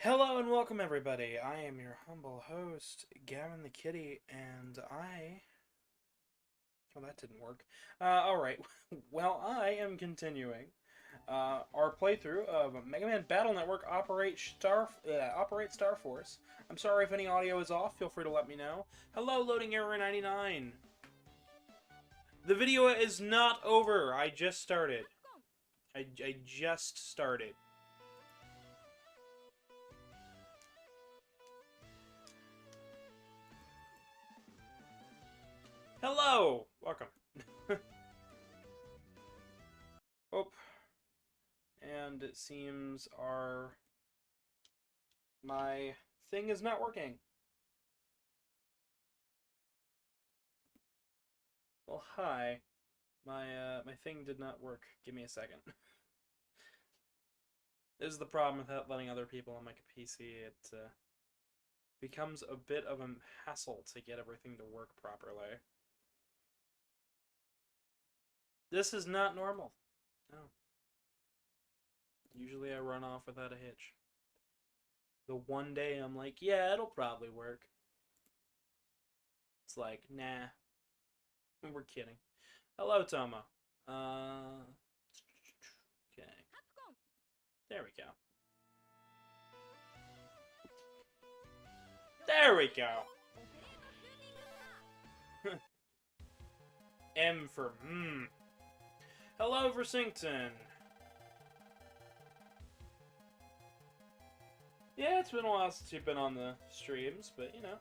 Hello and welcome everybody. I am your humble host, Gavin the Kitty, and Oh, that didn't work. Alright. Well, I am continuing our playthrough of MegaMan Battle Network Operate Star Force. I'm sorry if any audio is off. Feel free to let me know. Hello, loading error 99. The video is not over. I just started. I just started. Hello! Welcome. Oh. And it seems my thing is not working. Well, hi. My thing did not work. Give me a second. This is the problem with letting other people on my PC. It becomes a bit of a hassle to get everything to work properly. This is not normal. No. Usually I run off without a hitch. The one day I'm like, yeah, it'll probably work. It's like, nah. We're kidding. Hello, Tomo. Okay. There we go. There we go! M for Hello, Versington! Yeah, it's been a while since you've been on the streams, but you know.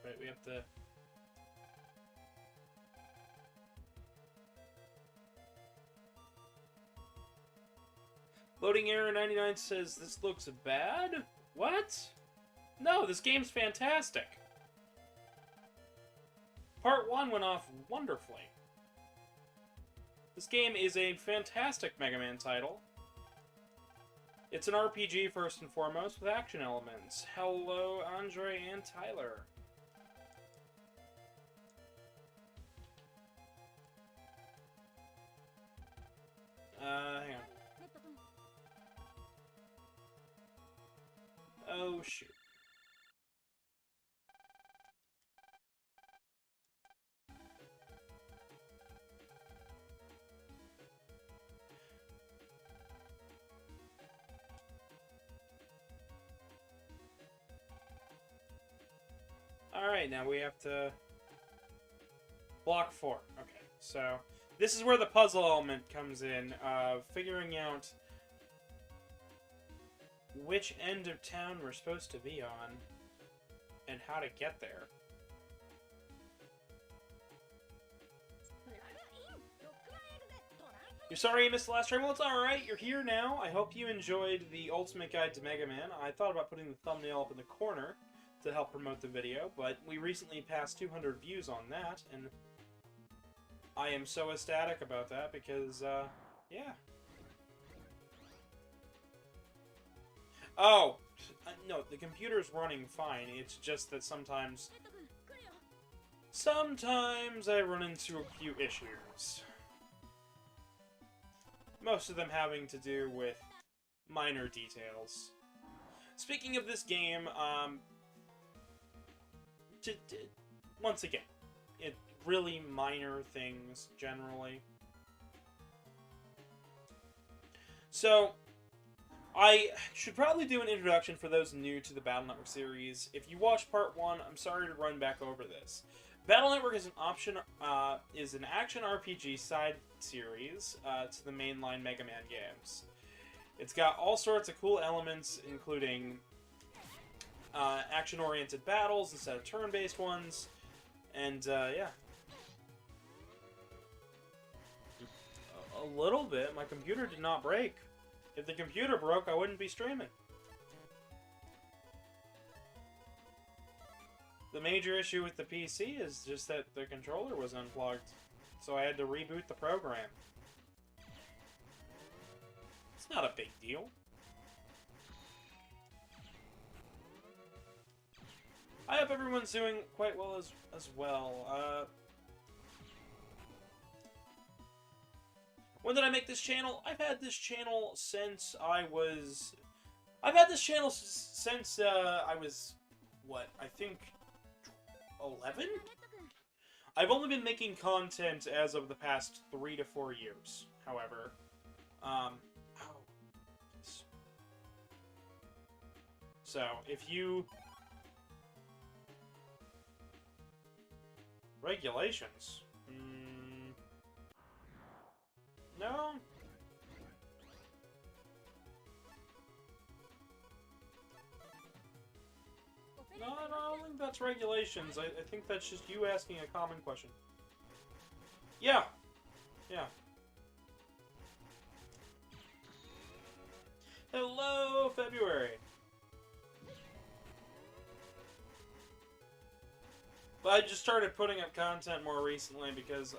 Right, we have to... Loading error 99 says this looks bad? What? No, this game's fantastic. Part 1 went off wonderfully. This game is a fantastic Mega Man title. It's an RPG first and foremost with action elements. Hello, Andre and Tyler. Hang on. Oh, shoot. Alright, now we have to... Block 4. Okay, so... This is where the puzzle element comes in, figuring out which end of town we're supposed to be on, and how to get there. You're sorry you missed the last stream? Well, it's alright, you're here now. I hope you enjoyed the Ultimate Guide to Mega Man. I thought about putting the thumbnail up in the corner to help promote the video, but we recently passed 200 views on that, and I am so ecstatic about that because, yeah. Oh, no, the computer's running fine. It's just that sometimes I run into a few issues. Most of them having to do with minor details. Speaking of this game, once again, really minor things, generally. So, I should probably do an introduction for those new to the Battle Network series. If you watched Part 1, I'm sorry to run back over this. Battle Network is an action RPG side series to the mainline Mega Man games. It's got all sorts of cool elements, including action-oriented battles instead of turn-based ones, and yeah. A little bit. My computer did not break. If the computer broke, I wouldn't be streaming. The major issue with the PC is just that the controller was unplugged, so I had to reboot the program. It's not a big deal. I hope everyone's doing quite well as well. When did I make this channel? I've had this channel since I was... I've had this channel since I was, what, I think 11? I've only been making content as of the past 3 to 4 years, however. So, if you... Regulations? No? No, I don't think that's regulations. I think that's just you asking a common question. Yeah. Yeah. Hello, February. But I just started putting up content more recently because,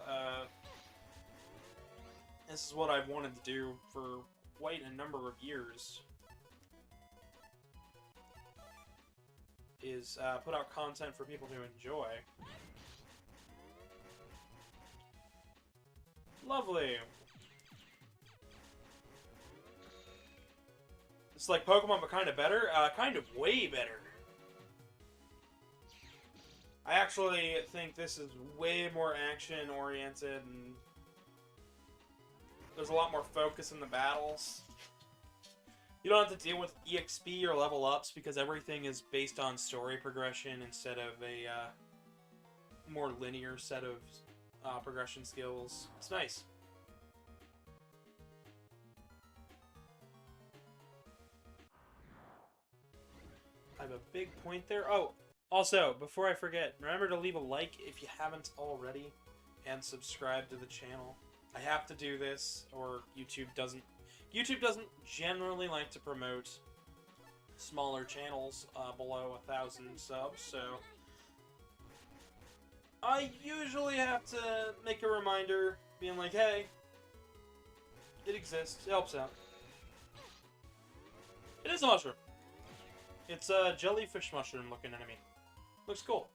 this is what I've wanted to do for quite a number of years. Is put out content for people to enjoy. Lovely. It's like Pokemon, but kind of better. Kind of way better. I actually think this is way more action-oriented, and there's a lot more focus in the battles. You don't have to deal with EXP or level ups because everything is based on story progression instead of a more linear set of progression skills. It's nice. I have a big point there. Oh, also, before I forget, remember to leave a like if you haven't already and subscribe to the channel. I have to do this or YouTube doesn't generally like to promote smaller channels below 1,000 subs, so I usually have to make a reminder, being like, hey, it exists, it helps out. It is a mushroom. It's a jellyfish mushroom looking enemy. Looks cool.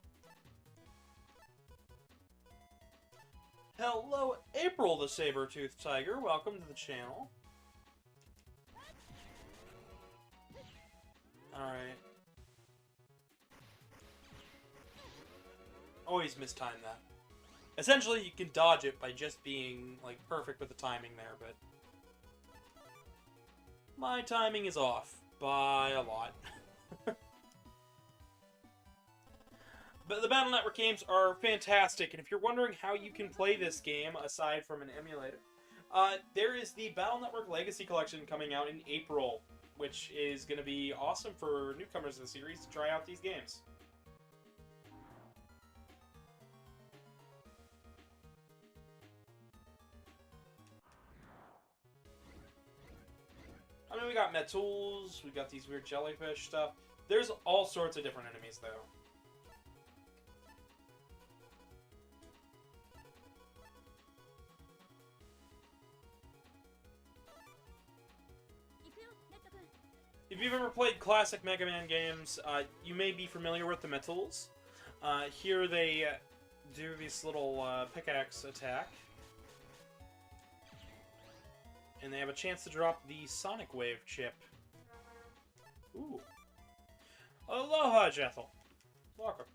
Hello, April the Saber-Toothed Tiger. Welcome to the channel. Alright. Always mistime that. Essentially, you can dodge it by just being, like, perfect with the timing there, but... my timing is off by a lot. But the Battle Network games are fantastic, and if you're wondering how you can play this game, aside from an emulator, there is the Battle Network Legacy Collection coming out in April, which is going to be awesome for newcomers to the series to try out these games. I mean, we got Metools, we got these weird jellyfish stuff. There's all sorts of different enemies, though. If you've ever played classic Mega Man games, you may be familiar with the Metools. Here they do this little pickaxe attack. And they have a chance to drop the Sonic Wave chip. Ooh. Aloha, Jethel. Welcome.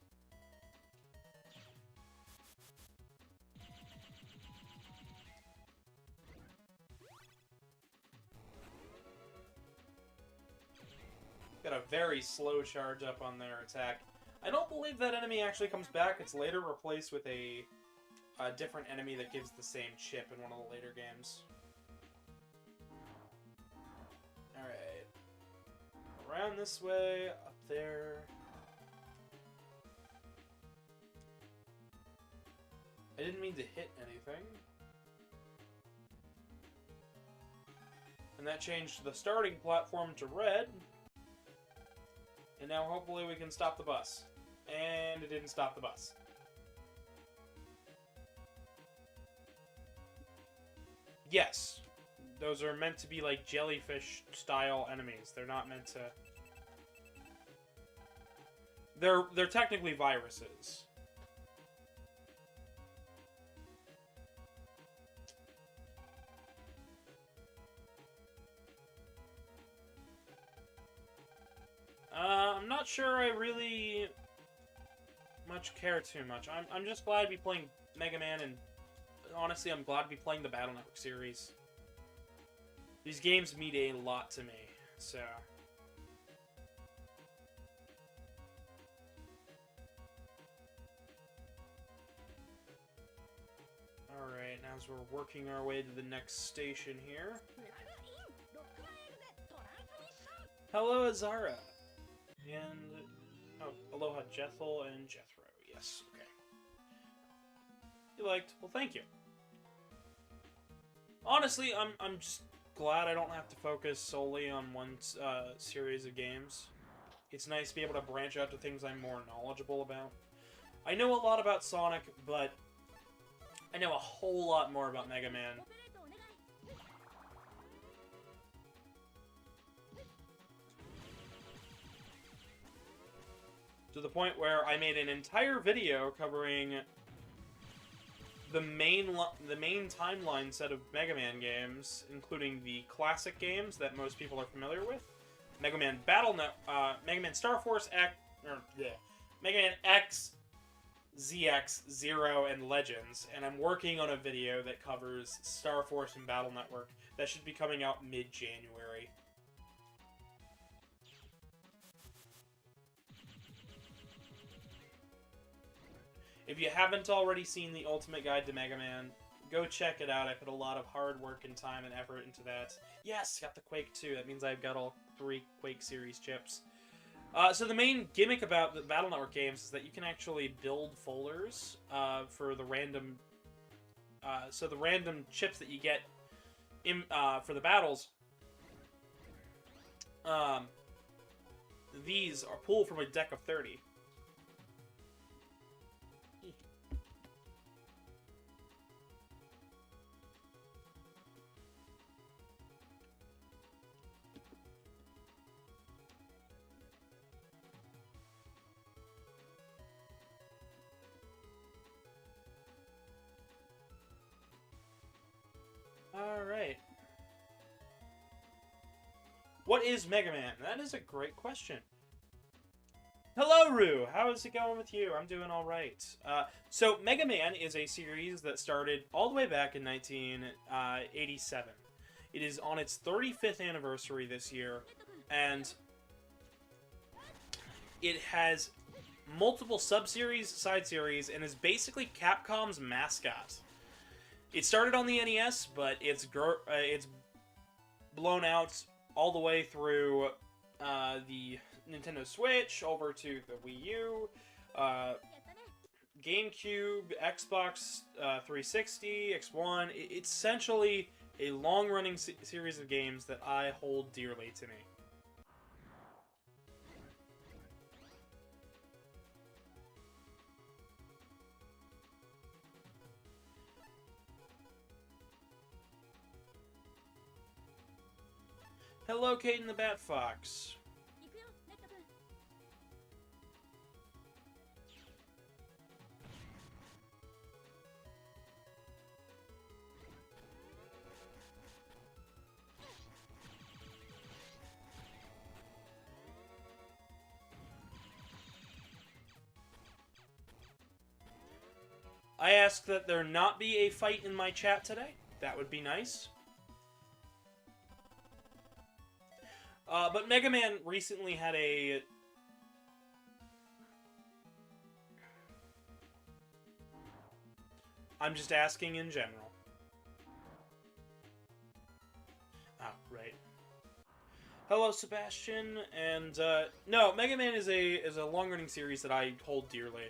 Got a very slow charge up on their attack. I don't believe that enemy actually comes back. It's later replaced with a different enemy that gives the same chip in one of the later games. Alright. Around this way, up there. I didn't mean to hit anything. And that changed the starting platform to red. And now hopefully we can stop the bus. And it didn't stop the bus. Yes. Those are meant to be like jellyfish style enemies. They're not meant to They're technically viruses. I'm not sure I really much care too much. I'm just glad to be playing Mega Man, and honestly, I'm glad to be playing the Battle Network series. These games mean a lot to me, so... Alright, now as we're working our way to the next station here... Hello, Azara! And... oh, aloha, Jethel and Jethro. Yes, okay. You liked? Well, thank you. Honestly, I'm just glad I don't have to focus solely on one series of games. It's nice to be able to branch out to things I'm more knowledgeable about. I know a lot about Sonic, but I know a whole lot more about Mega Man. To the point where I made an entire video covering the main timeline set of Mega Man games, including the classic games that most people are familiar with, Mega Man Mega Man Star Force X, Mega Man X, ZX, Zero, and Legends, and I'm working on a video that covers Star Force and Battle Network that should be coming out mid-January. If you haven't already seen the Ultimate Guide to Mega Man, go check it out. I put a lot of hard work and time and effort into that. Yes, got the Quake 2. That means I've got all 3 Quake series chips. So the main gimmick about the Battle Network games is that you can actually build folders for the random... so the random chips that you get in, for the battles, these are pulled from a deck of 30. Alright. What is Mega Man? That is a great question. Hello, Rue! How is it going with you? I'm doing alright. So, Mega Man is a series that started all the way back in 1987. It is on its 35th anniversary this year, and it has multiple sub-series, side-series, and is basically Capcom's mascot. It started on the NES, but it's blown out all the way through the Nintendo Switch, over to the Wii U, GameCube, Xbox 360, X1. It's essentially a long-running series of games that I hold dearly to me. Hello, Kate and the Bat Fox. I ask that there not be a fight in my chat today. That would be nice. But Mega Man recently had a... I'm just asking in general. Ah, right. Hello, Sebastian, and, no, Mega Man is a long-running series that I hold dearly.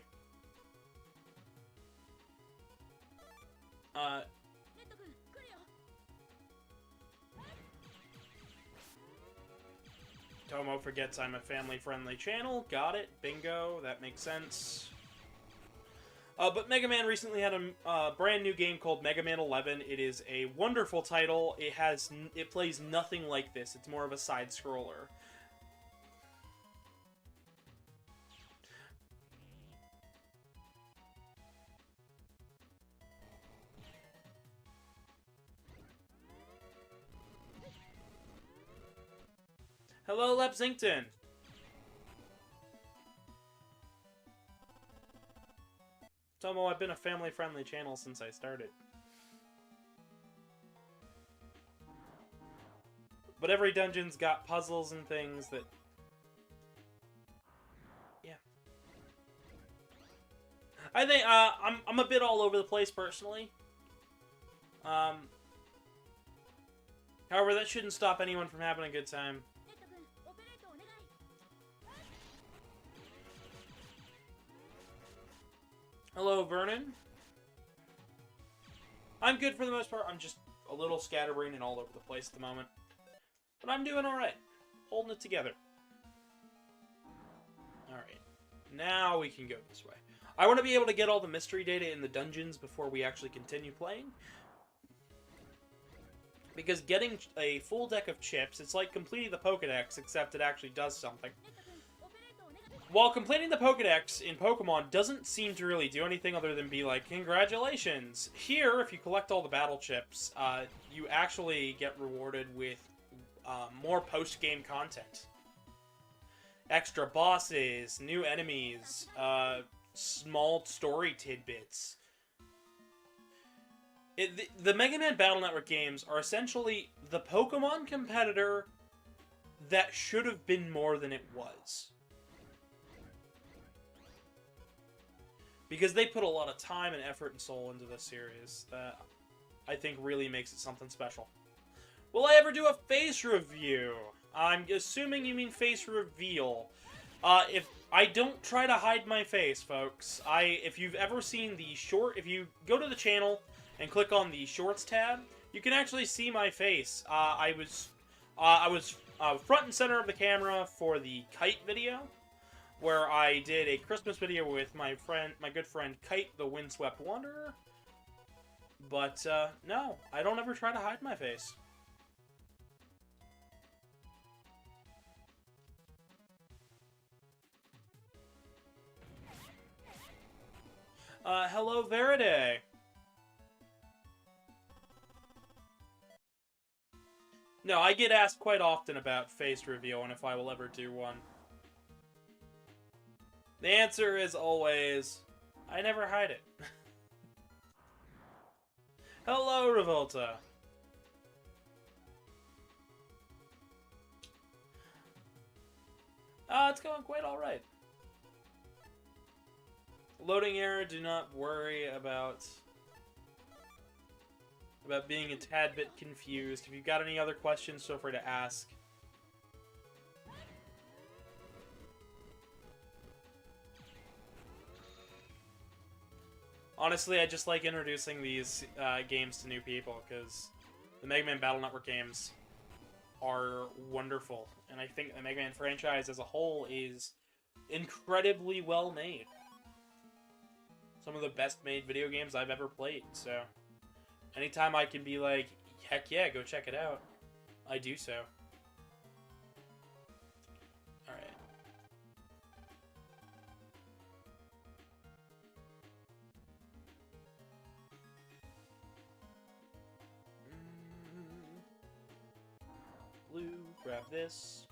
Tomo forgets I'm a family-friendly channel. Got it. Bingo. That makes sense. But Mega Man recently had a brand new game called Mega Man 11. It is a wonderful title. It plays nothing like this. It's more of a side-scroller. Hello, Lepsington. Tomo, I've been a family-friendly channel since I started. But every dungeon's got puzzles and things that... Yeah. I think, I'm a bit all over the place, personally. However, that shouldn't stop anyone from having a good time. Hello, Vernon. I'm good for the most part. I'm just a little scatterbrained and all over the place at the moment. But I'm doing alright. Holding it together. Alright. Now we can go this way. I want to be able to get all the mystery data in the dungeons before we actually continue playing. Because getting a full deck of chips, it's like completing the Pokédex, except it actually does something. While completing the Pokédex in Pokemon doesn't seem to really do anything other than be like, congratulations! Here, if you collect all the battle chips, you actually get rewarded with more post-game content. Extra bosses, new enemies, small story tidbits. The Mega Man Battle Network games are essentially the Pokemon competitor that should have been more than it was. Because they put a lot of time and effort and soul into this series that I think really makes it something special. Will I ever do a face review? I'm assuming you mean face reveal. If I don't try to hide my face, folks. If you've ever seen the short, if you go to the channel and click on the Shorts tab, you can actually see my face. I was front and center of the camera for the Kite video, where I did a Christmas video with my good friend Kite, the Windswept Wanderer. But no, I don't ever try to hide my face. Hello, Veride. No, I get asked quite often about face reveal and if I will ever do one. The answer is always, I never hide it. Hello, Revolta. It's going quite alright. Loading error, do not worry about being a tad bit confused. If you've got any other questions, feel free to ask. Honestly, I just like introducing these games to new people, because the Mega Man Battle Network games are wonderful. And I think the Mega Man franchise as a whole is incredibly well made. Some of the best made video games I've ever played, so anytime I can be like, heck yeah, go check it out, I do so. Alright. Blue, grab this.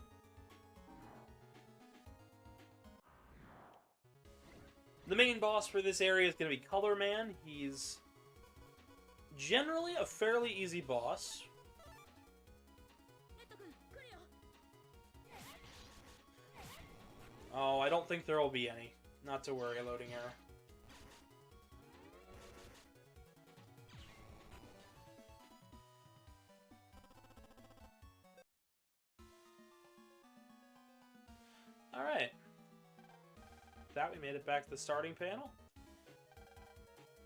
The main boss for this area is going to be Color Man. He's generally a fairly easy boss. Oh, I don't think there will be any. Not to worry, loading error. Alright. That we made it back to the starting panel.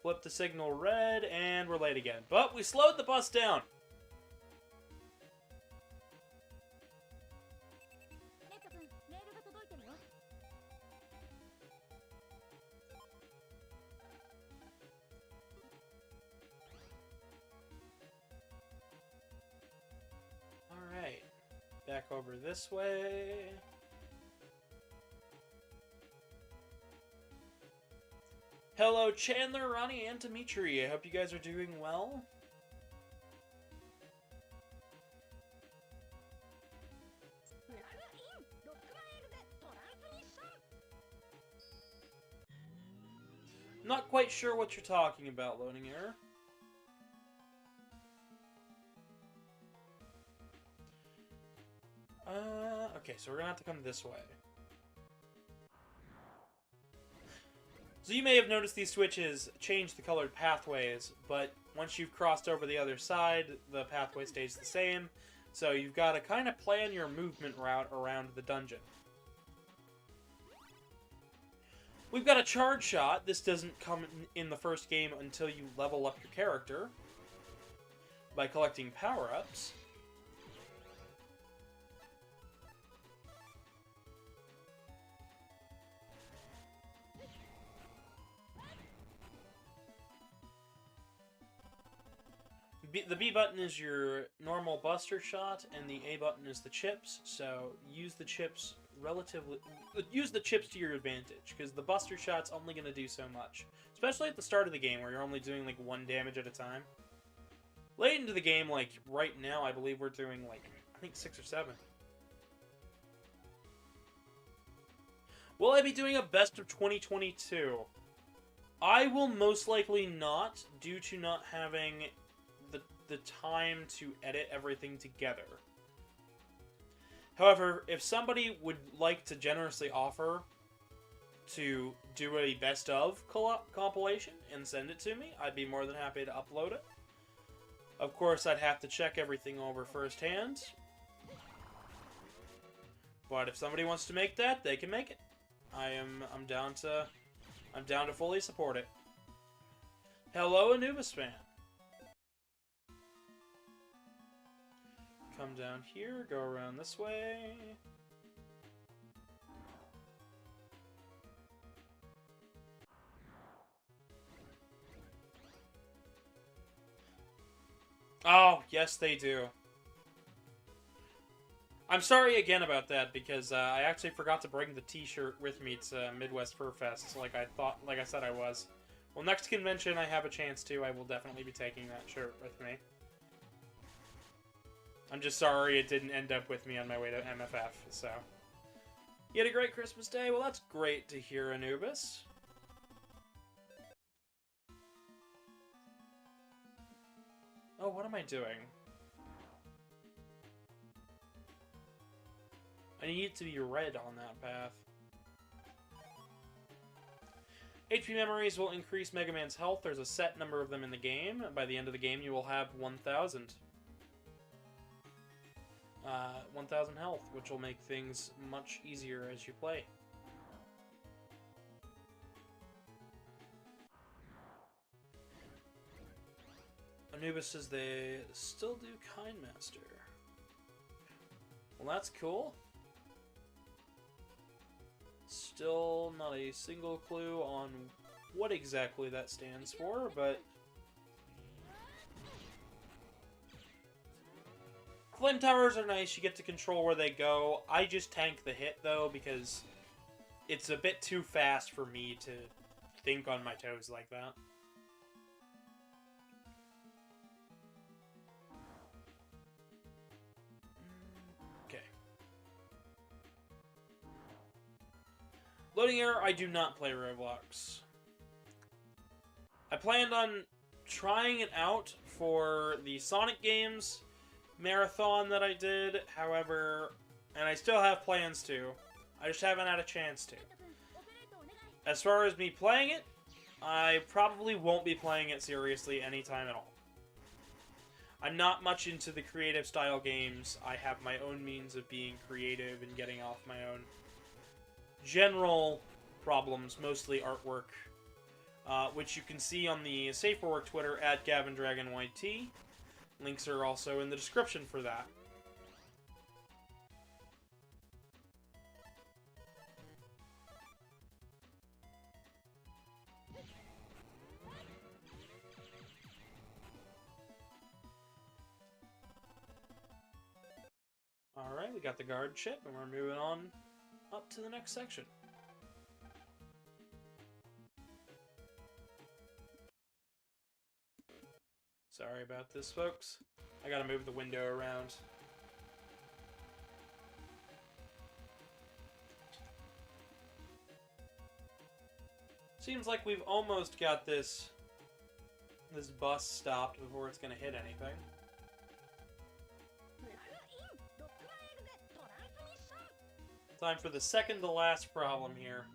Flip the signal red, and we're late again. But we slowed the bus down. Alright. Back over this way. Hello, Chandler, Ronnie, and Dimitri. I hope you guys are doing well. Not quite sure what you're talking about, loading error. Okay, so we're gonna have to come this way. So you may have noticed these switches change the colored pathways, but once you've crossed over the other side, the pathway stays the same. So you've got to kind of plan your movement route around the dungeon. We've got a charge shot. This doesn't come in the first game until you level up your character by collecting power-ups. The B button is your normal buster shot, and the A button is the chips. So use the chips to your advantage, because the buster shot's only going to do so much, especially at the start of the game where you're only doing like 1 damage at a time. Late into the game, like right now, I believe we're doing like I think 6 or 7. Will I be doing a best of 2022? I will most likely not, due to not having the time to edit everything together. However, if somebody would like to generously offer to do a best of compilation and send it to me, I'd be more than happy to upload it. Of course, I'd have to check everything over firsthand. But if somebody wants to make that, they can make it. I'm down to fully support it. Hello, Anubis fan. Come down here, go around this way. Oh, yes they do. I'm sorry again about that, because I actually forgot to bring the t-shirt with me to Midwest Fur Fest, like I said I was. Well, next convention I have a chance to, I will definitely be taking that shirt with me. I'm just sorry it didn't end up with me on my way to MFF, so. You had a great Christmas day? Well, that's great to hear, Anubis. Oh, what am I doing? I need it to be red on that path. HP memories will increase Mega Man's health. There's a set number of them in the game. By the end of the game, you will have 1,000. 1,000 health, which will make things much easier as you play. Anubis says they still do Kindmaster. Well, that's cool. Still not a single clue on what exactly that stands for, but Flame Towers are nice, you get to control where they go. I just tank the hit, though, because it's a bit too fast for me to think on my toes like that. Okay. Loading error, I do not play Roblox. I planned on trying it out for the Sonic games marathon that I did, however, and I still have plans to. I just haven't had a chance to. As far as me playing it, I probably won't be playing it seriously anytime at all. I'm not much into the creative style games. I have my own means of being creative and getting off my own general problems, mostly artwork, which you can see on the Safe for Work Twitter at GavinDragonYT. Links are also in the description for that. Alright, we got the guard chip, and we're moving on up to the next section. Sorry about this, folks. I gotta move the window around. Seems like we've almost got this bus stopped before it's going to hit anything. Time for the second to last problem here.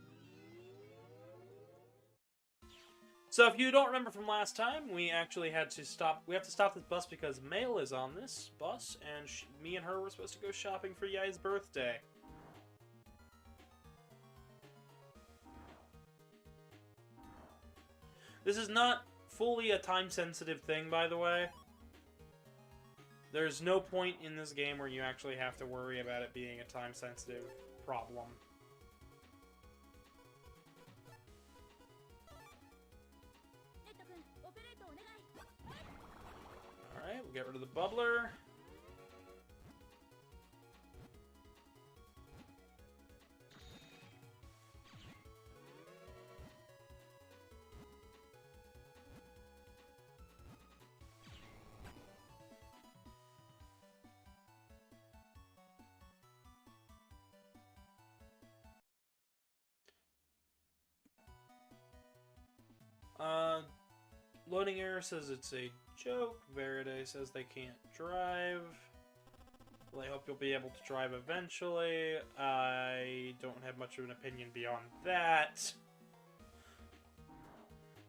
So if you don't remember from last time, we actually had to stop. We have to stop this bus because Mail is on this bus, and me and her were supposed to go shopping for Yai's birthday. This is not fully a time-sensitive thing, by the way. There's no point in this game where you actually have to worry about it being a time-sensitive problem. Alright, we'll get rid of the bubbler. Loading error says it's a joke. Veride says they can't drive. Well, I hope you'll be able to drive eventually. I don't have much of an opinion beyond that.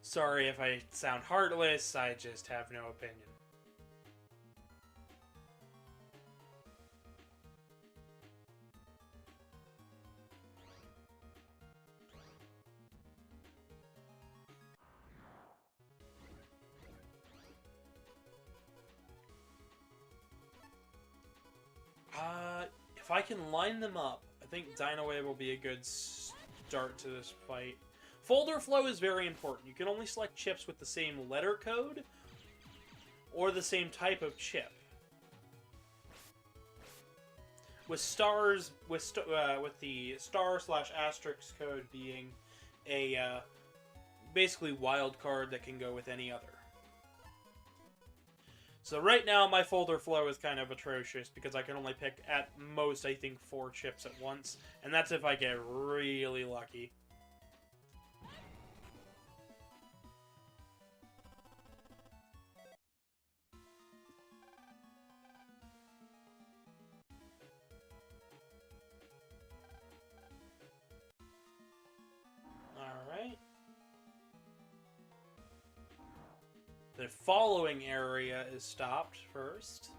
Sorry if I sound heartless, I just have no opinion. If I can line them up, I think Dino Wave will be a good start to this fight. Folder flow is very important. You can only select chips with the same letter code or the same type of chip. With stars, with the star/asterisk code being a basically wild card that can go with any other. So right now, my folder flow is kind of atrocious because I can only pick, at most, I think, 4 chips at once. And that's if I get really lucky. Alright. The following area is stopped first.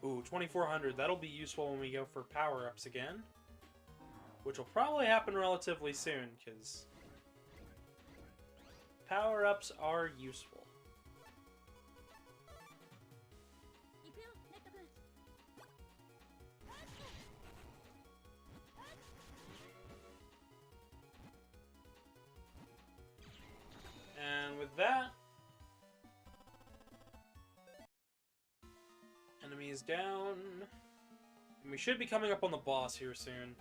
Ooh, 2400. That'll be useful when we go for power-ups again. Which will probably happen relatively soon, because power-ups are useful. And with that, enemy is down. And we should be coming up on the boss here soon.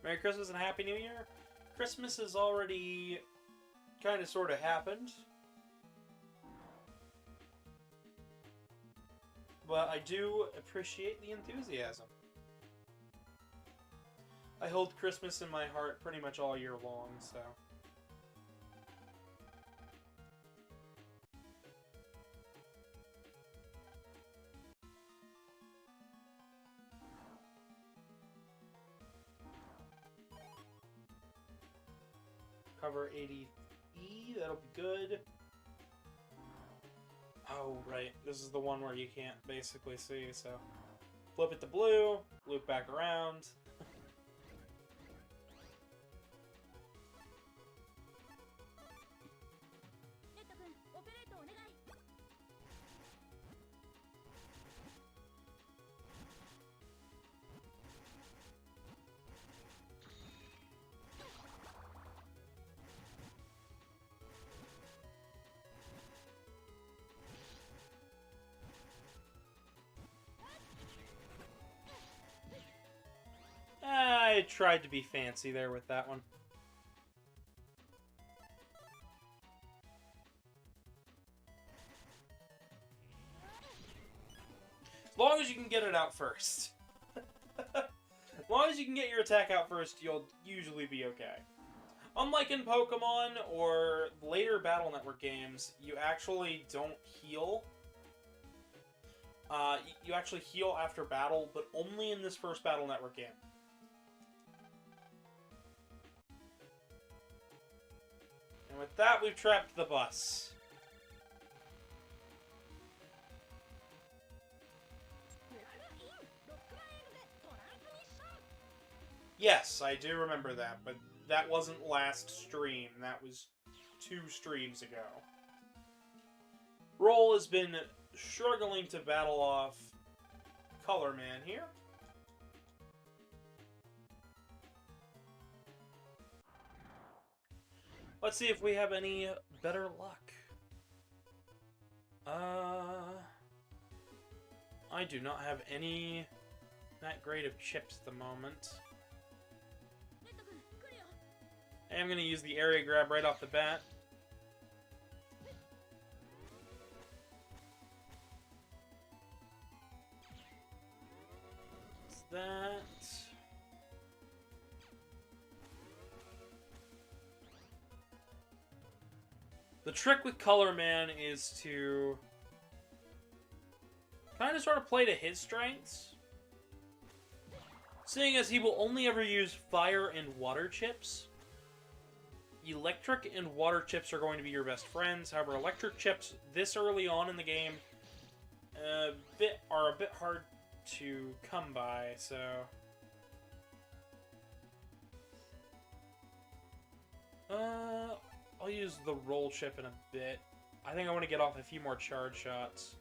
Merry Christmas and Happy New Year. Christmas has already kind of sort of happened. But I do appreciate the enthusiasm. I hold Christmas in my heart pretty much all year long, so. Cover 80E, that'll be good. Oh, right, this is the one where you can't basically see, so. Flip it to blue, loop back around. I tried to be fancy there with that one. As long as you can get it out first. As long as you can get your attack out first, you'll usually be okay. Unlike in Pokemon or later Battle Network games, you actually don't heal. You actually heal after battle, but only in this first Battle Network game. And with that, we've trapped the bus. Yes, I do remember that, but that wasn't last stream. That was 2 streams ago. Roll has been struggling to battle off Color Man here. Let's see if we have any better luck. I do not have any that great of chips at the moment. I'm going to use the area grab right off the bat. What's that? The trick with Color Man is to kind of sort of play to his strengths. Seeing as he will only ever use fire and water chips, electric and water chips are going to be your best friends. However, electric chips this early on in the game are a bit hard to come by, so... I'll use the roll chip in a bit. I think I want to get off a few more charge shots.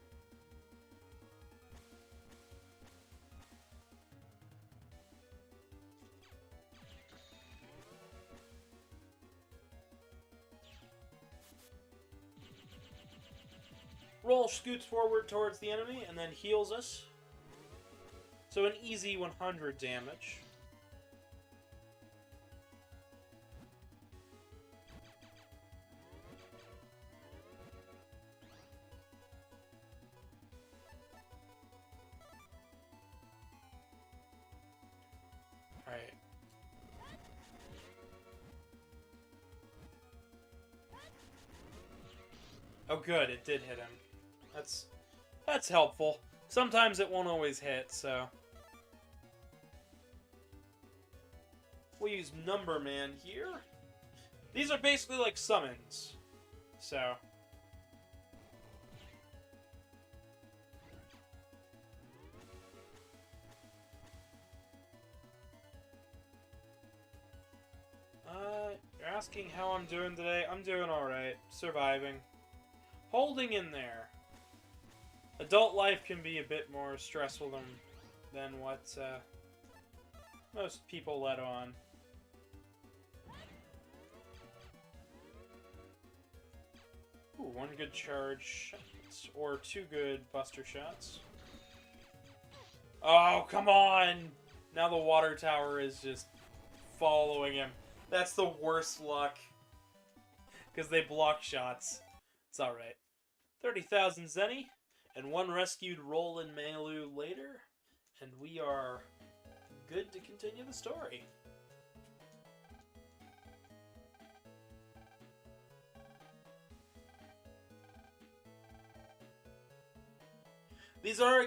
Roll scoots forward towards the enemy and then heals us. So an easy 100 damage. Alright. Oh good, it did hit him. That's helpful. Sometimes it won't always hit, so... We'll use Number Man here. These are basically like summons. So... You're asking how I'm doing today? I'm doing alright. Surviving. Holding in there. Adult life can be a bit more stressful than what most people let on. Ooh, 1 good charge shot, or 2 good buster shots. Oh, come on! Now the water tower is just following him. That's the worst luck. Because they block shots. It's alright. 30,000 Zenny. And 1 rescued roll in Melu later, and we are good to continue the story. These are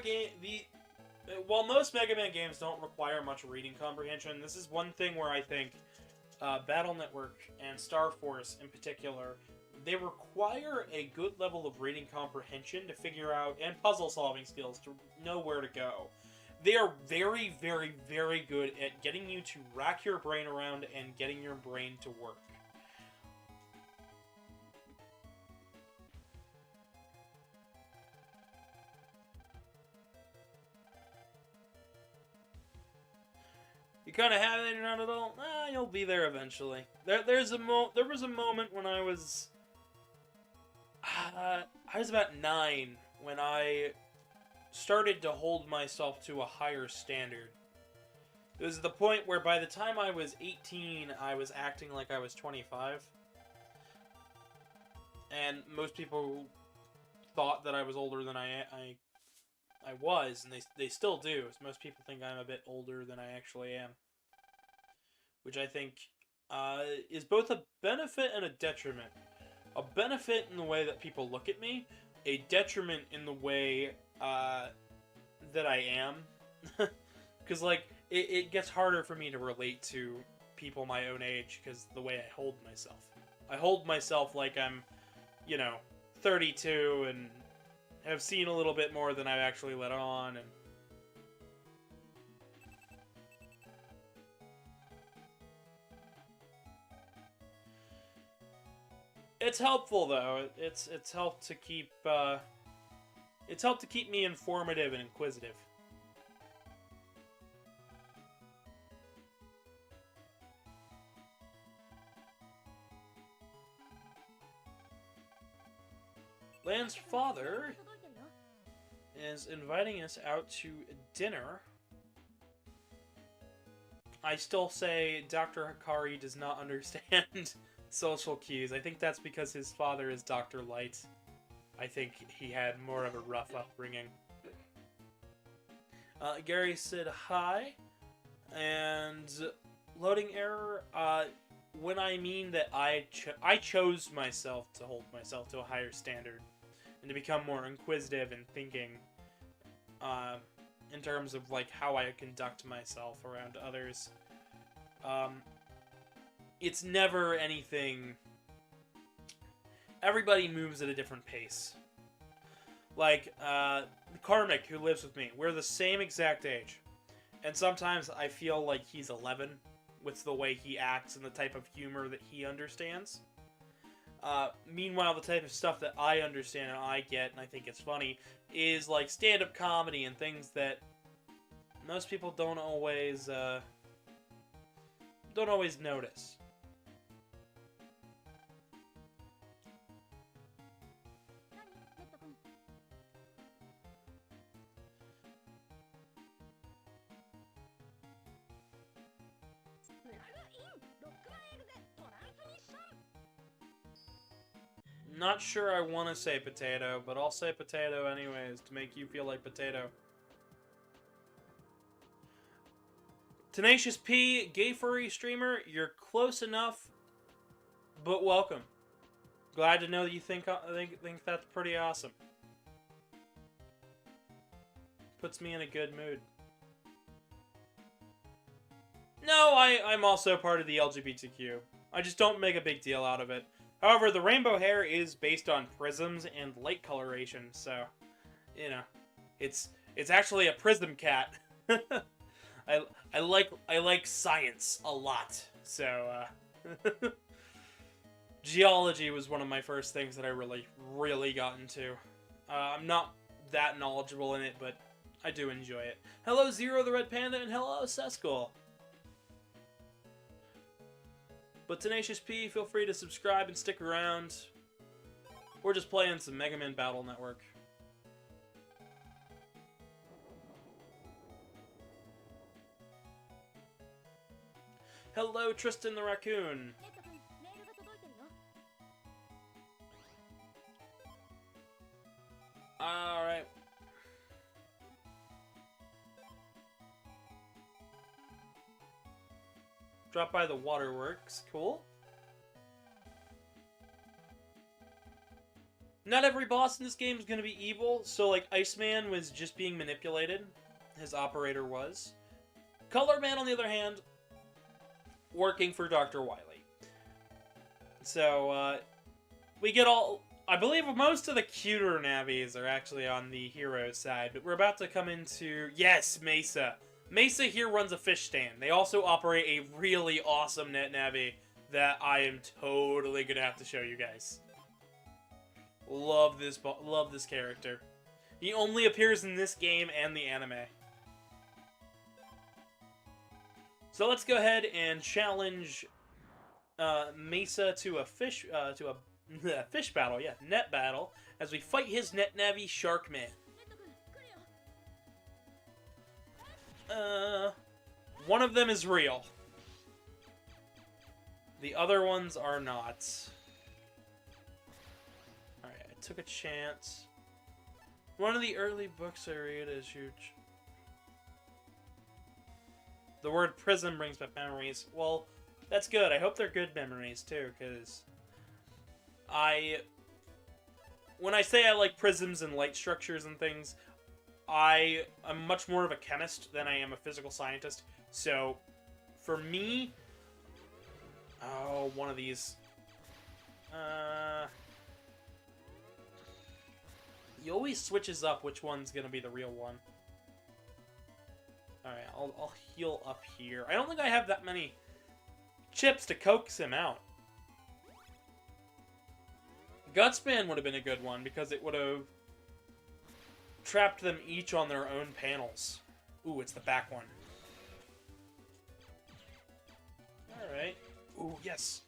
while most Mega Man games don't require much reading comprehension, this is one thing where I think Battle Network and Star Force in particular, they require a good level of reading comprehension to figure out, and puzzle-solving skills to know where to go. They are very, very, very good at getting you to rack your brain around and getting your brain to work. You kind of have it, you're not at all? You'll be there eventually. There was a moment when I was about 9 when I started to hold myself to a higher standard. It was the point where by the time I was 18, I was acting like I was 25. And most people thought that I was older than I I was, and they still do. Most people think I'm a bit older than I actually am, which I think is both a benefit and a detriment. A benefit in the way that people look at me, a detriment in the way that I am. Because, like, it gets harder for me to relate to people my own age because the way I hold myself. I hold myself like I'm, 32 and have seen a little bit more than I've actually let on, and it's helpful though. It's helped to keep me informative and inquisitive. Lan's father is inviting us out to dinner. I still say Dr. Hikari does not understand social cues. I think that's because his father is Dr. Light. I think he had more of a rough upbringing. Gary said hi, and loading error. When I mean that I chose myself to hold myself to a higher standard and to become more inquisitive and thinking in terms of like how I conduct myself around others. It's never anything. Everybody moves at a different pace. Like Karmic, who lives with me, we're the same exact age, and sometimes I feel like he's 11 with the way he acts and the type of humor that he understands. Meanwhile, the type of stuff that I understand and I get, and I think it's funny, is like stand-up comedy and things that most people don't always notice. Not sure I want to say potato, but I'll say potato anyways to make you feel like potato. Tenacious P, gay furry streamer, you're close enough, but welcome. Glad to know that you think that's pretty awesome. Puts me in a good mood. No, I'm also part of the LGBTQ. I just don't make a big deal out of it. However, the rainbow hair is based on prisms and light coloration, so, it's actually a prism cat. I like science a lot, so geology was one of my first things that I really got into. I'm not that knowledgeable in it, but I do enjoy it. Hello Zero the Red Panda, and hello Seskull. But Tenacious P, feel free to subscribe and stick around. We're just playing some MegaMan Battle Network. Hello, Tristan the Raccoon. Alright. Drop by the waterworks. Cool. Not every boss in this game is going to be evil. So, like, Iceman was just being manipulated. His operator was. Color Man, on the other hand, working for Dr. Wily. So, we get all... I believe most of the cuter navies are actually on the hero side, but we're about to come into... Yes, Mesa. Mesa here runs a fish stand. They also operate a really awesome net navi that I am totally gonna have to show you guys. Love this character. He only appears in this game and the anime. So let's go ahead and challenge Mesa to a fish fish battle, yeah, net battle, as we fight his net navi Sharkman. One of them is real. The other ones are not. Alright, I took a chance. One of the early books I read is huge. The word prism brings back memories. Well, that's good. I hope they're good memories, too, because when I say I like prisms and light structures and things, I'm much more of a chemist than I am a physical scientist. So, for me... Oh, one of these. He always switches up which one's gonna be the real one. Alright, I'll heal up here. I don't think I have that many chips to coax him out. Gutspan would have been a good one, because it would have trapped them each on their own panels. Ooh, it's the back one. Alright. Ooh, yes.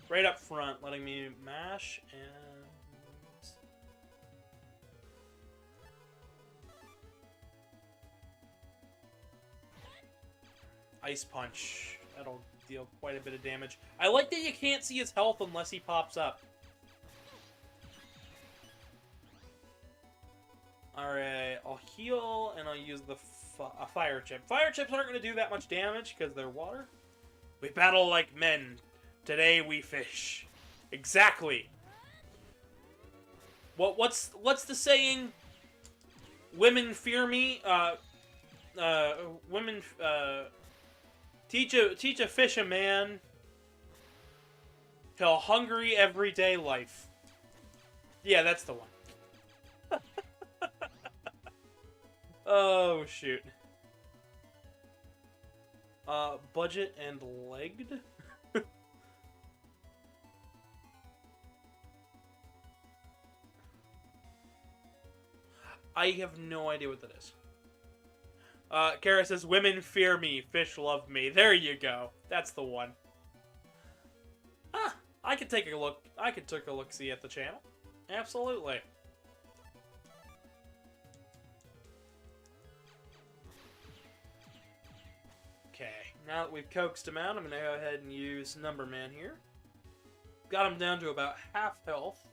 Right up front, letting me mash and... Ice Punch. That'll deal quite a bit of damage. I like that you can't see his health unless he pops up. Alright, I'll heal and I'll use the fire chip. Fire chips aren't going to do that much damage because they're water. We battle like men. Today we fish. Exactly. What's the saying? Women fear me. Women teach a fish a man. Till hungry everyday life. Yeah, that's the one. Oh shoot. Budget and legged? I have no idea what that is. Kara says, women fear me, fish love me. There you go. That's the one. Ah, I could take a look. I could take a look-see at the channel. Absolutely. Okay, now that we've coaxed him out, I'm going to go ahead and use Number Man here. Got him down to about half health.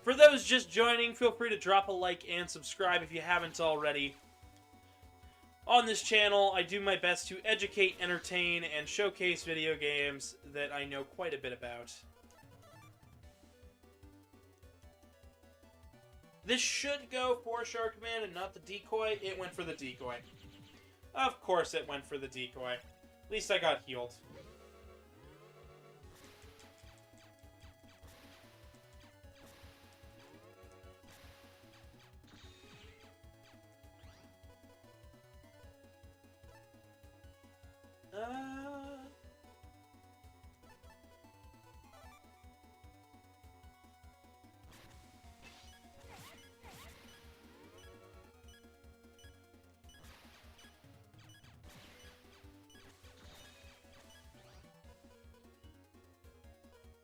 For those just joining, feel free to drop a like and subscribe if you haven't already. On this channel, I do my best to educate, entertain, and showcase video games that I know quite a bit about. This should go for Sharkman and not the decoy. It went for the decoy. Of course it went for the decoy. At least I got healed.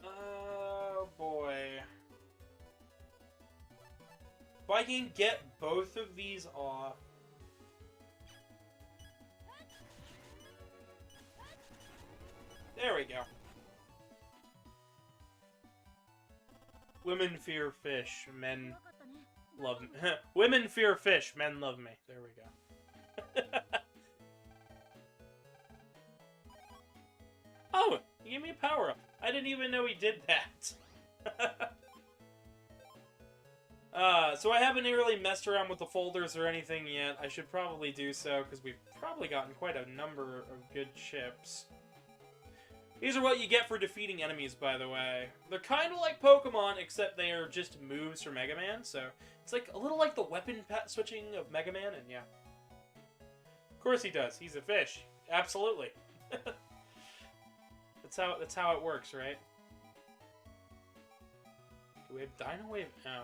Oh boy. If I can get both of these off. There we go. Women fear fish, men love me. Women fear fish, men love me. There we go. Oh, he gave me a power-up. I didn't even know he did that. So I haven't really messed around with the folders or anything yet. I should probably do so, because we've probably gotten quite a number of good chips. These are what you get for defeating enemies, by the way. They're kind of like Pokemon, except they are just moves from MegaMan, so it's like a little like the weapon switching of MegaMan, and yeah. Of course he does. He's a fish. Absolutely. That's how it works, right? Do we have Dino Wave M?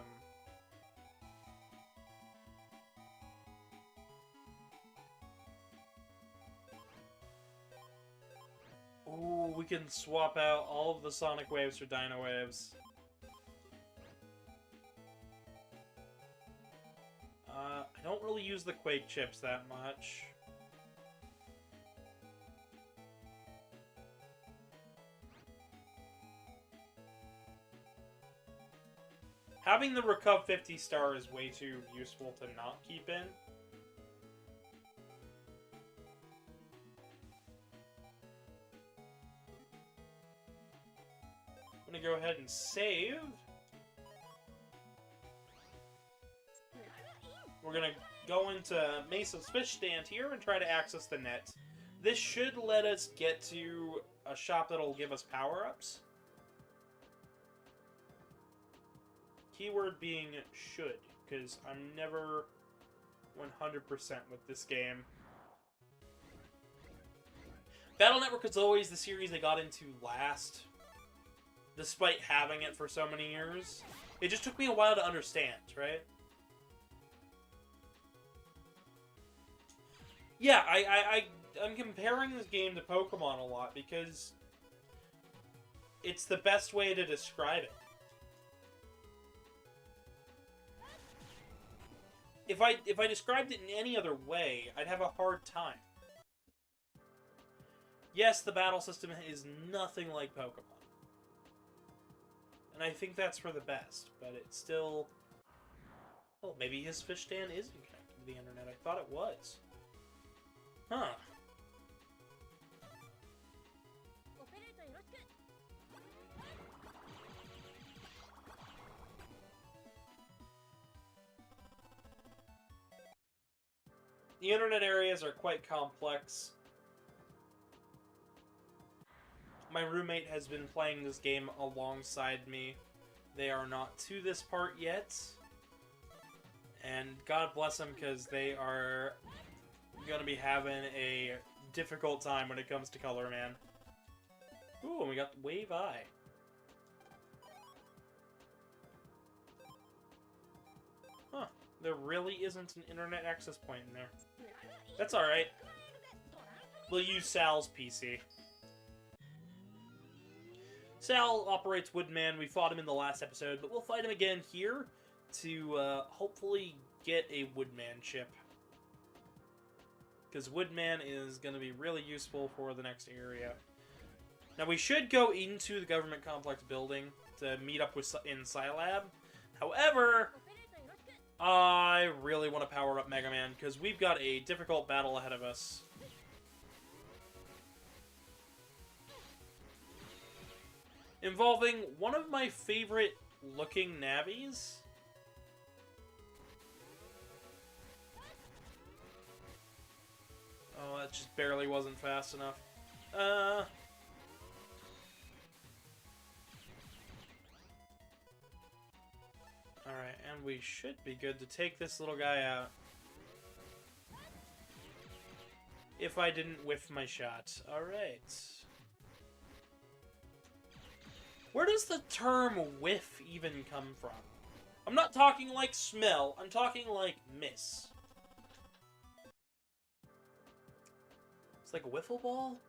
Ooh, we can swap out all of the Sonic Waves for Dino Waves. I don't really use the Quake chips that much. Having the Recuv 50 star is way too useful to not keep in. I'm gonna go ahead and save. We're gonna go into Mesa's fish stand here and try to access the net. This should let us get to a shop that'll give us power-ups. Keyword being should, because I'm never 100% with this game. Battle Network is always the series I got into last, despite having it for so many years. It just took me a while to understand, right? Yeah, I'm comparing this game to Pokemon a lot because it's the best way to describe it. If I described it in any other way, I'd have a hard time. Yes, the battle system is nothing like Pokemon. And I think that's for the best, but it's still... Oh, maybe his fish stand isn't connected to the internet. I thought it was. Huh. The internet areas are quite complex. My roommate has been playing this game alongside me. They are not to this part yet. And God bless them, because they are going to be having a difficult time when it comes to Color Man. Ooh, and we got Wave Eye. Huh. There really isn't an internet access point in there. That's alright. We'll use Sal's PC. Sal operates Woodman. We fought him in the last episode, but we'll fight him again here to hopefully get a Woodman chip. Because Woodman is going to be really useful for the next area. Now, we should go into the government complex building to meet up with in Scilab. However, I really want to power up MegaMan, because we've got a difficult battle ahead of us. Involving one of my favorite looking Navis. Oh, that just barely wasn't fast enough. Alright, and we should be good to take this little guy out. If I didn't whiff my shot. Alright. Where does the term whiff even come from? I'm not talking like smell, I'm talking like miss. It's like a wiffle ball?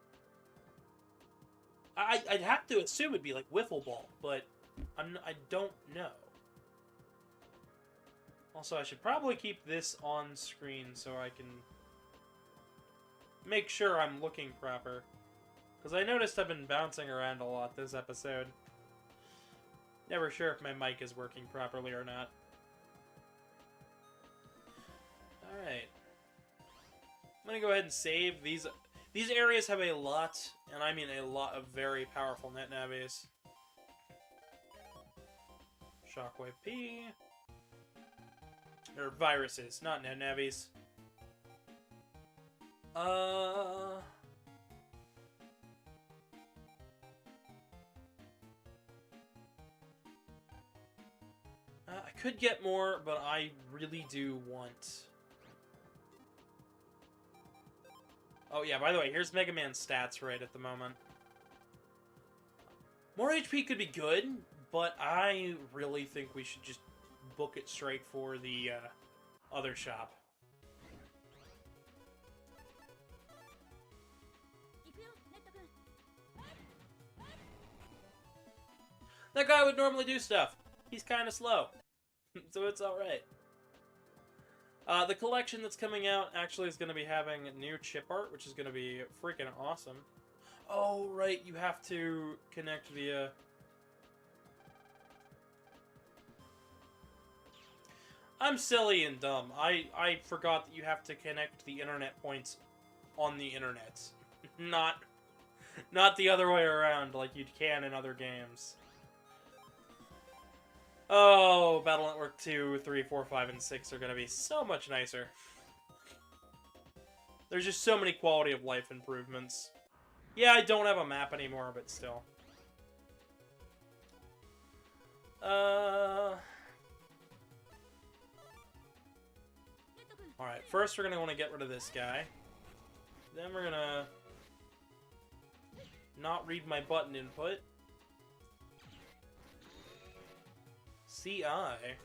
I'd have to assume it'd be like wiffle ball, but I don't know. Also, I should probably keep this on screen so I can make sure I'm looking proper. Because I noticed I've been bouncing around a lot this episode. Never sure if my mic is working properly or not. Alright. I'm gonna go ahead and save these. These areas have a lot, and I mean a lot of very powerful net navies. Shockwave P. Or viruses, not net navies. I could get more, but I really do want... Oh yeah, by the way, here's Mega Man's stats right at the moment. More HP could be good, but I really think we should just book it straight for the other shop. That guy would normally do stuff. He's kind of slow. So it's alright. The collection that's coming out actually is going to be having new chip art, which is going to be freaking awesome. Oh, right, you have to connect via... I'm silly and dumb. I forgot that you have to connect the internet points on the internet. Not the other way around like you can in other games. Oh, Battle Network 2, 3, 4, 5, and 6 are going to be so much nicer. There's just so many quality of life improvements. Yeah, I don't have a map anymore, but still. Alright, first we're going to want to get rid of this guy. Then we're going to not read my button input. CI.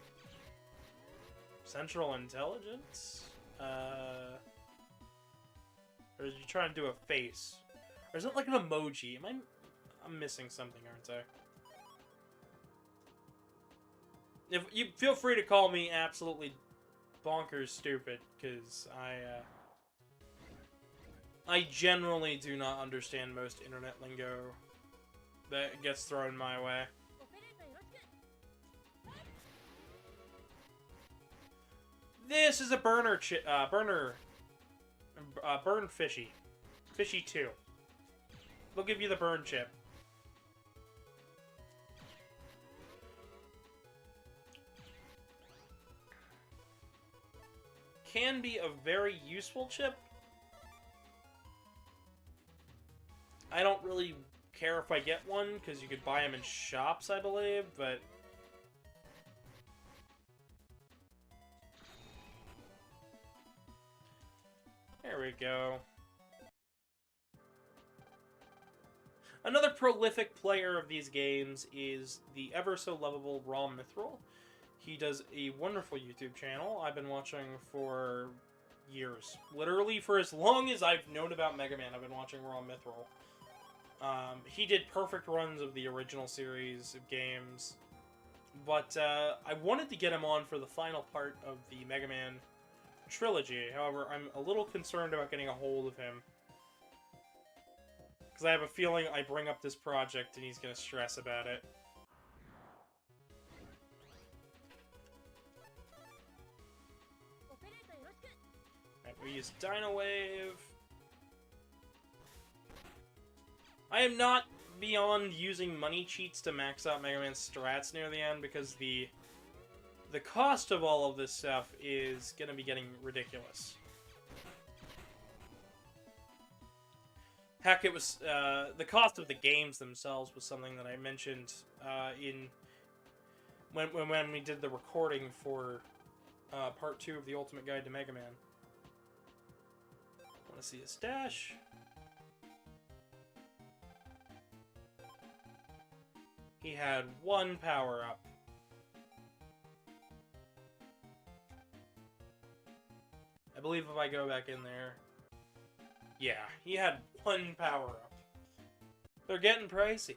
Central Intelligence? Or is you trying to do a face? Or is it like an emoji? I'm missing something, aren't I? If you feel free to call me absolutely bonkers stupid, because I generally do not understand most internet lingo that gets thrown my way. This is a burn fishy. Fishy 2. They'll give you the burn chip. Can be a very useful chip. I don't really care if I get one, because you could buy them in shops, I believe, but... There we go. Another prolific player of these games is the ever-so-lovable Raw Mithril. He does a wonderful YouTube channel I've been watching for years. Literally, for as long as I've known about MegaMan, I've been watching Raw Mithril. He did perfect runs of the original series of games. But I wanted to get him on for the final part of the MegaMan trilogy. However, I'm a little concerned about getting a hold of him. Because I have a feeling I bring up this project and he's going to stress about it. Alright, we use Dino Wave. I am not beyond using money cheats to max out Mega Man's strats near the end, because the cost of all of this stuff is going to be getting ridiculous. Heck, it was, the cost of the games themselves was something that I mentioned, when we did the recording for, part 2 of the Ultimate Guide to Mega Man. Want to see his dash? He had 1 power-up. I believe if I go back in there... Yeah, he had 1 power-up. They're getting pricey.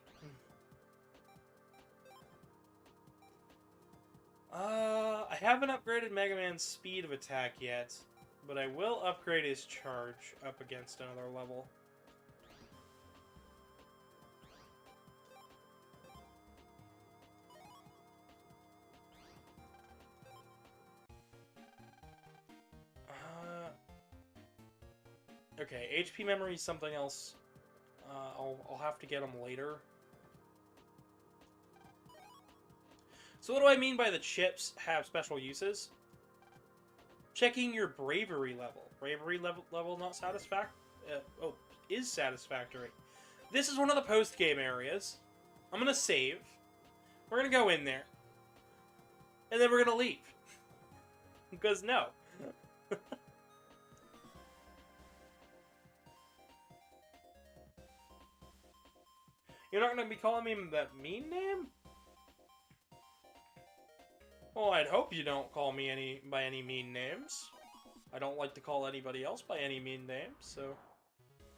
I haven't upgraded Mega Man's speed of attack yet, but I will upgrade his charge up against another level. Okay, HP memory is something else. I'll have to get them later. So what do I mean by the chips have special uses? Checking your bravery level. Bravery level not satisfactory. Is satisfactory. This is one of the post-game areas. I'm gonna save. We're gonna go in there. And then we're gonna leave. Because no. You're not going to be calling me that mean name? Well, I'd hope you don't call me by any mean names. I don't like to call anybody else by any mean names, so...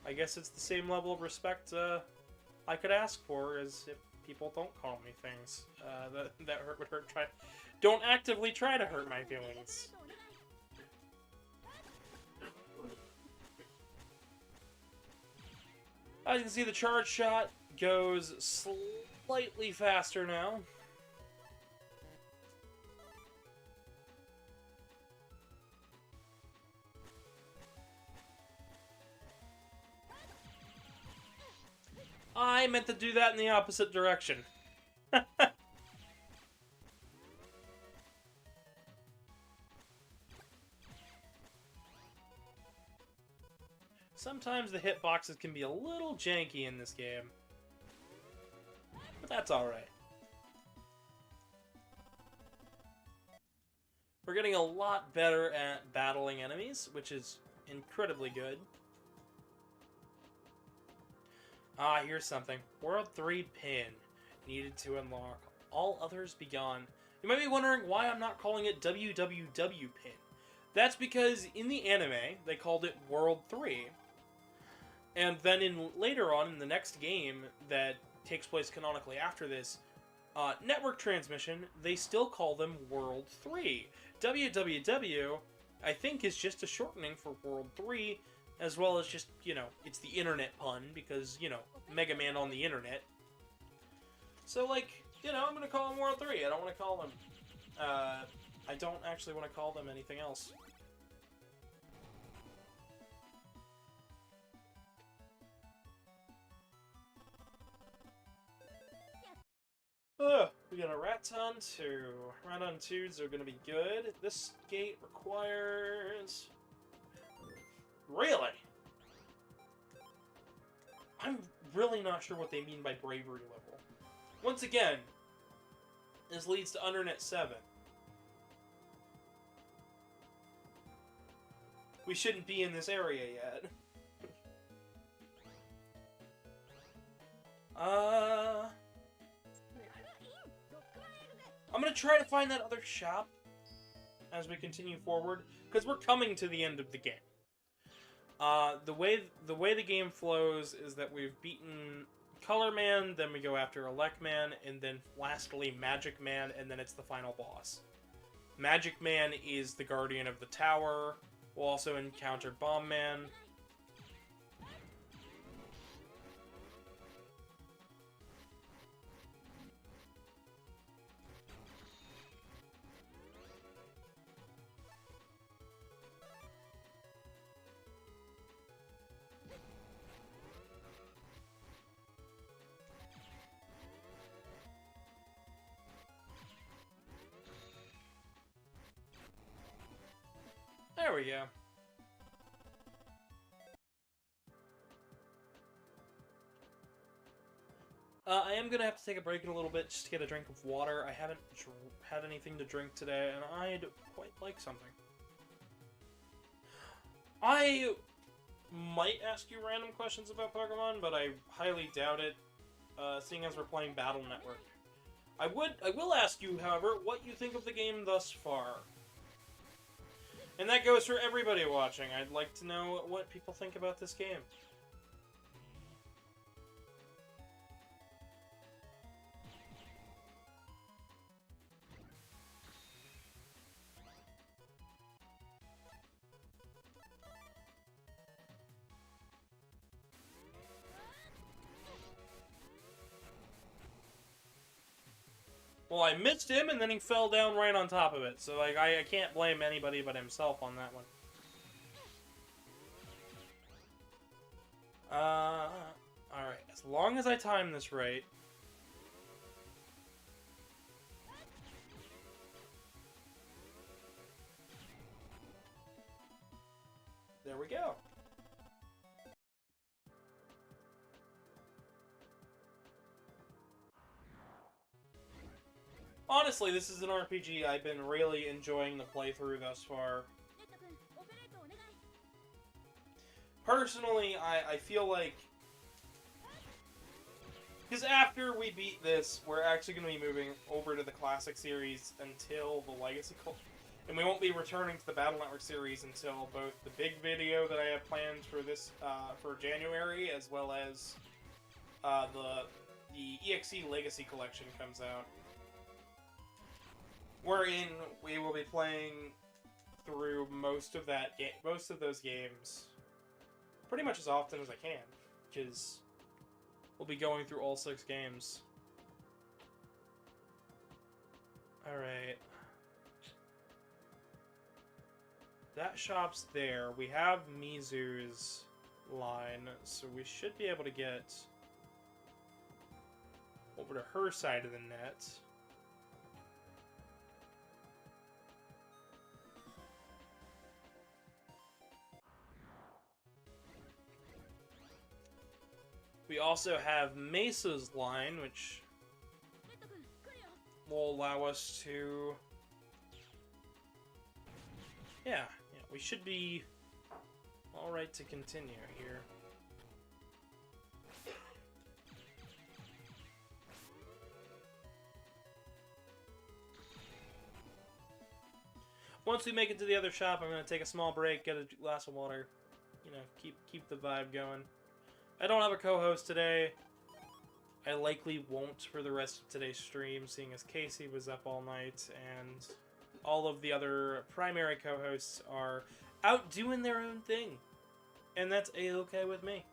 I guess it's the same level of respect I could ask for as if people don't call me things that would hurt. Don't actively try to hurt my feelings. As you can see, the charge shot goes slightly faster now. I meant to do that in the opposite direction. Sometimes the hitboxes can be a little janky in this game. But that's alright. We're getting a lot better at battling enemies, which is incredibly good. Ah, here's something. World 3 pin needed to unlock. All others be gone. You might be wondering why I'm not calling it WWW pin. That's because in the anime, they called it World 3. And then later on, in the next game that takes place canonically after this, network transmission, they still call them World 3. WWW, I think, is just a shortening for World 3, as well as just, you know, it's the internet pun, because, you know, MegaMan on the internet. So, like, you know, I'm gonna call them World 3. I don't want to call them, I don't actually want to call them anything else. We got a Raton 2. Raton 2s are gonna be good. This gate requires... Really? I'm really not sure what they mean by bravery level. Once again, this leads to Undernet 7. We shouldn't be in this area yet. I'm gonna try to find that other shop as we continue forward, because we're coming to the end of the game. The way the game flows is that we've beaten Color Man, then we go after Elect Man, and then lastly Magic Man, and then it's the final boss. Magic Man is the guardian of the tower. We'll also encounter Bomb Man. There we go. I am going to have to take a break in a little bit just to get a drink of water. I haven't had anything to drink today, and I'd quite like something. I might ask you random questions about Pokemon, but I highly doubt it, seeing as we're playing Battle Network. I will ask you, however, what you think of the game thus far. And that goes for everybody watching. I'd like to know what people think about this game. Well, I missed him, and then he fell down right on top of it. So, like, I can't blame anybody but himself on that one. Alright. As long as I time this right... There we go. Honestly, this is an RPG I've been really enjoying the playthrough thus far. Personally, I feel like... Because after we beat this, we're actually going to be moving over to the Classic series until the Legacy... And we won't be returning to the Battle Network series until both the big video that I have planned for this, for January, as well as the EXE Legacy Collection comes out. Wherein we will be playing through most of those games pretty much as often as I can, because we'll be going through all 6 games. Alright. That shop's there. We have Mizu's line, so we should be able to get over to her side of the net. We also have Mesa's line, which will allow us to... Yeah, we should be alright to continue here. Once we make it to the other shop, I'm going to take a small break, get a glass of water, you know, keep the vibe going. I don't have a co-host today. I likely won't for the rest of today's stream, seeing as Casey was up all night, and all of the other primary co-hosts are out doing their own thing. And that's a-okay with me.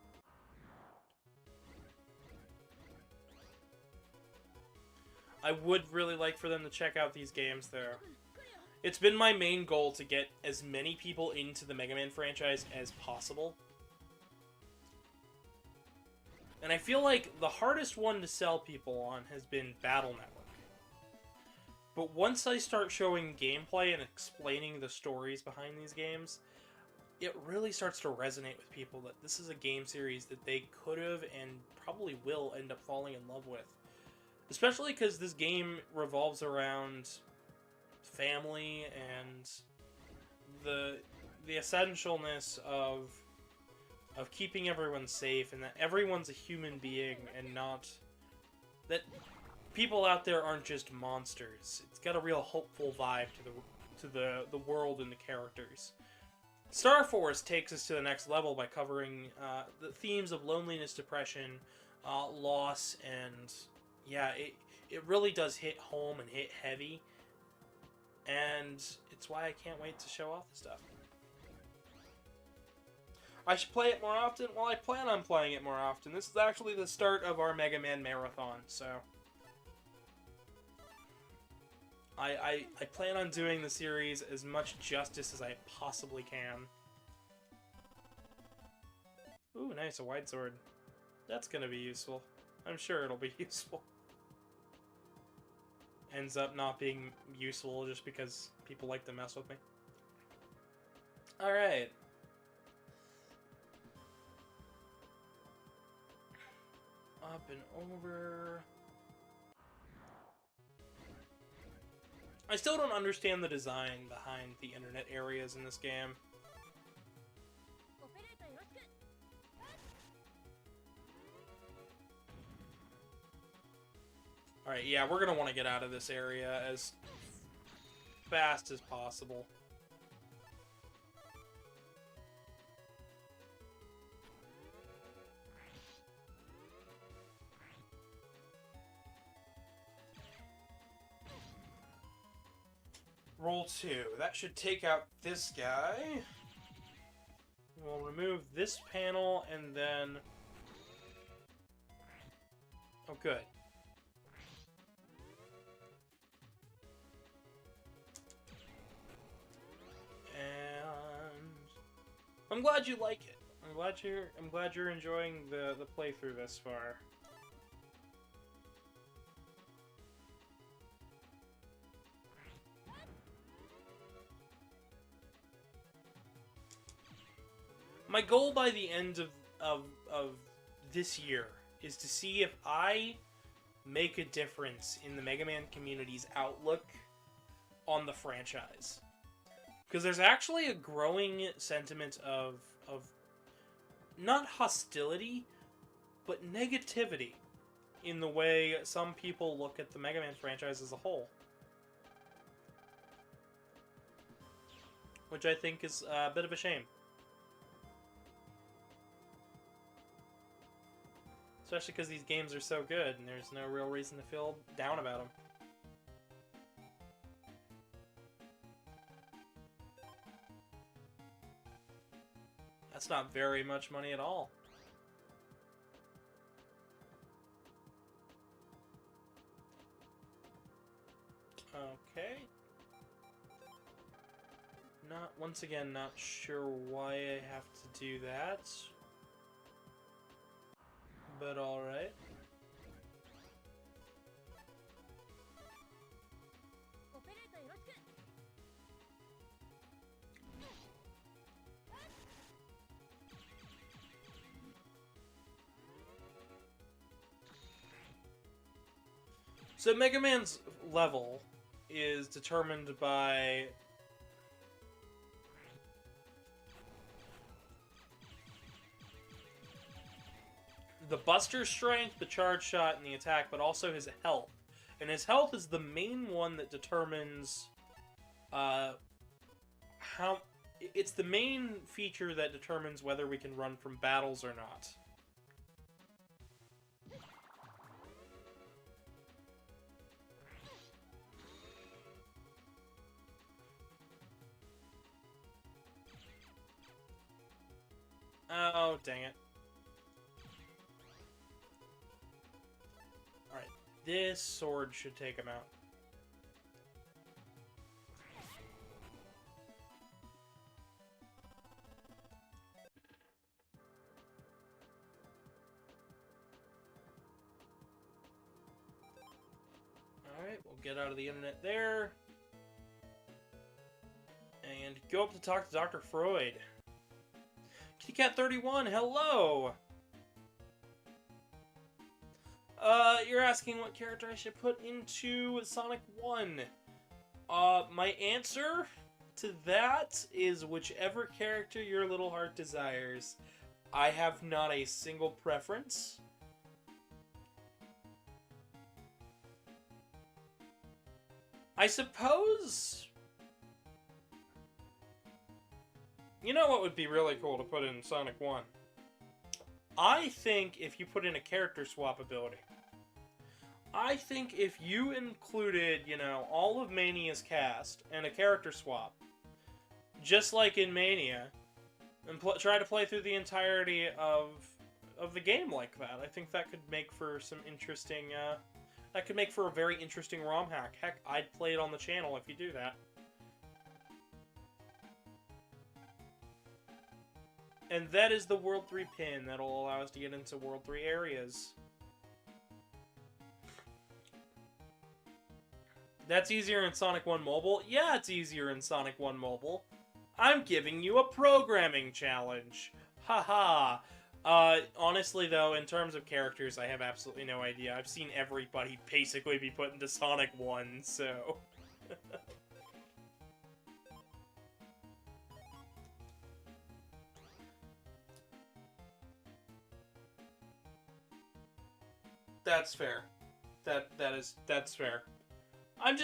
I would really like for them to check out these games, though. It's been my main goal to get as many people into the Mega Man franchise as possible. And I feel like the hardest one to sell people on has been Battle Network. But once I start showing gameplay and explaining the stories behind these games, it really starts to resonate with people that this is a game series that they could have and probably will end up falling in love with. Especially because this game revolves around family and the essentialness of keeping everyone safe, and that everyone's a human being and not that people out there aren't just monsters. It's got a real hopeful vibe to the world and the characters. Star Force takes us to the next level by covering the themes of loneliness, depression, loss, and yeah, it really does hit home and hit heavy, and it's why I can't wait to show off the stuff. I should play it more often? Well, I plan on playing it more often. This is actually the start of our Mega Man marathon, so... I plan on doing the series as much justice as I possibly can. Ooh, nice, a wide sword. That's gonna be useful. I'm sure it'll be useful. Ends up not being useful just because people like to mess with me. Alright. Up and over. I still don't understand the design behind the internet areas in this game. Alright, yeah, we're gonna want to get out of this area as fast as possible. Roll 2. That should take out this guy. We'll remove this panel and then... Oh, good. And... I'm glad you like it. I'm glad you're enjoying the playthrough this far. My goal by the end of this year is to see if I make a difference in the Mega Man community's outlook on the franchise. Because there's actually a growing sentiment of not hostility, but negativity in the way some people look at the Mega Man franchise as a whole. Which I think is a bit of a shame. Especially because these games are so good, and there's no real reason to feel down about them. That's not very much money at all. Okay. Once again, not sure why I have to do that. But alright. So Mega Man's level is determined by the Buster Strength, the Charge Shot, and the attack, but also his health. And his health is the main one that determines how... It's the main feature that determines whether we can run from battles or not. Oh, dang it. Alright, this sword should take him out. Alright, we'll get out of the internet there. And go up to talk to Dr. Freud. KitKat31, hello! You're asking what character I should put into Sonic 1. My answer to that is whichever character your little heart desires. I have not a single preference. I suppose... You know what would be really cool to put in Sonic 1? I think if you put in a character swap ability. I think if you included, you know, all of Mania's cast and a character swap, just like in Mania, and try to play through the entirety of the game like that, I think that could make for some interesting, that could make for a very interesting ROM hack. Heck, I'd play it on the channel if you do that. And that is the World 3 pin that'll allow us to get into World 3 areas. That's easier in Sonic 1 Mobile? Yeah, it's easier in Sonic 1 Mobile. I'm giving you a programming challenge. Haha. Honestly, though, in terms of characters, I have absolutely no idea. I've seen everybody basically be put into Sonic 1, so... That's fair. That's fair. I'm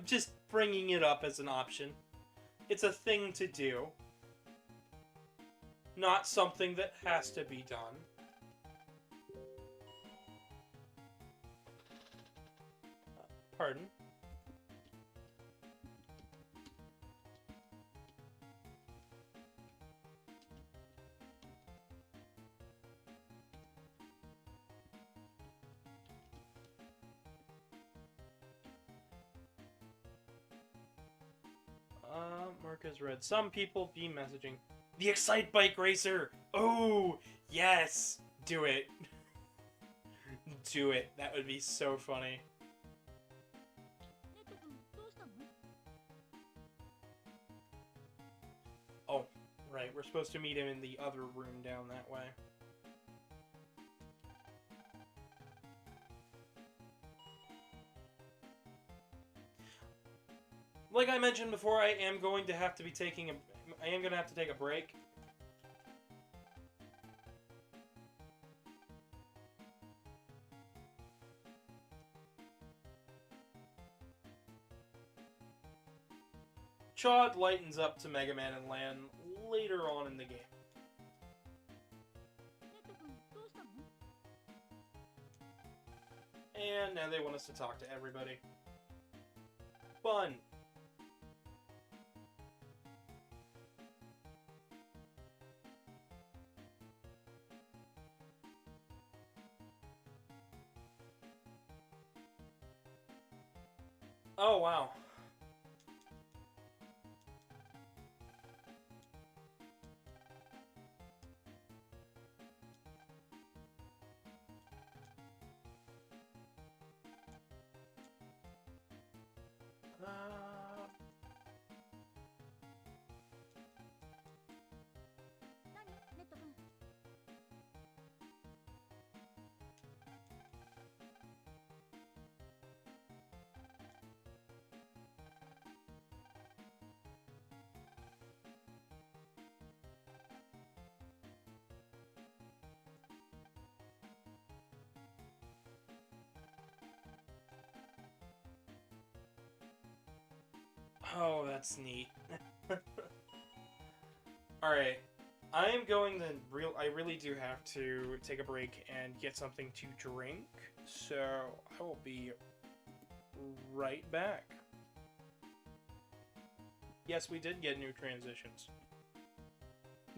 just bringing it up as an option. It's a thing to do. Not something that has to be done. Pardon? Mark has read. Some people be messaging. The Excite Bike Racer! Oh, yes! Do it. Do it. That would be so funny. Oh, right. We're supposed to meet him in the other room down that way. Like I mentioned before, I am going to have to be taking I am going to have to take a break. Chad lightens up to Mega Man and Lan later on in the game. And now they want us to talk to everybody. Fun. Oh, wow. Oh, that's neat. Alright. I am going to... I really do have to take a break and get something to drink. So, I will be right back. Yes, we did get new transitions.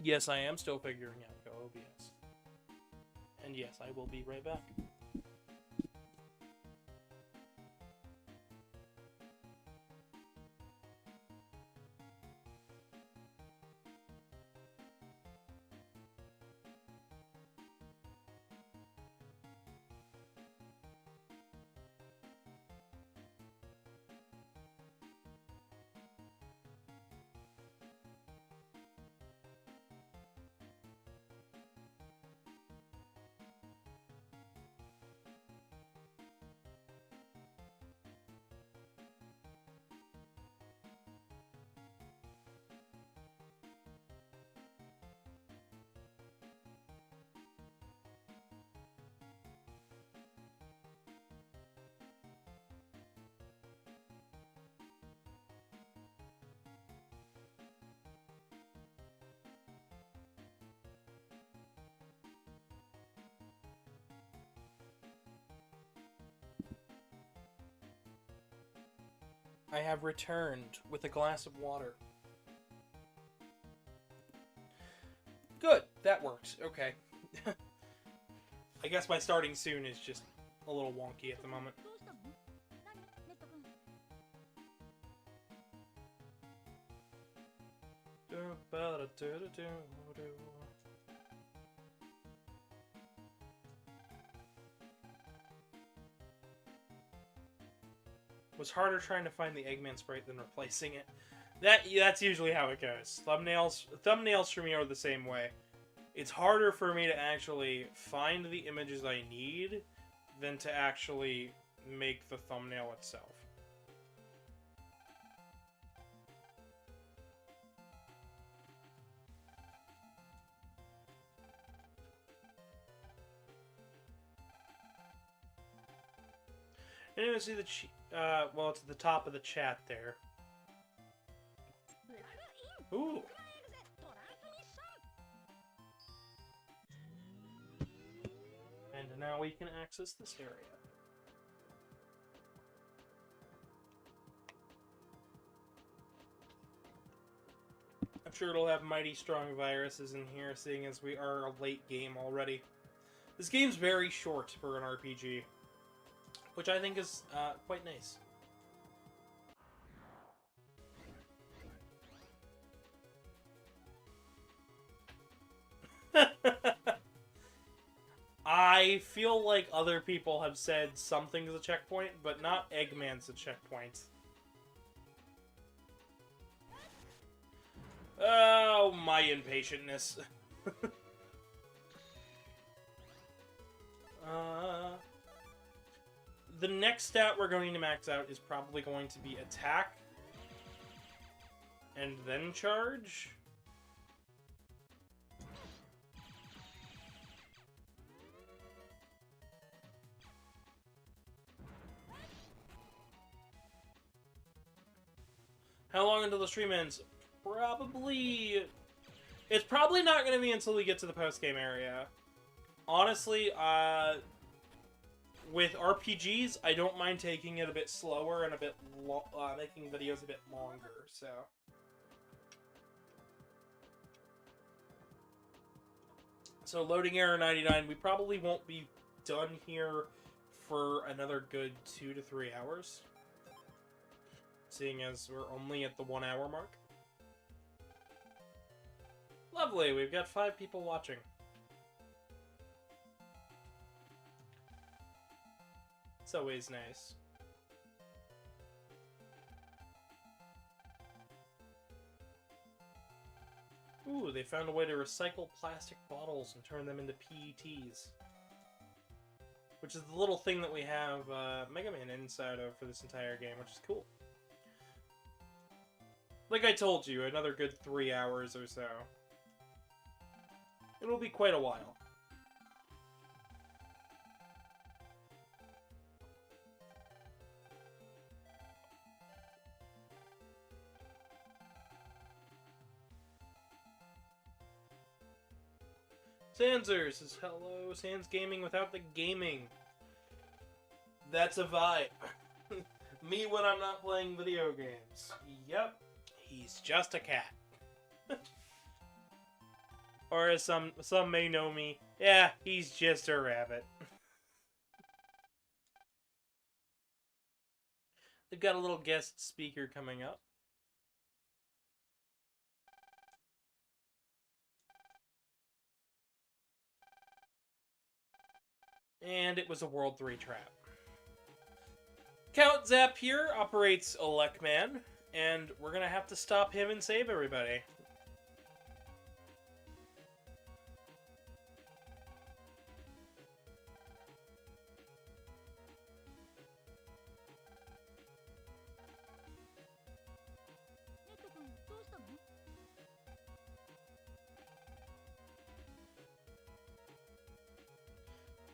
Yes, I am still figuring out OBS. And yes, I will be right back. I have returned with a glass of water. Good, that works. Okay. I guess my starting soon is just a little wonky at the moment. Was harder trying to find the Eggman sprite than replacing it. That's usually how it goes. Thumbnails for me are the same way. It's harder for me to actually find the images I need than to actually make the thumbnail itself. Anyway, see the well, it's at the top of the chat there. Ooh. And now we can access this area. I'm sure it'll have mighty strong viruses in here, seeing as we are a late game already. This game's very short for an RPG, which I think is quite nice. I feel like other people have said something's a checkpoint, but not Eggman's a checkpoint. Oh, my impatientness. The next stat we're going to max out is probably going to be attack. And then charge. How long until the stream ends? Probably... It's probably not going to be until we get to the post-game area. Honestly, with RPGs, I don't mind taking it a bit slower and a bit making videos a bit longer, so... So, loading error 99, we probably won't be done here for another good 2 to 3 hours. Seeing as we're only at the 1 hour mark. Lovely, we've got 5 people watching. It's always nice. Ooh, they found a way to recycle plastic bottles and turn them into PETs. Which is the little thing that we have MegaMan inside of for this entire game, which is cool. Like I told you, another good 3 hours or so. It'll be quite a while. Sanser says, hello, Sans Gaming without the gaming. That's a vibe. Me when I'm not playing video games. Yep, he's just a cat. Or as some may know me, yeah, he's just a rabbit. They've got a little guest speaker coming up. And it was a World 3 trap. Count Zap here operates a Rockman, and we're gonna have to stop him and save everybody.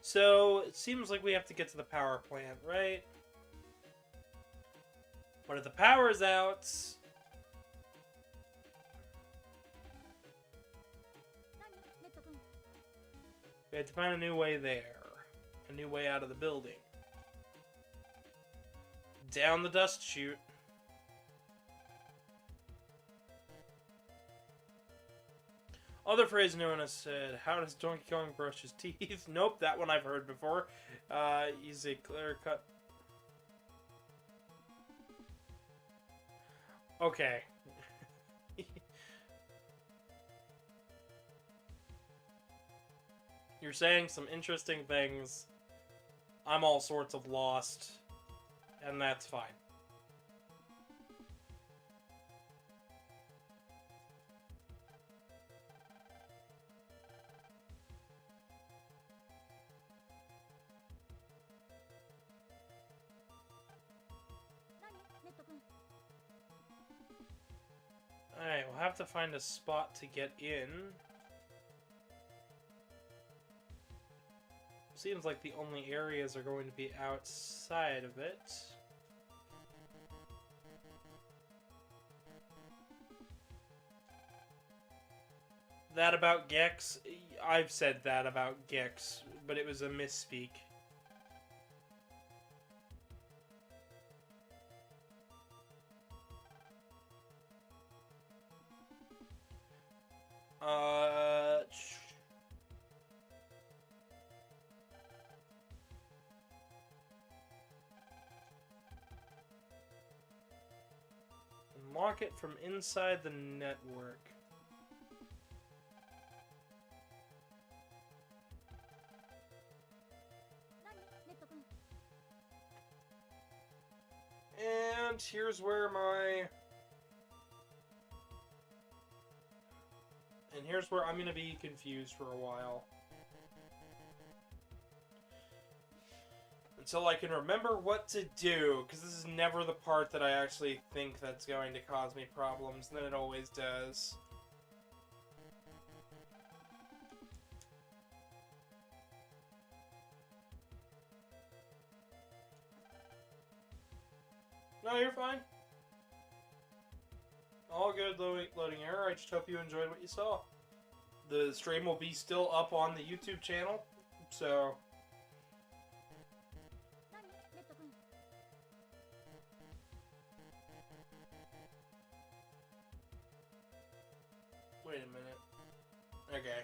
So, it seems like we have to get to the power plant, right? But if the power's out... we have to find a new way there. A new way out of the building. Down the dust chute. Other phrase no one has said, how does Donkey Kong brush his teeth? Nope, that one I've heard before. He's a clear cut. Okay. You're saying some interesting things. I'm all sorts of lost. And that's fine. Alright, we'll have to find a spot to get in. Seems like the only areas are going to be outside of it. That about Gex? I've said that about Gex, but it was a misspeak. Unlock it from inside the network. And here's where I'm gonna be confused for a while. Until I can remember what to do, because this is never the part that I actually think that's going to cause me problems, and then it always does. No, you're fine. All good loading error. I just hope you enjoyed what you saw. The stream will be still up on the YouTube channel, so... Wait a minute. Okay.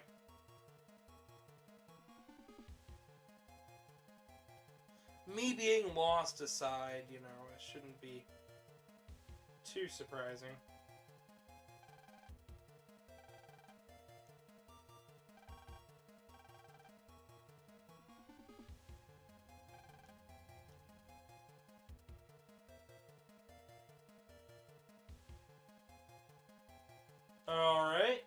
Me being lost aside, you know, it shouldn't be too surprising. Alright.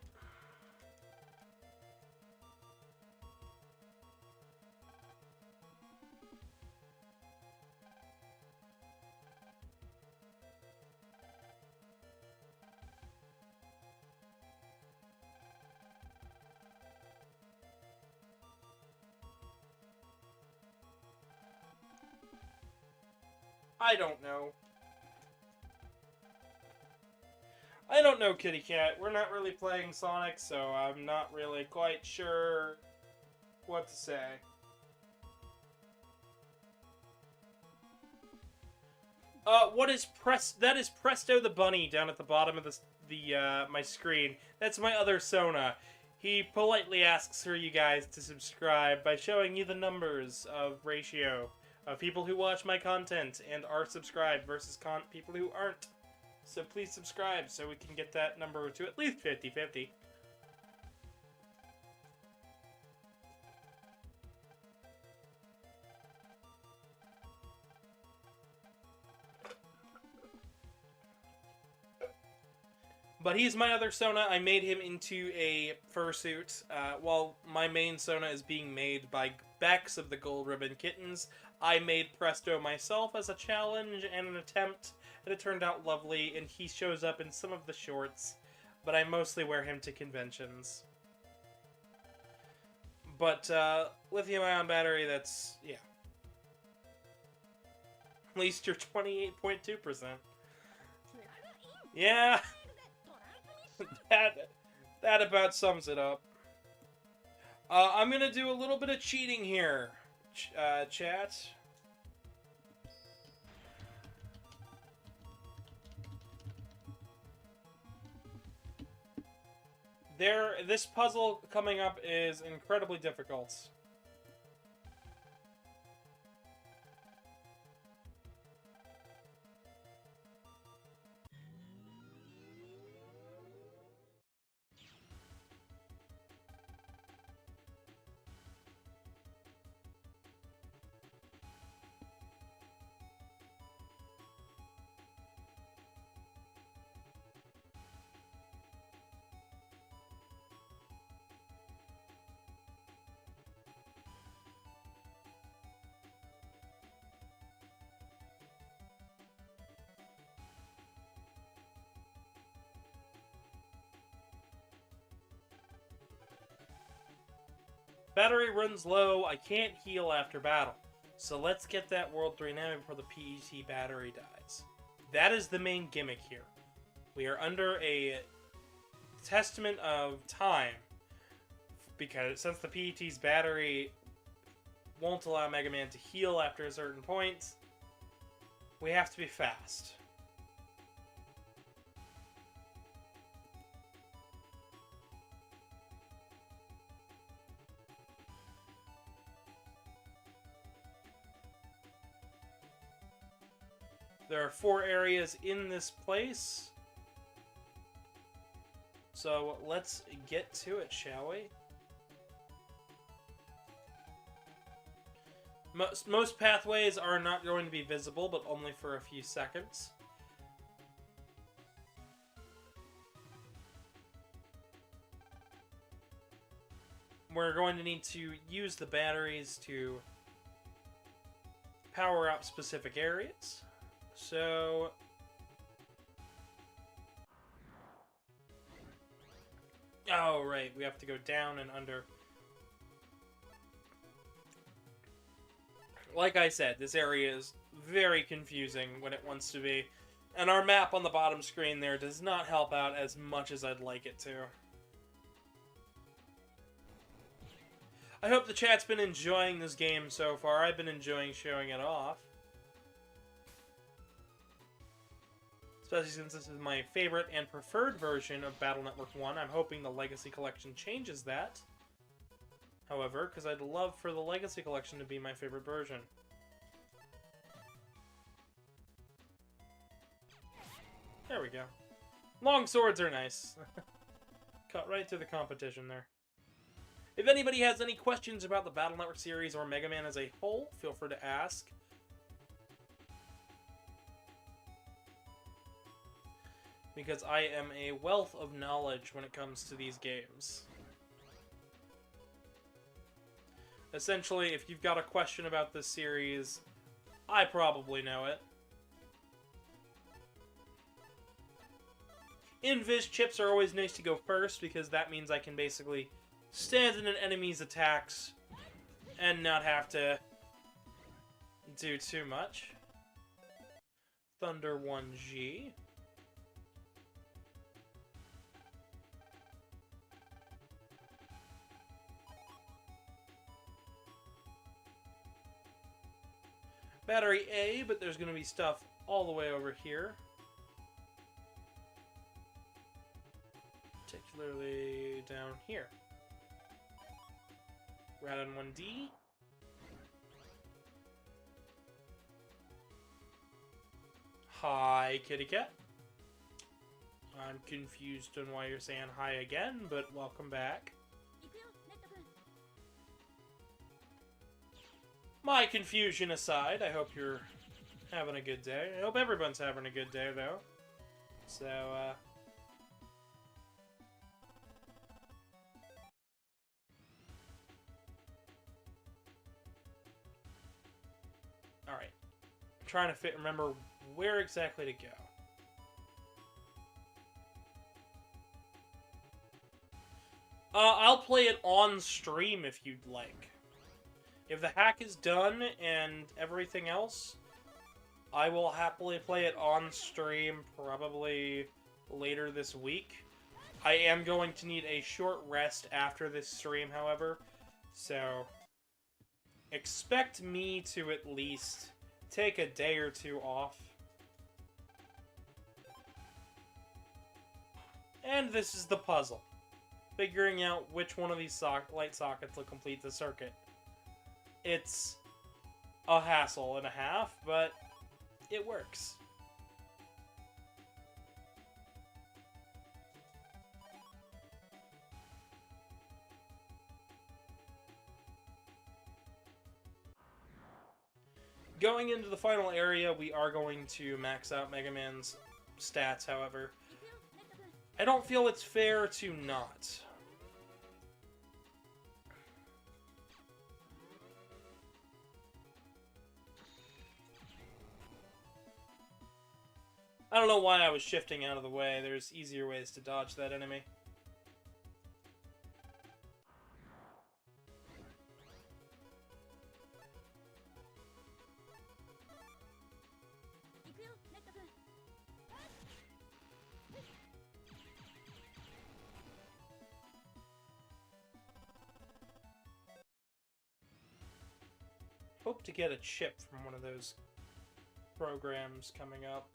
I don't know. I don't know, Kitty Cat. We're not really playing Sonic, so I'm not really quite sure what to say. What is That is Presto the Bunny down at the bottom of my screen. That's my other Sona. He politely asks for you guys to subscribe by showing you the numbers of ratio of people who watch my content and are subscribed versus people who aren't. So please subscribe so we can get that number to at least 50-50. But he's my other Sona. I made him into a fursuit. While my main Sona is being made by Bex of the Gold Ribbon Kittens, I made Presto myself as a challenge and an attempt, and it turned out lovely, and he shows up in some of the shorts, but I mostly wear him to conventions. But, lithium-ion battery, that's, yeah. At least you're 28.2%. Yeah! that about sums it up. I'm gonna do a little bit of cheating here, chat. This puzzle coming up is incredibly difficult. Battery runs low, I can't heal after battle. So let's get that World 3 now before the PET battery dies. That is the main gimmick here. We are under a testament of time, because since the PET's battery won't allow MegaMan to heal after a certain point, we have to be fast. There are 4 areas in this place. So let's get to it, shall we? Most pathways are not going to be visible, but only for a few seconds. We're going to need to use the batteries to power up specific areas. So, oh right, we have to go down and under. Like I said, this area is very confusing when it wants to be, and our map on the bottom screen there does not help out as much as I'd like it to. I hope the chat's been enjoying this game so far. I've been enjoying showing it off. Especially since this is my favorite and preferred version of Battle Network 1. I'm hoping the Legacy Collection changes that. However, because I'd love for the Legacy Collection to be my favorite version. There we go. Long swords are nice. Cut right through the competition there. If anybody has any questions about the Battle Network series or MegaMan as a whole, feel free to ask. Because I am a wealth of knowledge when it comes to these games. Essentially, if you've got a question about this series, I probably know it. Invis chips are always nice to go first, because that means I can basically stand in an enemy's attacks and not have to do too much. Thunder 1G. Battery A, but there's going to be stuff all the way over here. Particularly down here. Radon 1D. Hi, kitty cat. I'm confused on why you're saying hi again, but welcome back. My confusion aside, I hope you're having a good day. I hope everyone's having a good day, though. So, alright. I'm trying to remember where exactly to go. I'll play it on stream if you'd like. If the hack is done and everything else, I will happily play it on stream probably later this week. I am going to need a short rest after this stream, however, so expect me to at least take a day or two off. And this is the puzzle. Figuring out which one of these light sockets will complete the circuit. It's a hassle and a half, but it works. Going into the final area, we are going to max out MegaMan's stats, however. I don't feel it's fair to not. I don't know why I was shifting out of the way. There's easier ways to dodge that enemy. Hope to get a chip from one of those programs coming up.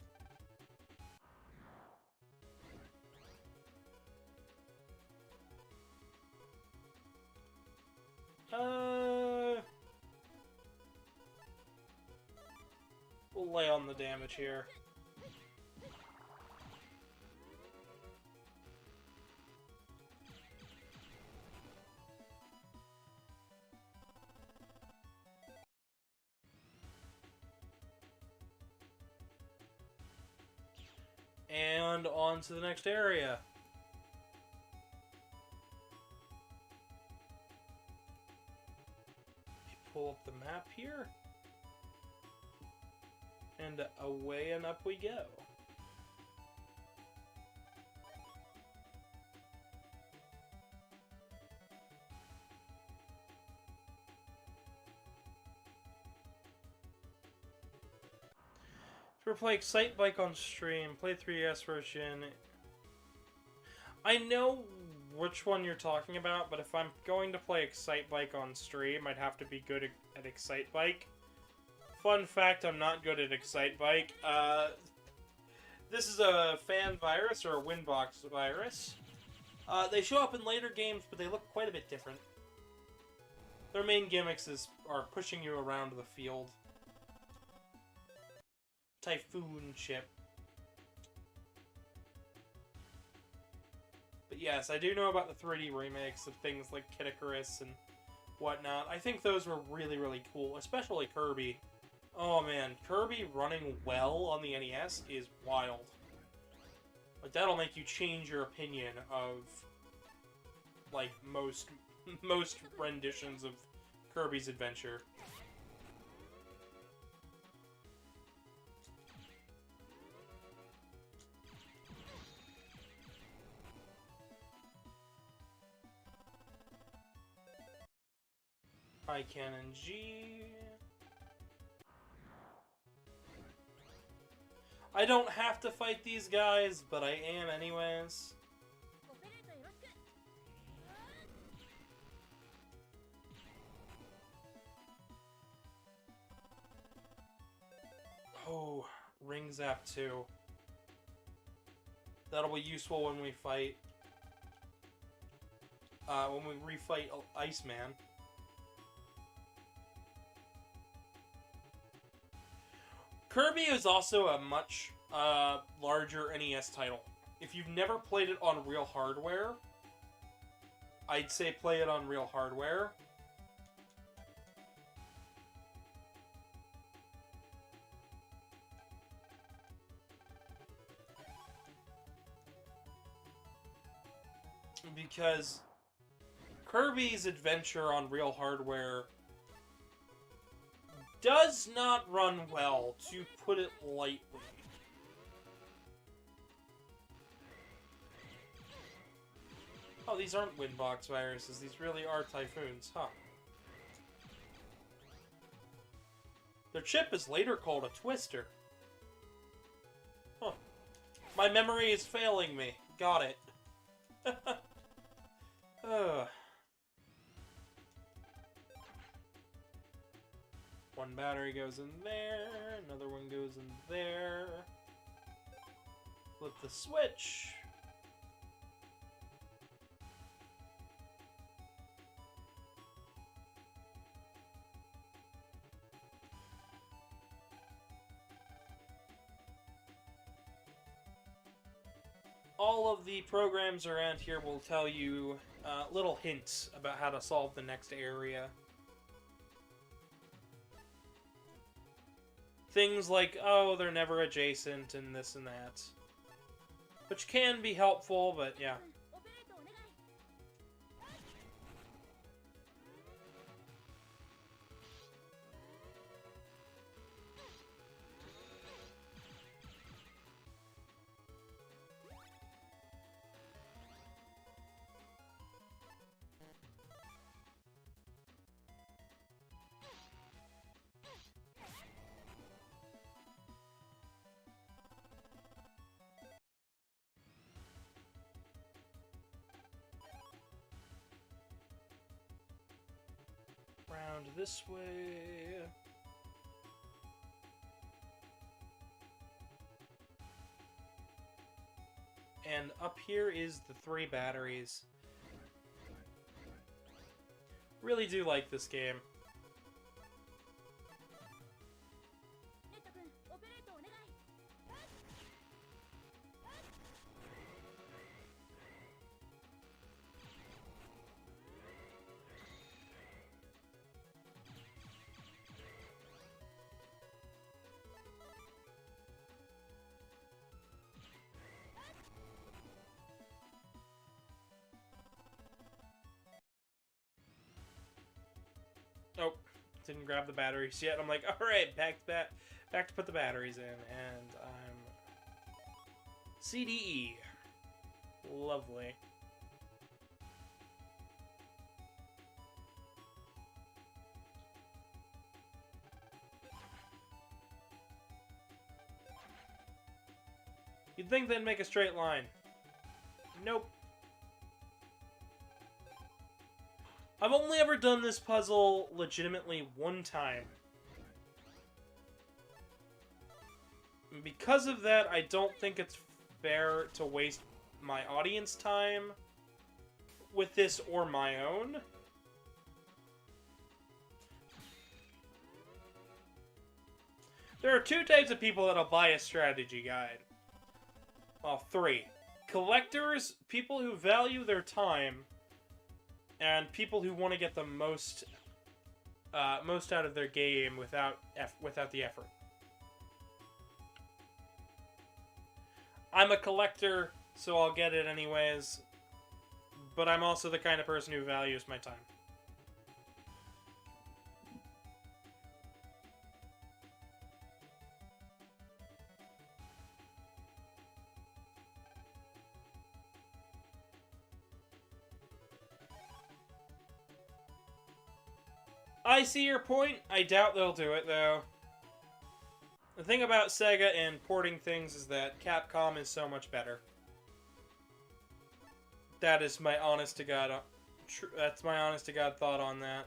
We'll lay on the damage here. And on to the next area. Pull up the map here. And away and up we go. For play Excite Bike on stream, play 3DS version. I know which one you're talking about, but if I'm going to play Excite Bike on stream, I'd have to be good at Excite Bike. Fun fact, I'm not good at Excite Bike. This is a fan virus, or a Winbox virus. They show up in later games, but they look quite a bit different. Their main gimmicks are pushing you around the field. Typhoon chip. But yes, I do know about the 3D remakes of things like Kid Icarus and whatnot. I think those were really, really cool, especially Kirby. Oh man, Kirby running well on the NES is wild. Like, that'll make you change your opinion of, like, most renditions of Kirby's Adventure. High Cannon G. I don't have to fight these guys, but I am anyways. Ring Zap 2. That'll be useful when we fight. When we refight Iceman. Kirby is also a much larger NES title. If you've never played it on real hardware, I'd say play it on real hardware. Because Kirby's Adventure on real hardware does not run well, to put it lightly. Oh, these aren't Windbox viruses. These really are typhoons, huh? Their chip is later called a Twister. Huh. My memory is failing me. Got it. One battery goes in there, another one goes in there. Flip the switch. All of the programs around here will tell you little hints about how to solve the next area. Things like, oh, they're never adjacent and this and that. Which can be helpful, but yeah. Round this way. And up here is the 3 batteries. Really do like this game. Oh, didn't grab the batteries yet. I'm like, all right, back to put the batteries in, and I'm CDE. Lovely. You'd think they'd make a straight line. Nope. I've only ever done this puzzle legitimately one time. And because of that, I don't think it's fair to waste my audience time with this or my own. There are 2 types of people that'll buy a strategy guide. Well, 3. Collectors, people who value their time, and people who want to get the most out of their game without the effort. I'm a collector, so I'll get it anyways, but I'm also the kind of person who values my time. I see your point. I doubt they'll do it, though. The thing about Sega and porting things is that Capcom is so much better. That is my honest to God. That's my honest to God thought on that.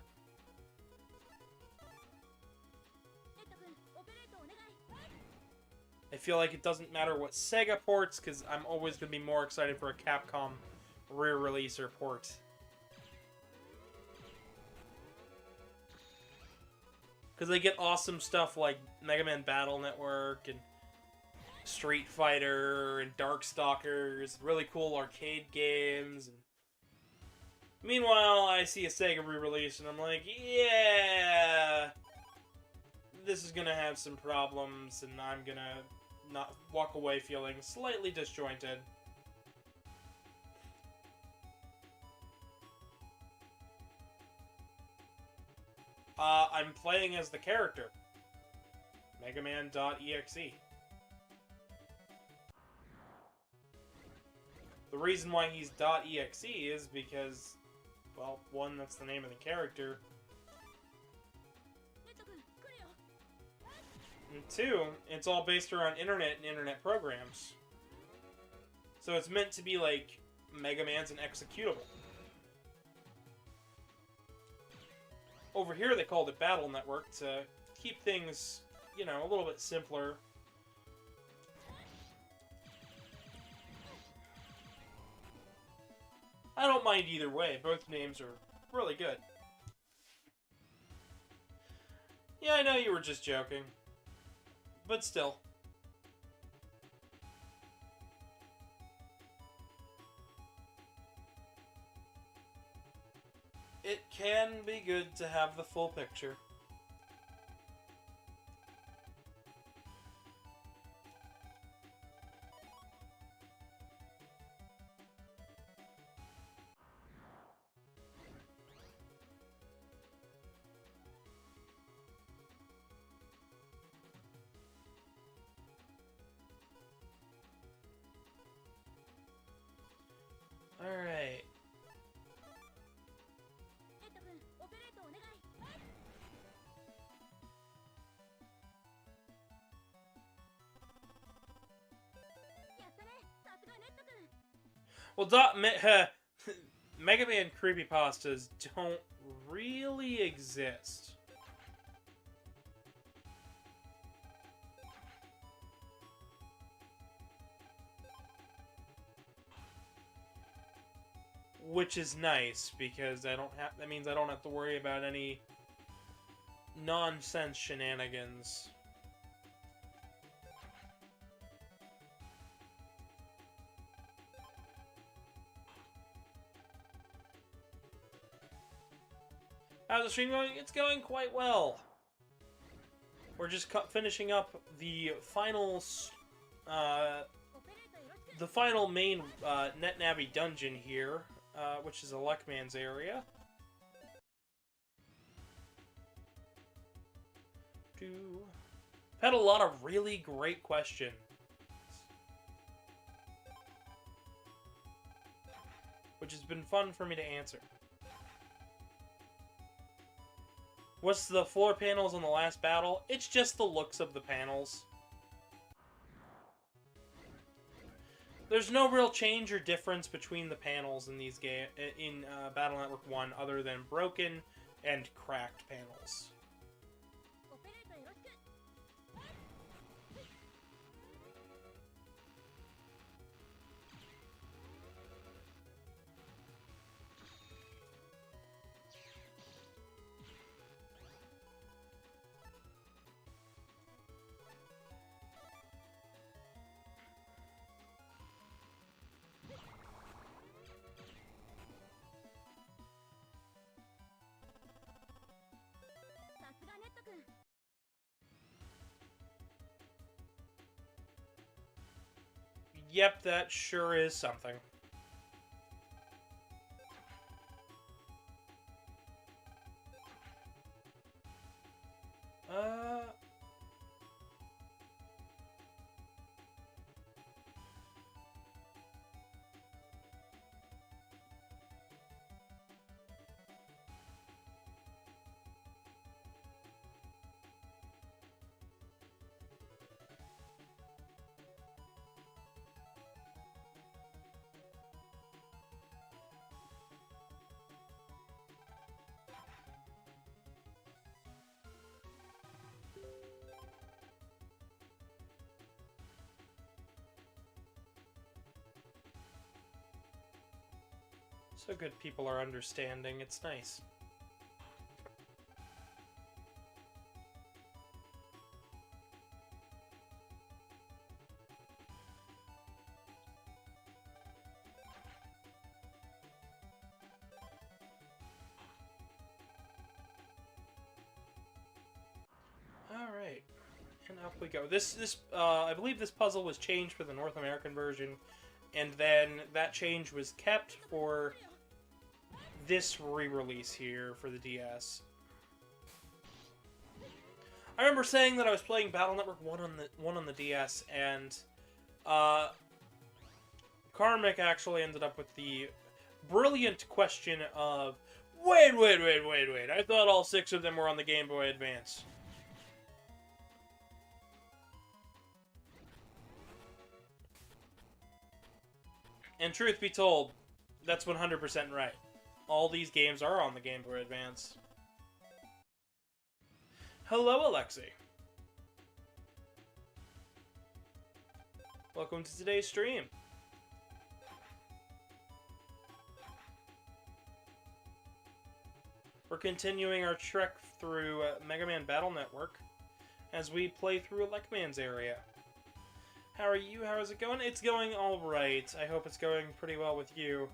feel like it doesn't matter what Sega ports, because I'm always going to be more excited for a Capcom re-release or port. Because they get awesome stuff like Mega Man Battle Network and Street Fighter and Darkstalkers, really cool arcade games. And meanwhile, I see a Sega re-release and I'm like, yeah, this is gonna have some problems, and I'm gonna not walk away feeling slightly disjointed. I'm playing as the character, MegaMan.exe. The reason why he's .exe is because, well, one, that's the name of the character. And two, it's all based around internet and internet programs. So it's meant to be like Mega Man's an executable. Over here they called it Battle Network to keep things, you know, a little bit simpler. I don't mind either way. Both names are really good. Yeah, I know you were just joking. But still. It can be good to have the full picture. Alright. Well, Mega Man creepypastas don't really exist. Which is nice, because that means I don't have to worry about any nonsense shenanigans. How's the stream going? It's going quite well. We're just finishing up the final main NetNavi dungeon here, which is a Rockman's area. Had a lot of really great questions, which has been fun for me to answer. What's the floor panels on the last battle? It's just the looks of the panels. There's no real change or difference between the panels in these in Battle Network 1 other than broken and cracked panels. Yep, that sure is something. So good people are understanding. It's nice. Alright. And up we go. I believe this puzzle was changed for the North American version, and then that change was kept for this re-release here for the DS. I remember saying that I was playing Battle Network 1 on the DS, and Karmic actually ended up with the brilliant question of, wait, I thought all 6 of them were on the Game Boy Advance. And truth be told, that's 100% right. All these games are on the Game Boy Advance. Hello, Alexi. Welcome to today's stream. We're continuing our trek through MegaMan Battle Network as we play through Rockman's area. How are you? How is it going? It's going alright. I hope it's going pretty well with you.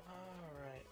Alright.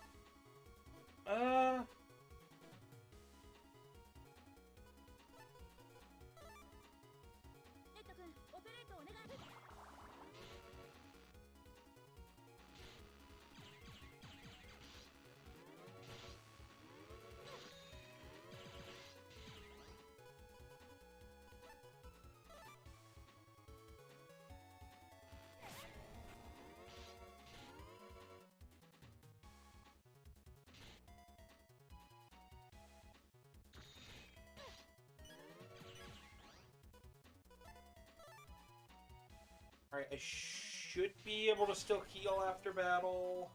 Alright, I should be able to still heal after battle.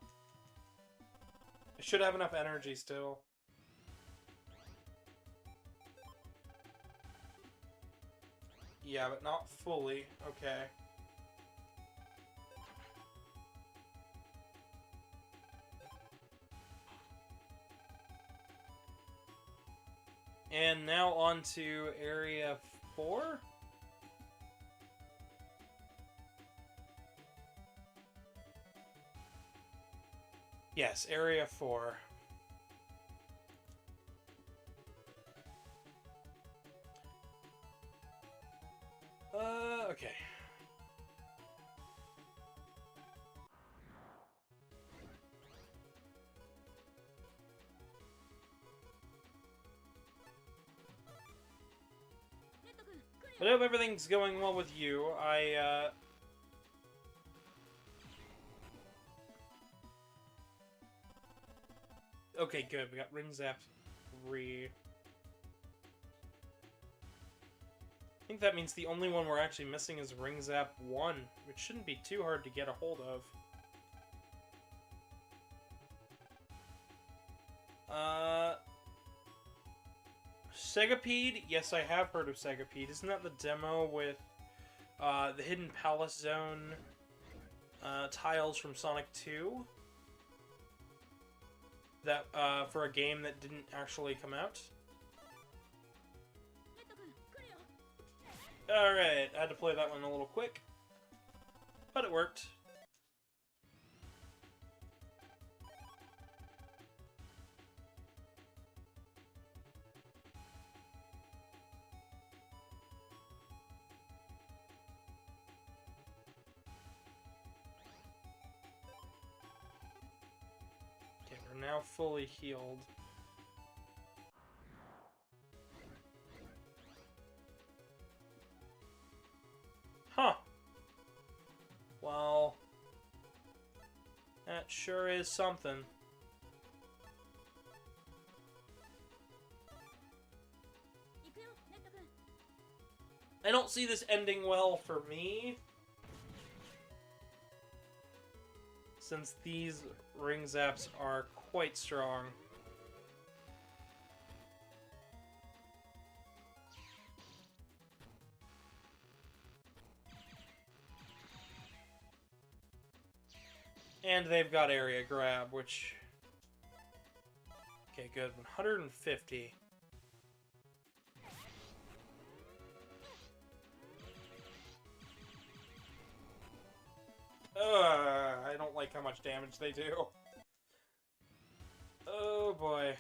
I should have enough energy still. Yeah, but not fully. Okay. And now on to Area 4? Yes, Area 4. Okay. I hope everything's going well with you. Okay, good. We got Ring Zap 3. I think that means the only one we're actually missing is Ring Zap 1, which shouldn't be too hard to get a hold of. Segapede? Yes, I have heard of Segapede. Isn't that the demo with the Hidden Palace Zone tiles from Sonic 2? That, for a game that didn't actually come out? Alright, I had to play that one a little quick. But it worked. Okay, we're now fully healed. Huh. Well, that sure is something. I don't see this ending well for me. since these ring zaps are quite strong. And they've got area grab, which... Okay, good. 150. I don't like how much damage they do. Oh boy.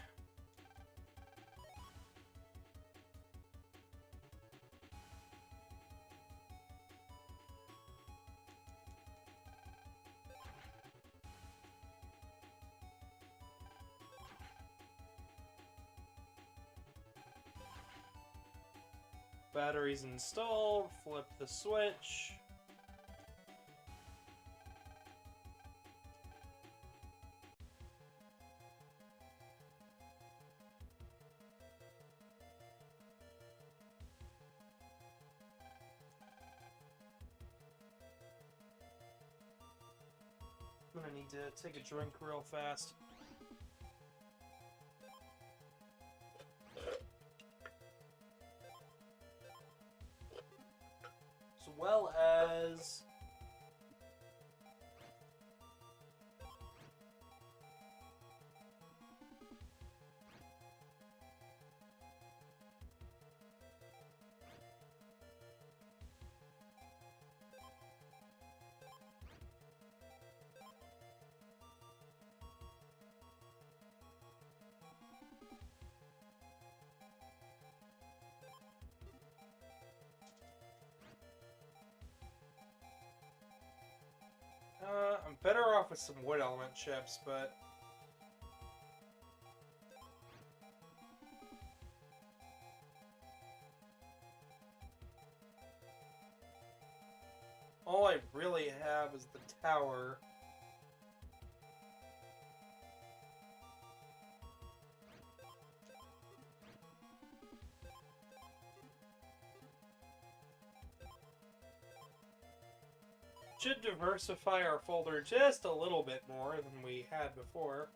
Batteries installed, flip the switch. I'm gonna need to take a drink real fast. As well as... I'm better off with some wood element chips, but... all I really have is the tower. Should diversify our folder just a little bit more than we had before.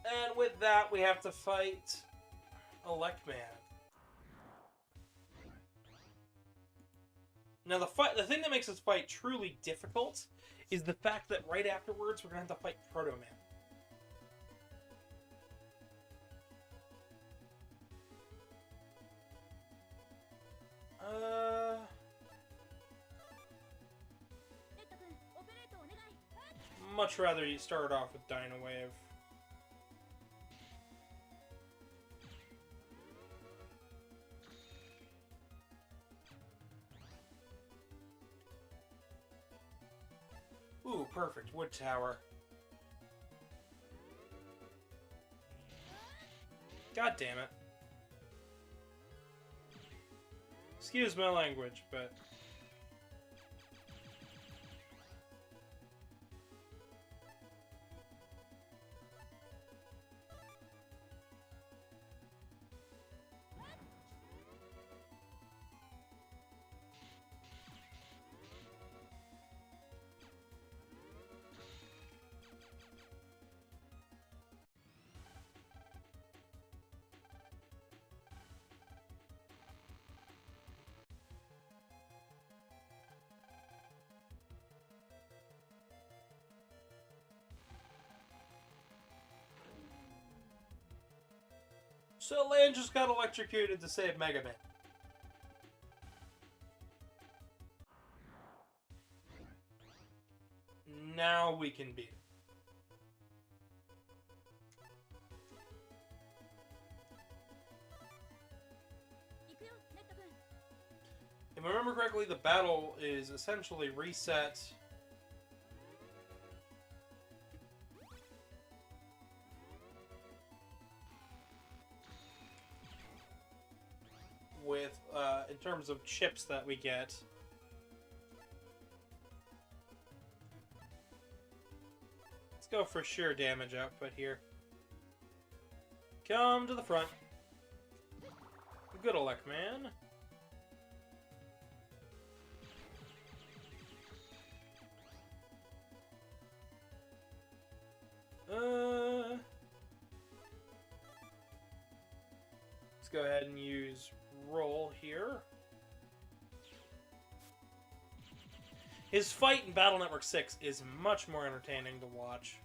And with that, we have to fight Rockman. Now, the thing that makes this fight truly difficult is the fact that right afterwards we're going to have to fight Proto Man. Much rather you start off with Dino Wave. Ooh, perfect. Wood tower. God damn it. Excuse my language, but... So Land just got electrocuted to save MegaMan. Now we can beat it. If I remember correctly, the battle is essentially reset. With, in terms of chips that we get. go for sheer damage output here. Come to the front. Good Rockman. Let's go ahead and use roll here. His fight in Battle Network 6 is much more entertaining to watch.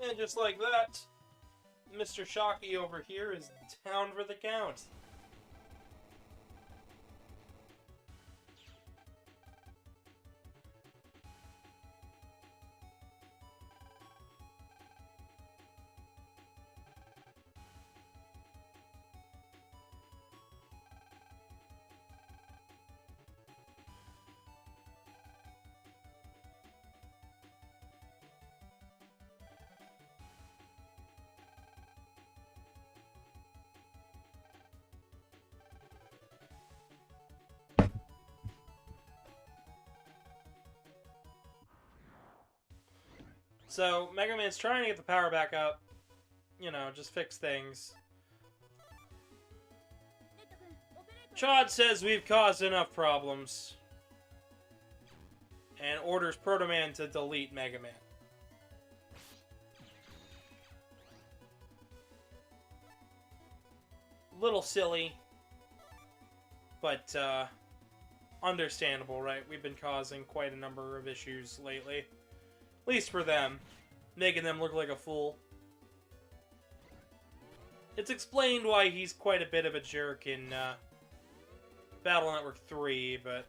And just like that, Mr. Shocky over here is down for the count. So, MegaMan's trying to get the power back up. You know, just fix things. Chad says we've caused enough problems. And orders Proto-Man to delete MegaMan. Little silly. But, understandable, right? We've been causing quite a number of issues lately. At least for them. Making them look like a fool. It's explained why he's quite a bit of a jerk in Battle Network 3, but...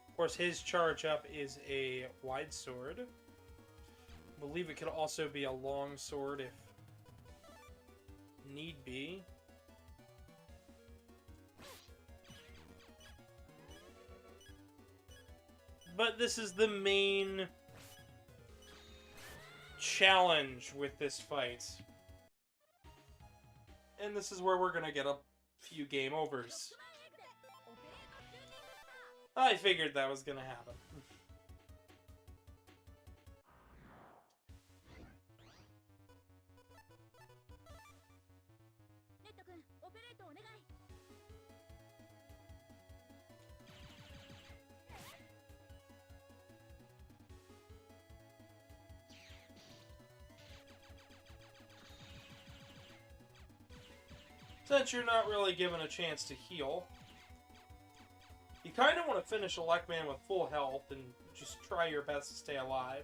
Of course, his charge up is a wide sword. I believe it could also be a long sword if need be. But this is the main challenge with this fight. And this is where we're gonna get a few game overs. I figured that was gonna happen. Since you're not really given a chance to heal, you kind of want to finish a Rockman with full health and just try your best to stay alive.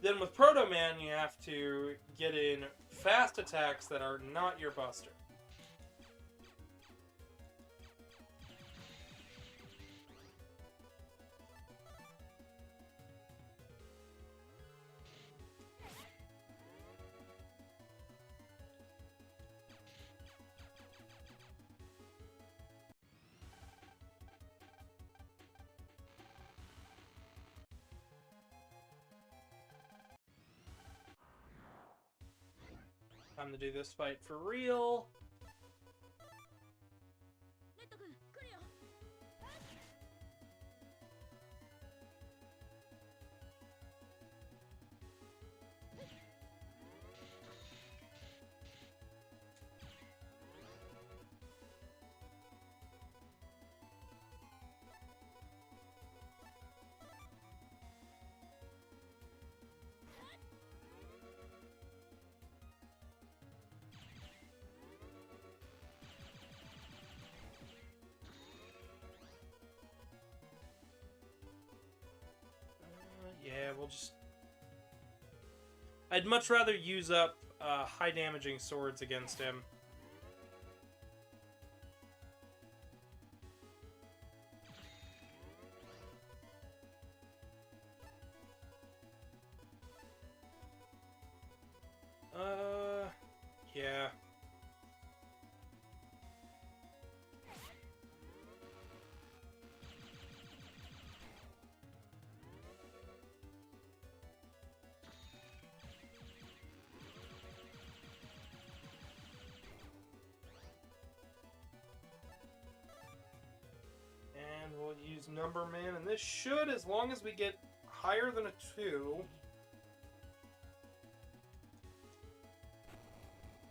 Then with Proto-Man, you have to get in fast attacks that are not your buster. Time to do this fight for real. Yeah, we'll just... I'd much rather use up high damaging swords against him. Yeah. And we'll use Number Man, and this should, as long as we get higher than a 2...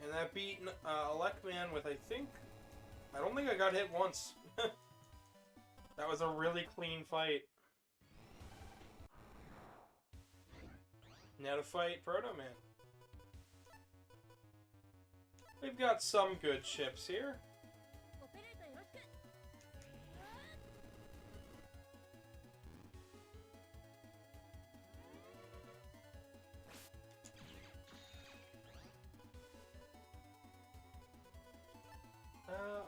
And that beat Rockman with, I don't think I got hit once. That was a really clean fight. Now to fight Proto Man. We've got some good ships here.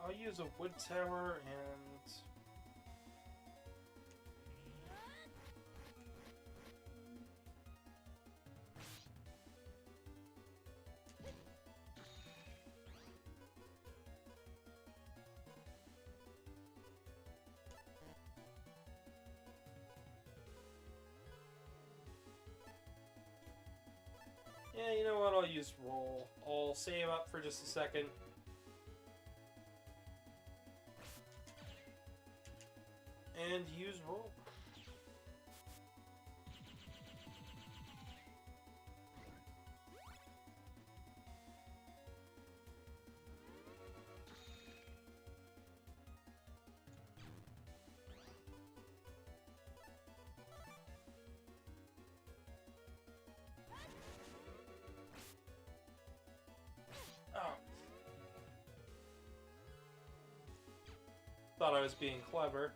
I'll use a wood tower and... Yeah, you know what? I'll use roll. I'll save up for just a second. And use roll. Oh. Thought I was being clever.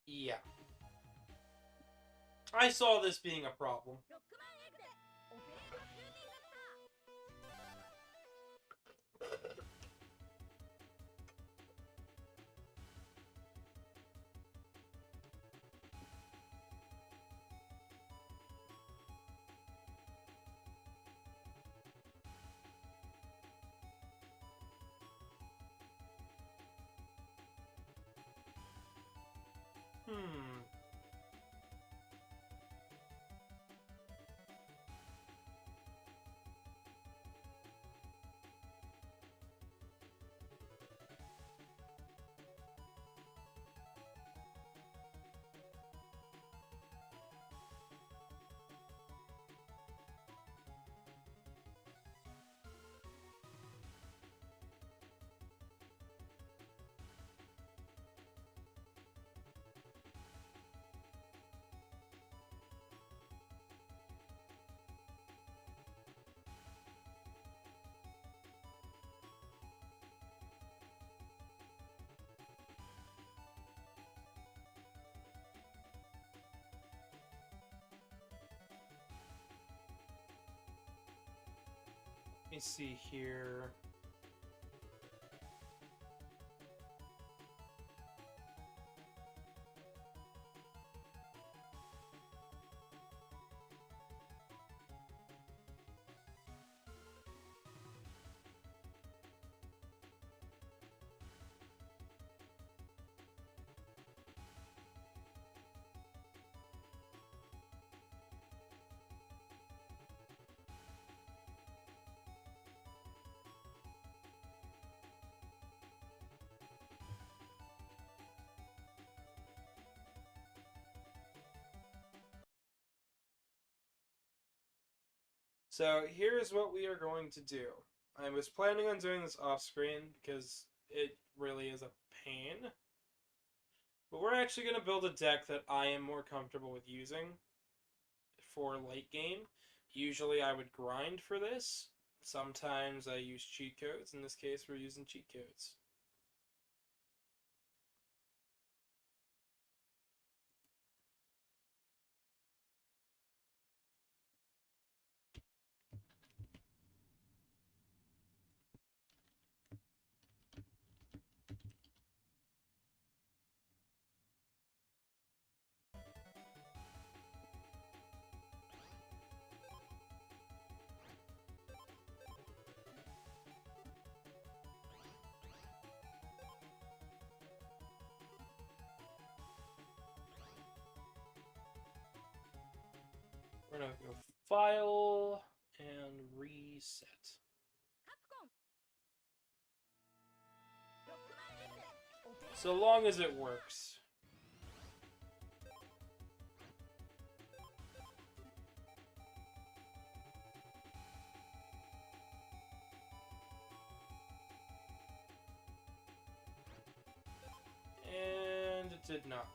Yeah. I saw this being a problem. Let me see here. So here's what we are going to do. I was planning on doing this off screen because it really is a pain. But we're actually going to build a deck that I am more comfortable with using for late game. Usually I would grind for this. Sometimes I use cheat codes. In this case, we're using cheat codes. We're going to go File and Reset. So long as it works. And it did not.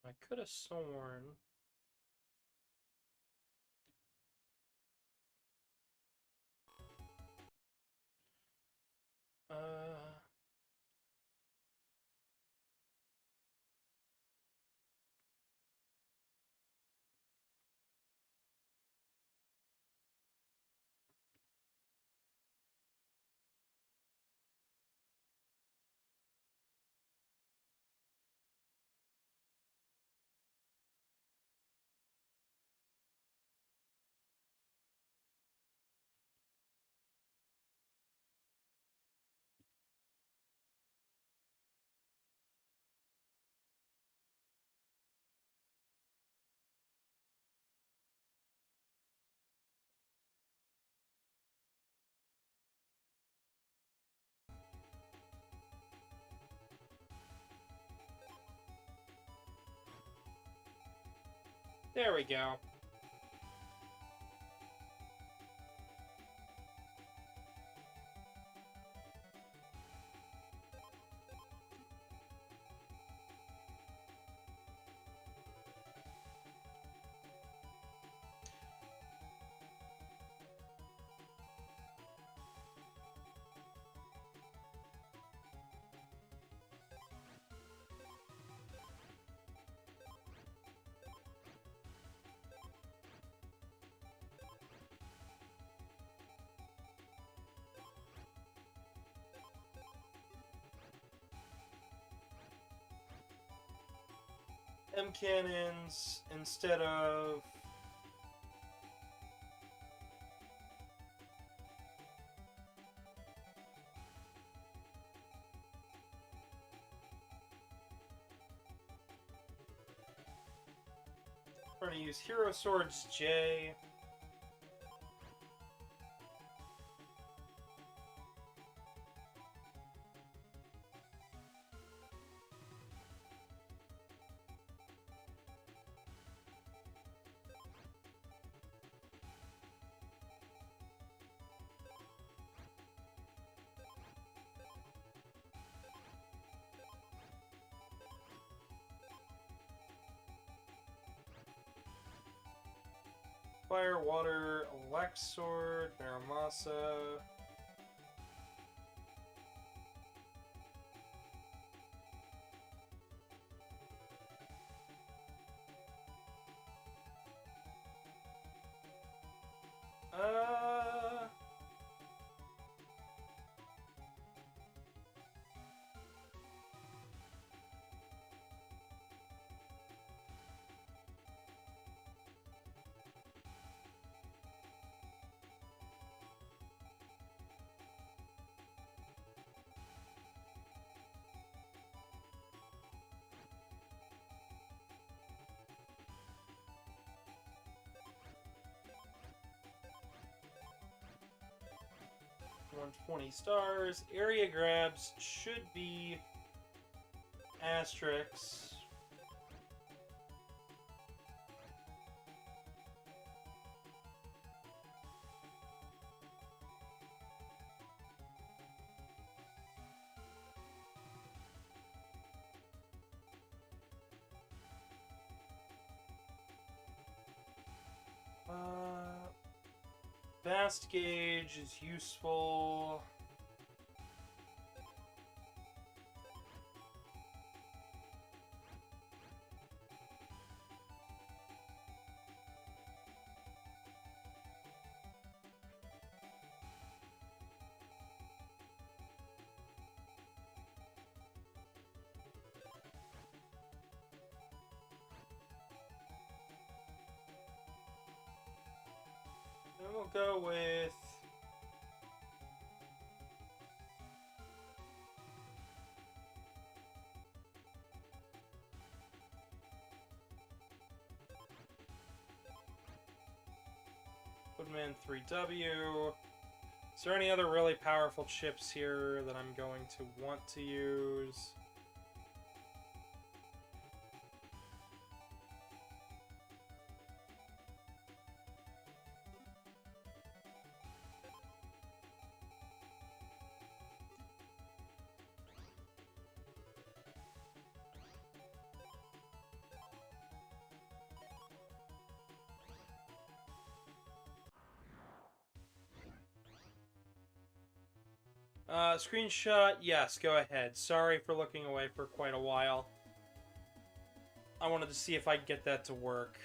I could have sworn. There we go. M cannons instead of we're going to use Hero Swords J. Fire, Water, Elect Sword, Baramasa. 120 stars. Area grabs should be asterisks. Fast gauge is useful. Then we'll go with Woodman 3W. Is there any other really powerful chips here that I'm going to want to use? Screenshot, yes, go ahead. Sorry for looking away for quite a while. I wanted to see if I could get that to work.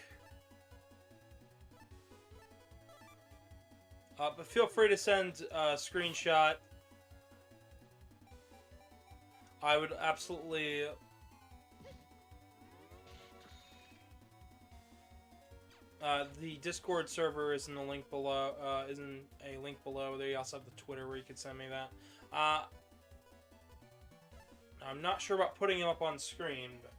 But feel free to send a screenshot. I would absolutely... the Discord server is in the link below. Is in a link below. There you also have the Twitter where you could send me that. I'm not sure about putting him up on screen, but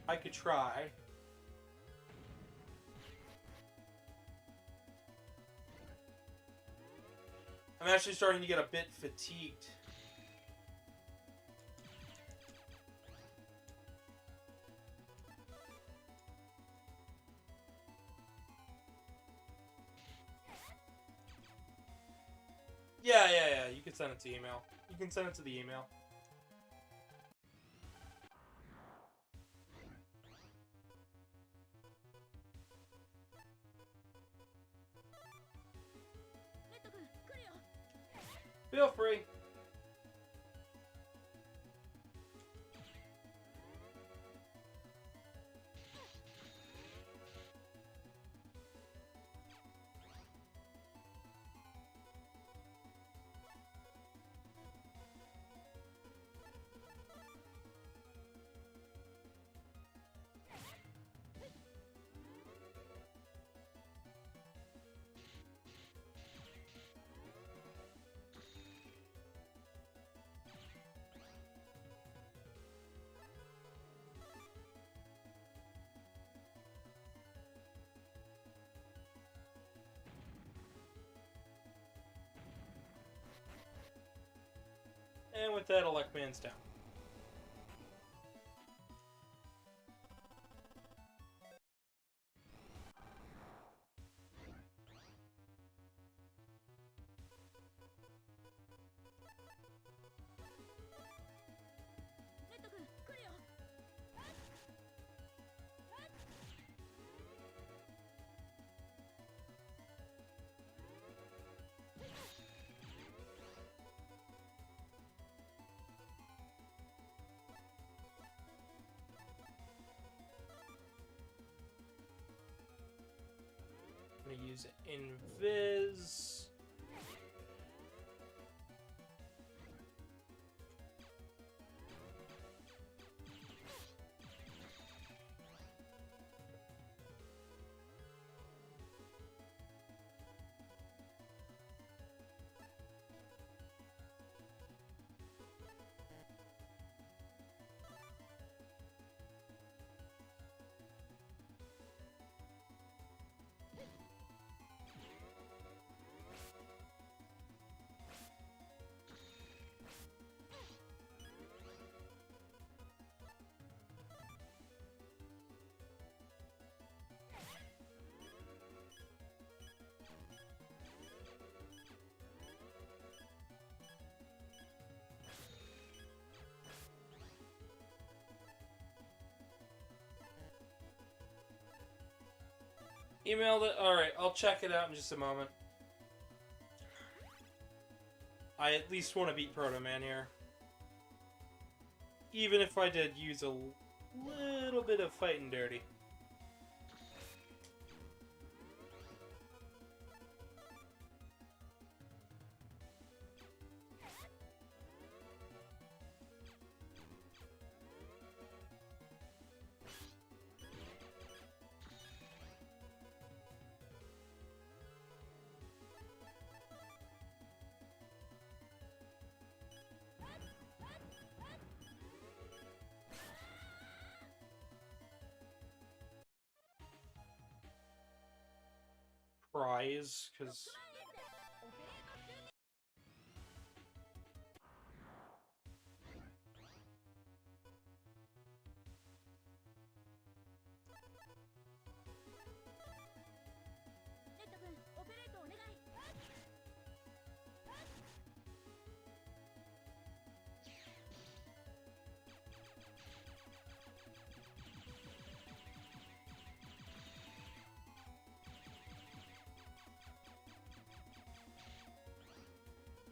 I could try. I'm actually starting to get a bit fatigued. Yeah. You can send it to email. You can send it to the email. Feel free. And with that, Rockman's down. I'm gonna use Invis. Emailed it. Alright, I'll check it out in just a moment. I at least want to beat Proto Man here. Even if I did use a little bit of fighting dirty. Prize, because...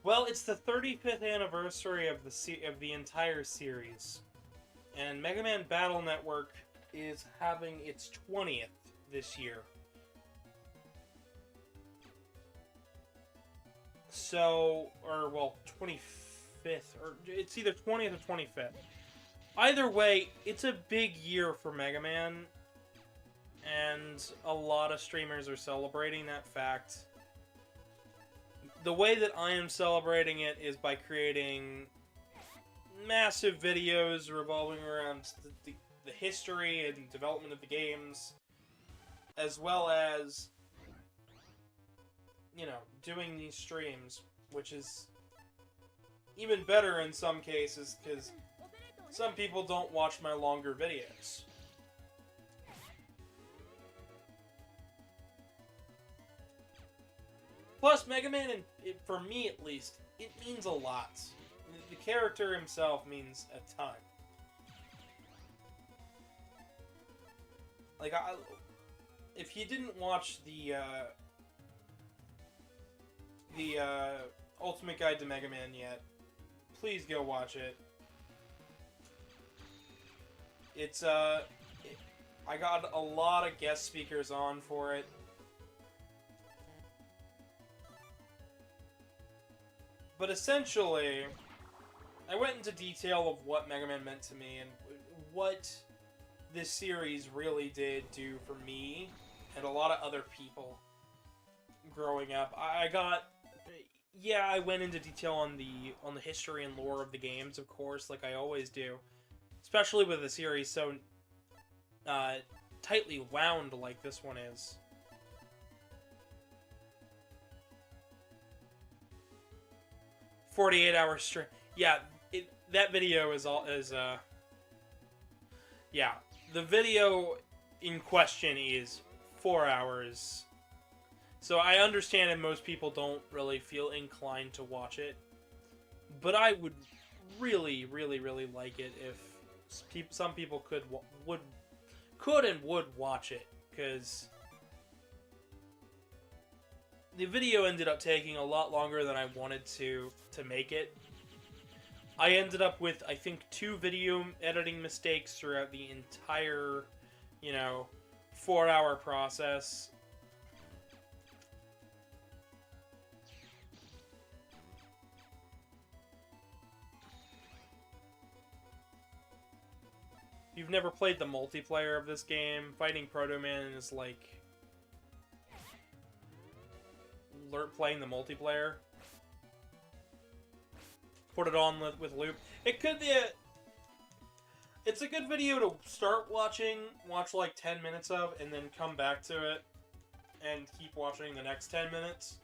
Well, it's the 35th anniversary of the entire series, and Mega Man Battle Network is having its 20th this year. So, or well, 25th, or it's either 20th or 25th. Either way, it's a big year for Mega Man, and a lot of streamers are celebrating that fact. The way that I am celebrating it is by creating massive videos revolving around the history and development of the games, as well as, you know, doing these streams, which is even better in some cases, because some people don't watch my longer videos. Plus, Mega Man, for me at least, it means a lot. The character himself means a ton. Like, if you didn't watch the Ultimate Guide to Mega Man yet, please go watch it. It's, I got a lot of guest speakers on for it. But essentially, I went into detail of what Mega Man meant to me and what this series really did do for me and a lot of other people growing up. I went into detail on the history and lore of the games, of course, like I always do, especially with a series so tightly wound like this one is. 48-hour stream. Yeah, that video yeah, the video in question is 4 hours. So I understand that most people don't really feel inclined to watch it, but I would really, really, really like it if some people could and would watch it, because the video ended up taking a lot longer than I wanted to make it. I ended up with, I think, 2 video editing mistakes throughout the entire, 4-hour process. If you've never played the multiplayer of this game, fighting Proto Man is like playing the multiplayer. Put it on with loop. It could be it's a good video to start watching, watch like 10 minutes of, and then come back to it and keep watching the next 10 minutes.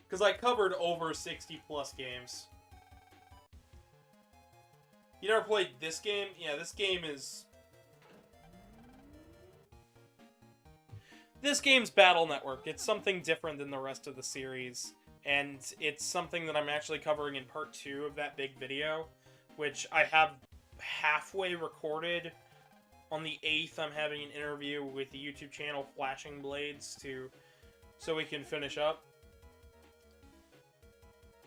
Because I covered over 60 plus games. You never played this game? Yeah, this game's Battle Network. It's something different than the rest of the series. And it's something that I'm actually covering in part 2 of that big video, which I have halfway recorded, On the 8th, I'm having an interview with the YouTube channel Flashing Blades so we can finish up.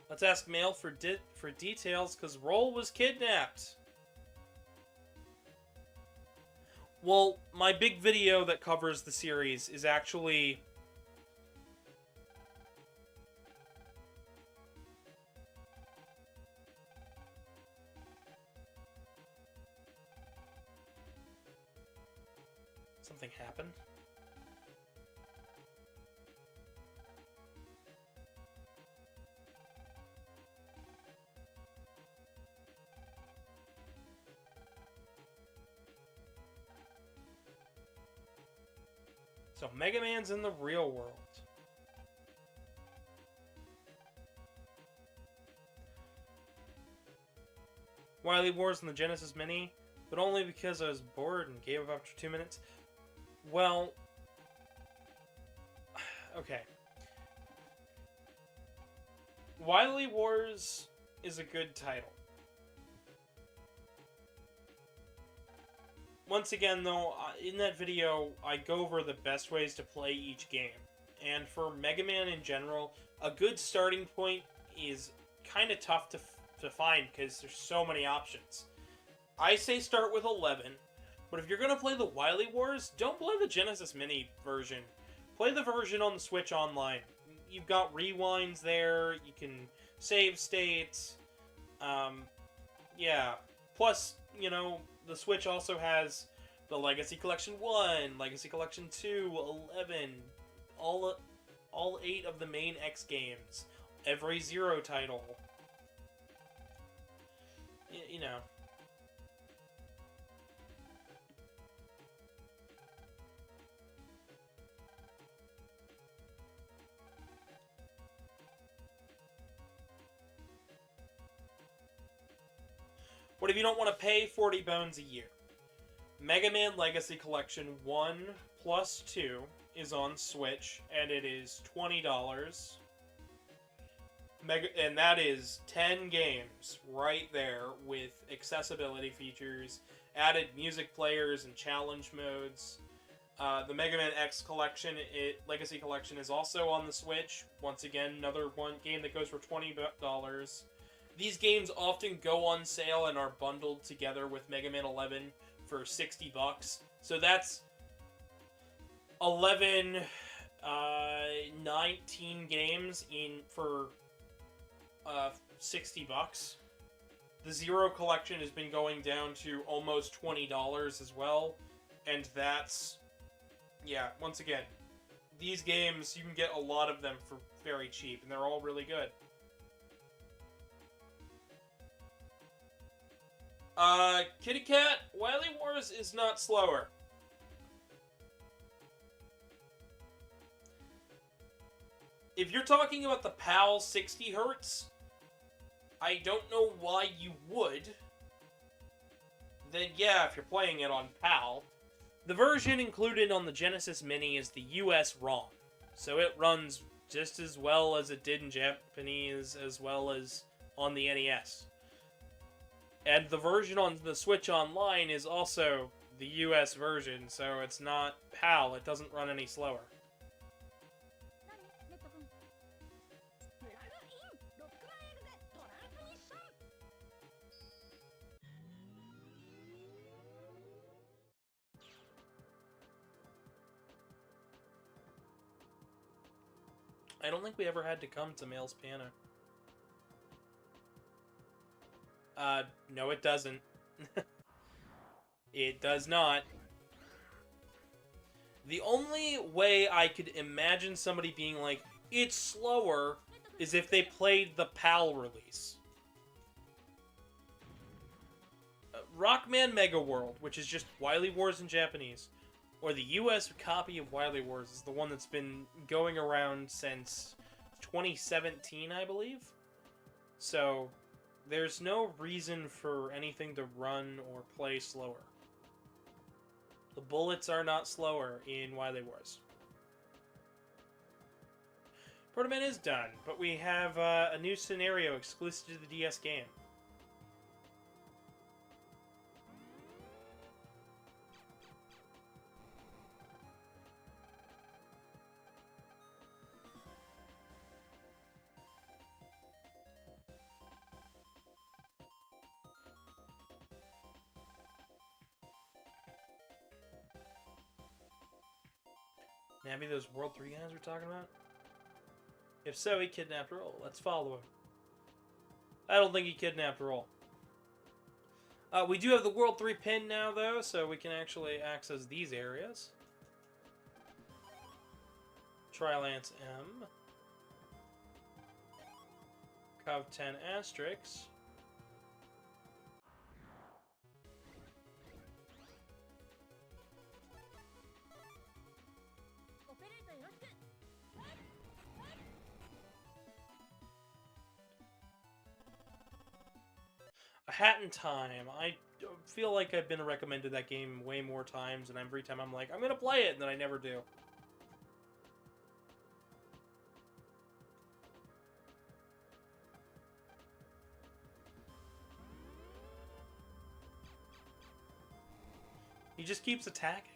Let's ask Mail for details, because Roll was kidnapped. Well, my big video that covers the series is actually... Something happened? So, Mega Man's in the real world. Wily Wars in the Genesis Mini, but only because I was bored and gave up after 2 minutes. Well... Okay. Wily Wars is a good title. Once again, though, in that video, I go over the best ways to play each game. And for Mega Man in general, a good starting point is kind of tough to find because there's so many options. I say start with 11, but if you're going to play the Wily Wars, don't play the Genesis Mini version. Play the version on the Switch Online. You've got rewinds there, you can save states, yeah. Plus, you know, the Switch also has the Legacy Collection 1, Legacy Collection 2, 11, all 8 of the main X games, every Zero title. You know. What if you don't want to pay 40 bones a year? Mega Man Legacy Collection 1 plus 2 is on Switch, and it is $20. And that is 10 games right there with accessibility features, added music players and challenge modes. The Mega Man X Collection, Legacy Collection, is also on the Switch. Once again, another game that goes for $20. These games often go on sale and are bundled together with Mega Man 11 for $60. So that's 19 games for $60. The Zero Collection has been going down to almost $20 as well. And that's... Yeah, once again, these games, you can get a lot of them for very cheap, and they're all really good. Kitty Cat, Wily Wars is not slower. If you're talking about the PAL 60 Hz, I don't know why you would. Then yeah, if you're playing it on PAL. The version included on the Genesis Mini is the US ROM, so it runs just as well as it did in Japanese, as well as on the NES. And the version on the Switch Online is also the US version, so it's not PAL, it doesn't run any slower. I don't think we ever had to come to Male's Piano. No it doesn't. It does not. The only way I could imagine somebody being like, it's slower, is if they played the PAL release. Rockman Mega World, which is just Wily Wars in Japanese, or the US copy of Wily Wars, is the one that's been going around since 2017, I believe. So, there's no reason for anything to run or play slower. The bullets are not slower in Wily Wars. Protoman is done, but we have a new scenario exclusive to the DS game. Navi, those World 3 guys we're talking about? If so, he kidnapped Roll. Let's follow him. I don't think he kidnapped Roll. We do have the World 3 pin now, though, so we can actually access these areas. Trilance M. Cov 10 Asterix. A Hat in Time. I feel like I've been recommended that game way more times, and every time I'm like, I'm gonna play it, and then I never do. He just keeps attacking.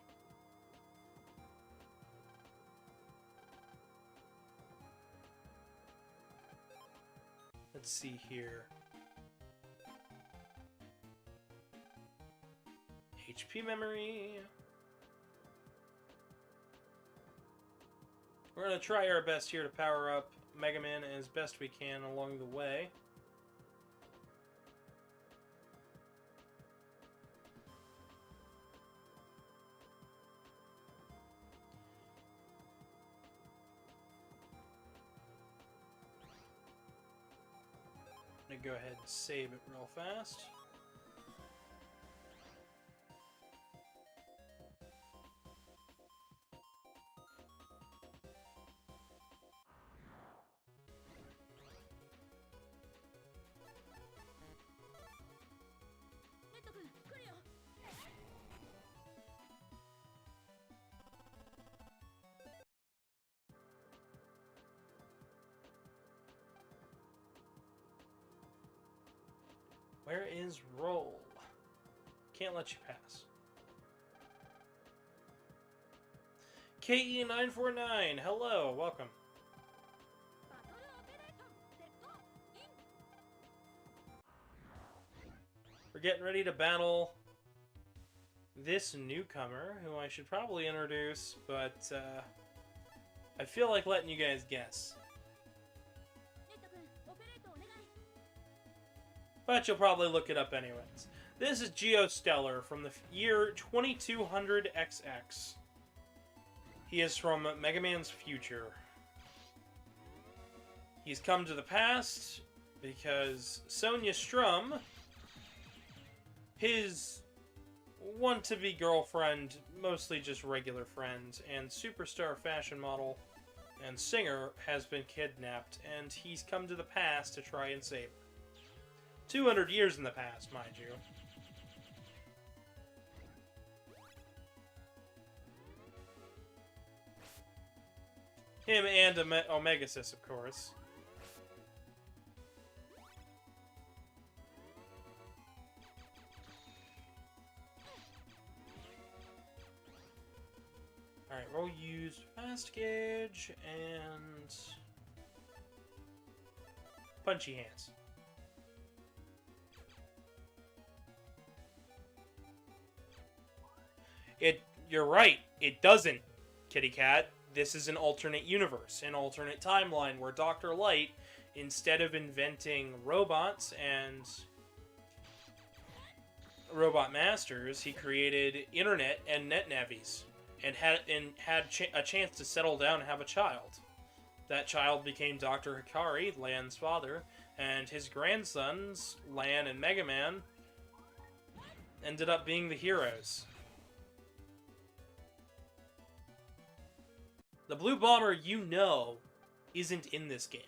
Let's see here. HP memory. We're going to try our best here to power up MegaMan as best we can along the way. I'm going to go ahead and save it real fast. Where is Roll? Can't let you pass. KE949, hello, welcome. We're getting ready to battle this newcomer, who I should probably introduce, but I feel like letting you guys guess. But you'll probably look it up anyways. This is Geostellar from the year 2200XX. He is from MegaMan's future. He's come to the past because Sonia Strum, his want-to-be girlfriend, mostly just regular friend, and superstar fashion model and singer has been kidnapped, and he's come to the past to try and save her. 200 years in the past, mind you. Him and Omegasis, of course. Alright, we'll use Fast Gauge and Punchy Hands. You're right, it doesn't, Kitty Cat. This is an alternate universe, an alternate timeline where Dr. Light, instead of inventing robots and robot masters, he created internet and net navies, and had a chance to settle down and have a child. That child became Dr. Hikari, Lan's father, and his grandsons, Lan and MegaMan, ended up being the heroes. The blue bomber, you know, isn't in this game.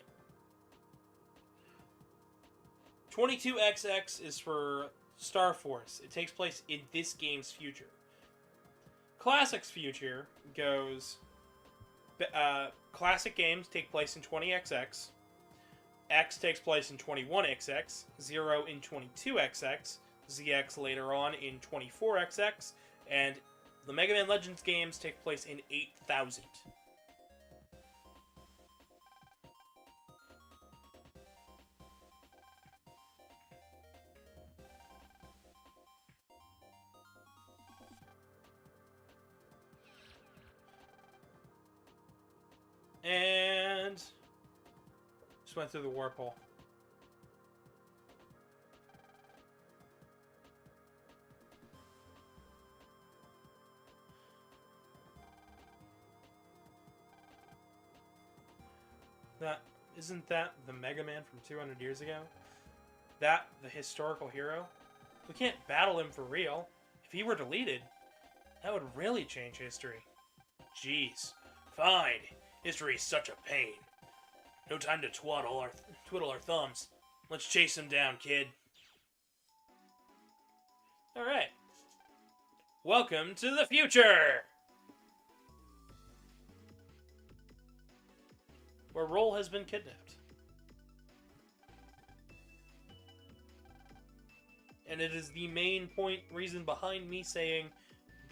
22XX is for Star Force. It takes place in this game's future. Classic's future goes... classic games take place in 20XX. X takes place in 21XX. 0 in 22XX. ZX later on in 24XX. And the Mega Man Legends games take place in 8000. Just went through the warp hole. Isn't that the MegaMan from 200 years ago? That the historical hero? We can't battle him for real. If he were deleted, that would really change history. Jeez. Fine. History's such a pain. No time to twiddle our thumbs. Let's chase him down, kid. Alright. Welcome to the future! Where Roll has been kidnapped. And it is the main reason behind me saying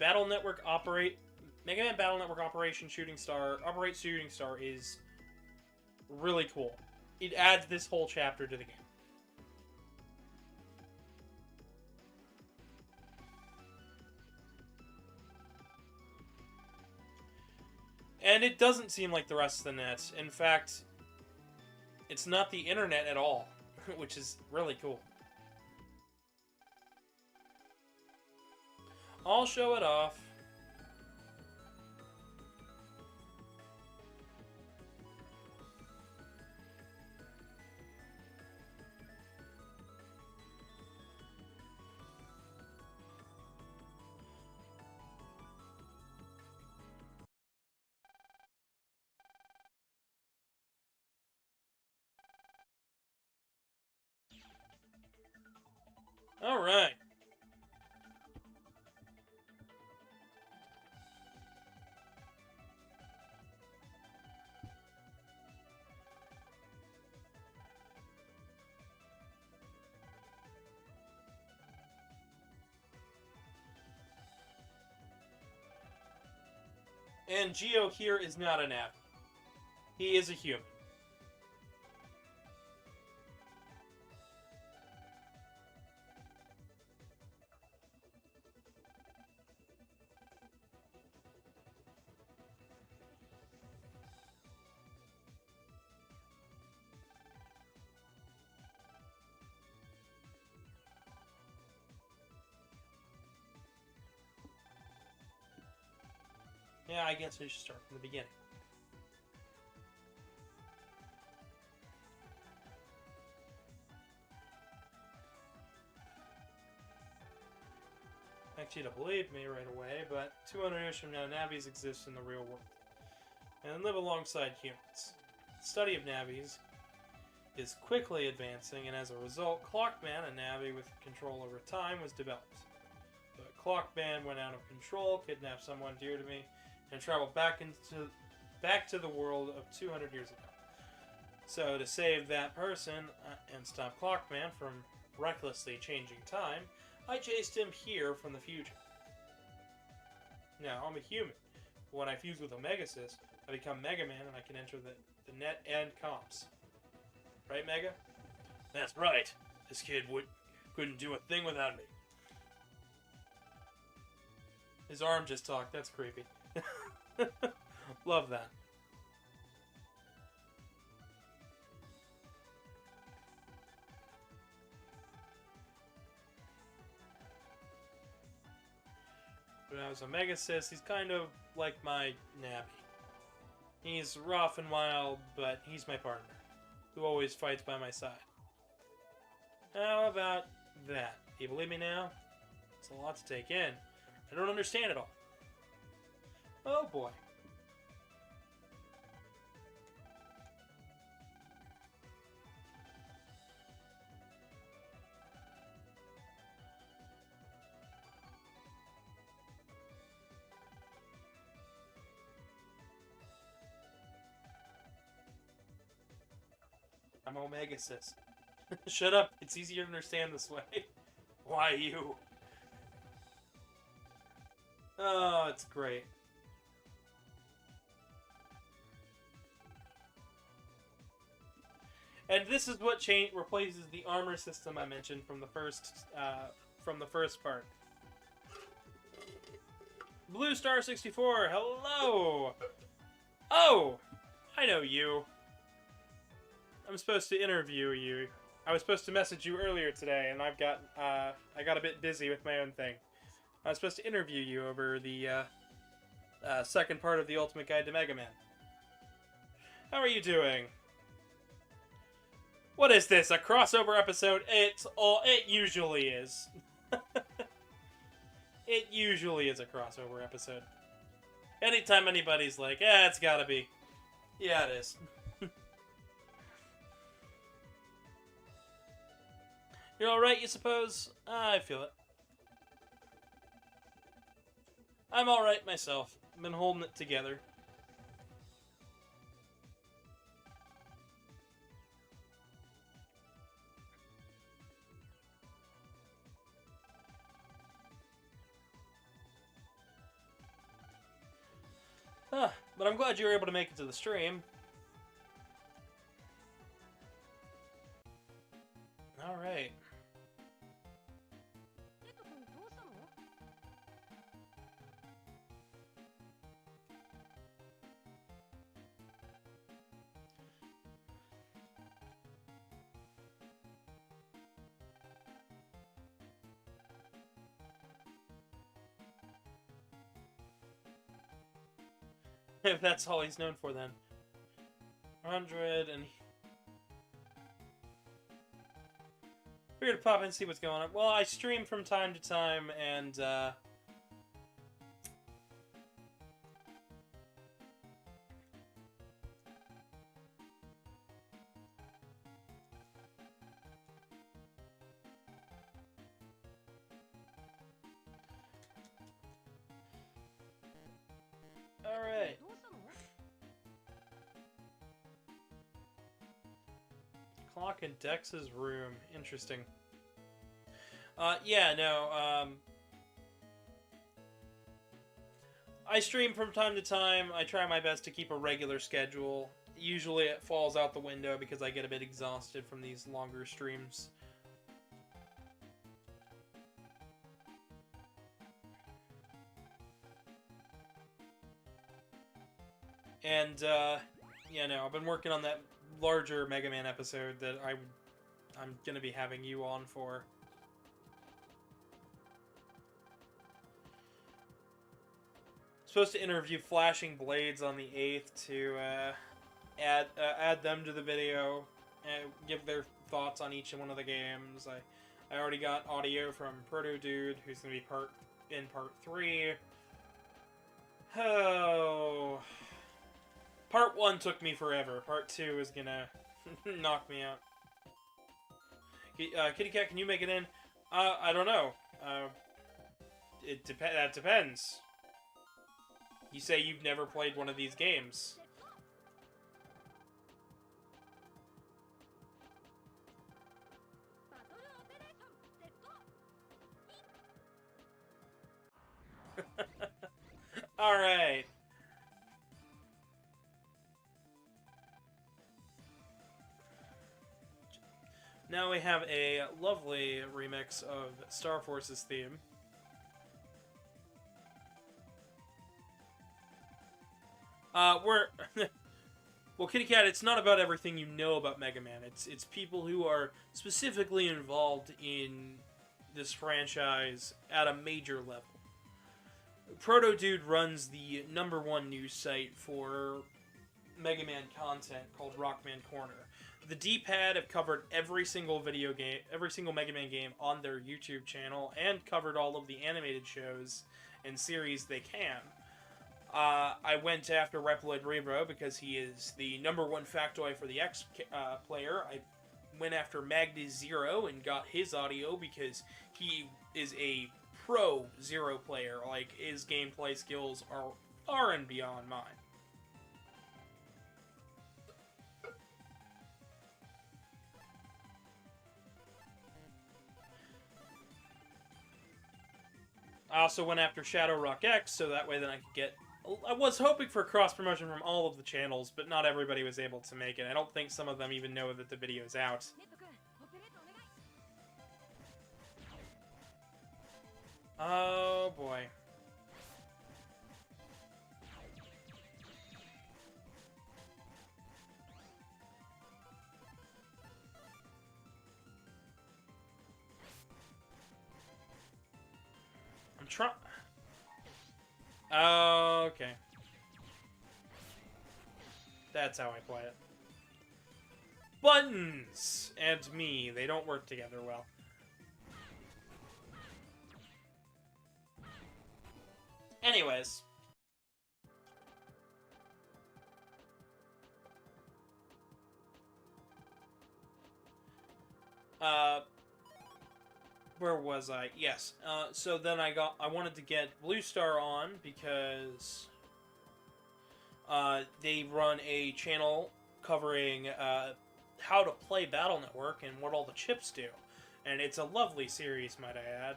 MegaMan Battle Network Operate Shooting Star is really cool. It adds this whole chapter to the game. And it doesn't seem like the rest of the net. In fact, it's not the internet at all, which is really cool. I'll show it off. All right. And Geo here is not an app. He is a human. Yeah, I guess I should start from the beginning. Actually, you don't believe me right away, but 200 years from now, Navis exist in the real world and live alongside humans. The study of Navis is quickly advancing, and as a result, Clockman, a Navi with control over time, was developed. But Clockman went out of control, kidnapped someone dear to me, and traveled back to the world of 200 years ago. So to save that person and stop Clockman from recklessly changing time, I chased him here from the future. Now, I'm a human. But when I fuse with Omegasys, I become MegaMan and I can enter the net and comps. Right, Mega? That's right. This kid couldn't do a thing without me. His arm just talked. That's creepy. Love that. When I was Omegasys, he's kind of like my Navi. He's rough and wild, but he's my partner, who always fights by my side. How about that? Do you believe me now? It's a lot to take in. I don't understand it all. Oh boy. I'm Omegasys. Shut up. It's easier to understand this way. Why you? Oh, it's great. And this is what replaces the armor system I mentioned from the first part. Blue Star 64, hello. Oh, I know you. I'm supposed to interview you. I was supposed to message you earlier today, and I got a bit busy with my own thing. I was supposed to interview you over the second part of the Ultimate Guide to Mega Man. How are you doing? What is this? A crossover episode? It usually is. It usually is a crossover episode. Anytime anybody's like, it's gotta be. Yeah, it is. You're alright, you suppose? I feel it. I'm alright myself. I've been holding it together. But I'm glad you were able to make it to the stream. Alright. If that's all he's known for, then. 100 and... Figured to pop in and see what's going on. Well, I stream from time to time, and, Alright. Clock in Dex's room. Interesting. Yeah, no, I stream from time to time. I try my best to keep a regular schedule. Usually it falls out the window because I get a bit exhausted from these longer streams. And, yeah, no, I've been working on that larger Mega Man episode that I'm gonna be having you on for. Supposed to interview Flashing Blades on the 8th to add them to the video and give their thoughts on each one of the games. I already got audio from Proto Dude, who's gonna be in part 3. Oh, part 1 took me forever. Part 2 is gonna knock me out. Kitty Cat, can you make it in? I don't know. That depends. You say you've never played one of these games. Alright. Now we have a lovely remix of Star Force's theme. Well, Kitty Cat, it's not about everything you know about Mega Man. It's people who are specifically involved in this franchise at a major level. Proto Dude runs the #1 news site for Mega Man content called Rockman Corner. The D-Pad have covered every single video game, every single Mega Man game on their YouTube channel, and covered all of the animated shows and series they can. I went after Reploid Rebro because he is the #1 factoid for the X player. I went after Magda Zero and got his audio because he is a pro Zero player. Like, his gameplay skills are far and beyond mine. I also went after Shadow Rock X, so that way then I could get... I was hoping for cross-promotion from all of the channels, but not everybody was able to make it. I don't think some of them even know that the video's out. Oh, boy. I'm trying... Oh, okay. That's how I play it. Buttons and me, they don't work together well. Anyways. Where was I? Yes. So then I wanted to get Blue Star on because they run a channel covering how to play Battle Network and what all the chips do. And it's a lovely series, might I add.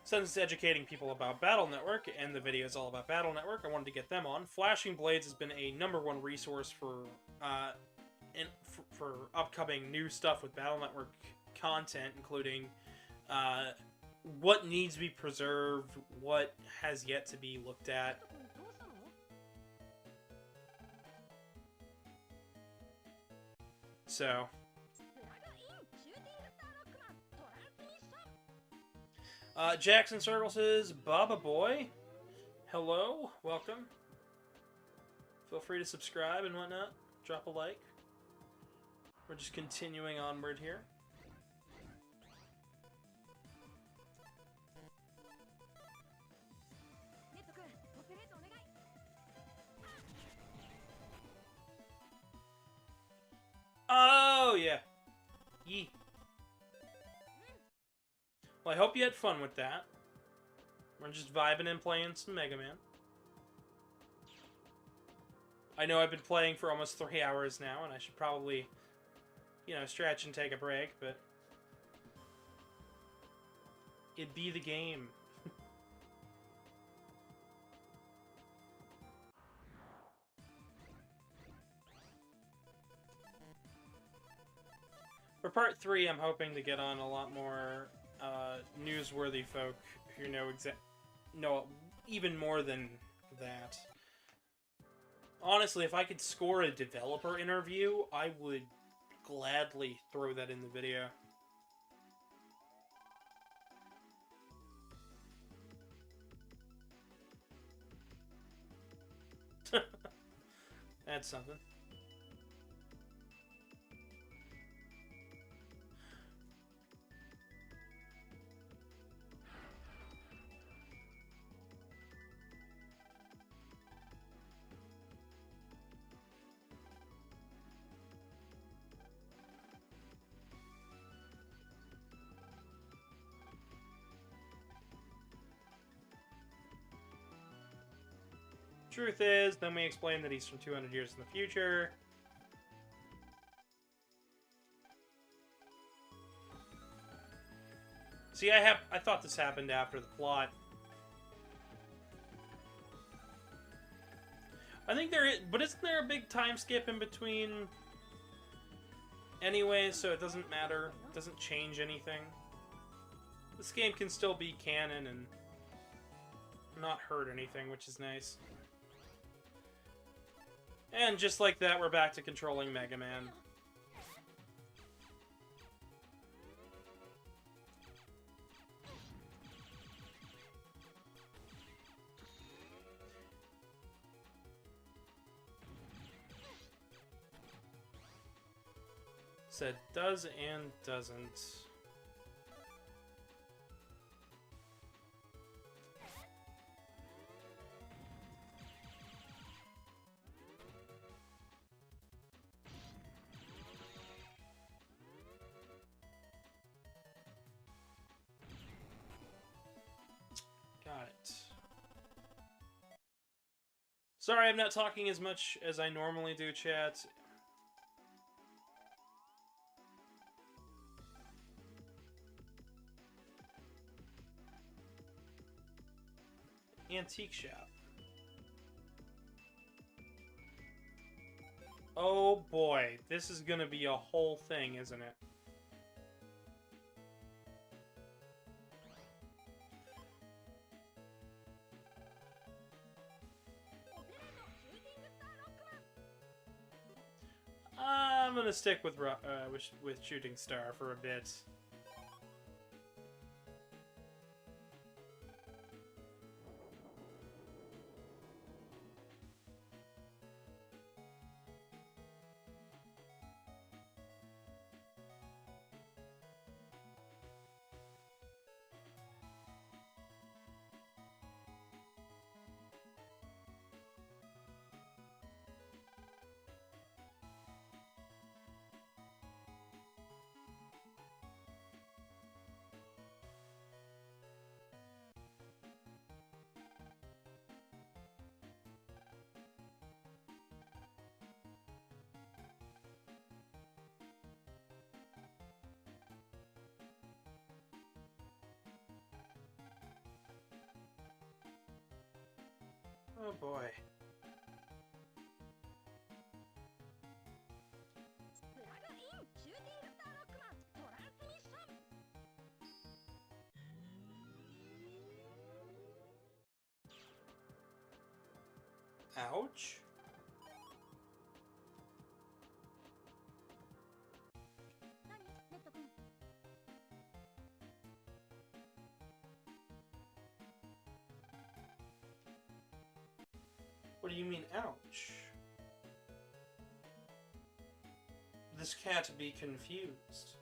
Since it's educating people about Battle Network, and the video is all about Battle Network, I wanted to get them on. Flashing Blades has been a #1 resource for upcoming new stuff with Battle Network content, including what needs to be preserved, what has yet to be looked at. So... Jackson Circle says, Baba Boy, hello, welcome. Feel free to subscribe and whatnot. Drop a like. We're just continuing onward here. Oh, yeah. Yee. Well, I hope you had fun with that. We're just vibing and playing some Mega Man. I know I've been playing for almost 3 hours now, and I should probably, you know, stretch and take a break, but... It be the game. For part 3, I'm hoping to get on a lot more newsworthy folk who know even more than that. Honestly, if I could score a developer interview, I would gladly throw that in the video. That's something. Truth is, then we explain that he's from 200 years in the future. See, I thought this happened after the plot. I think there is, but isn't there a big time skip in between? Anyway, so it doesn't matter. It doesn't change anything. This game can still be canon and not hurt anything, which is nice. And just like that, we're back to controlling Mega Man. Said does and doesn't. Got it. Sorry, I'm not talking as much as I normally do, chat. Antique shop. Oh boy, this is gonna be a whole thing, isn't it? I'm gonna stick with Shooting Star for a bit. Oh boy. Ouch. What do you mean, ouch? This can't be confused.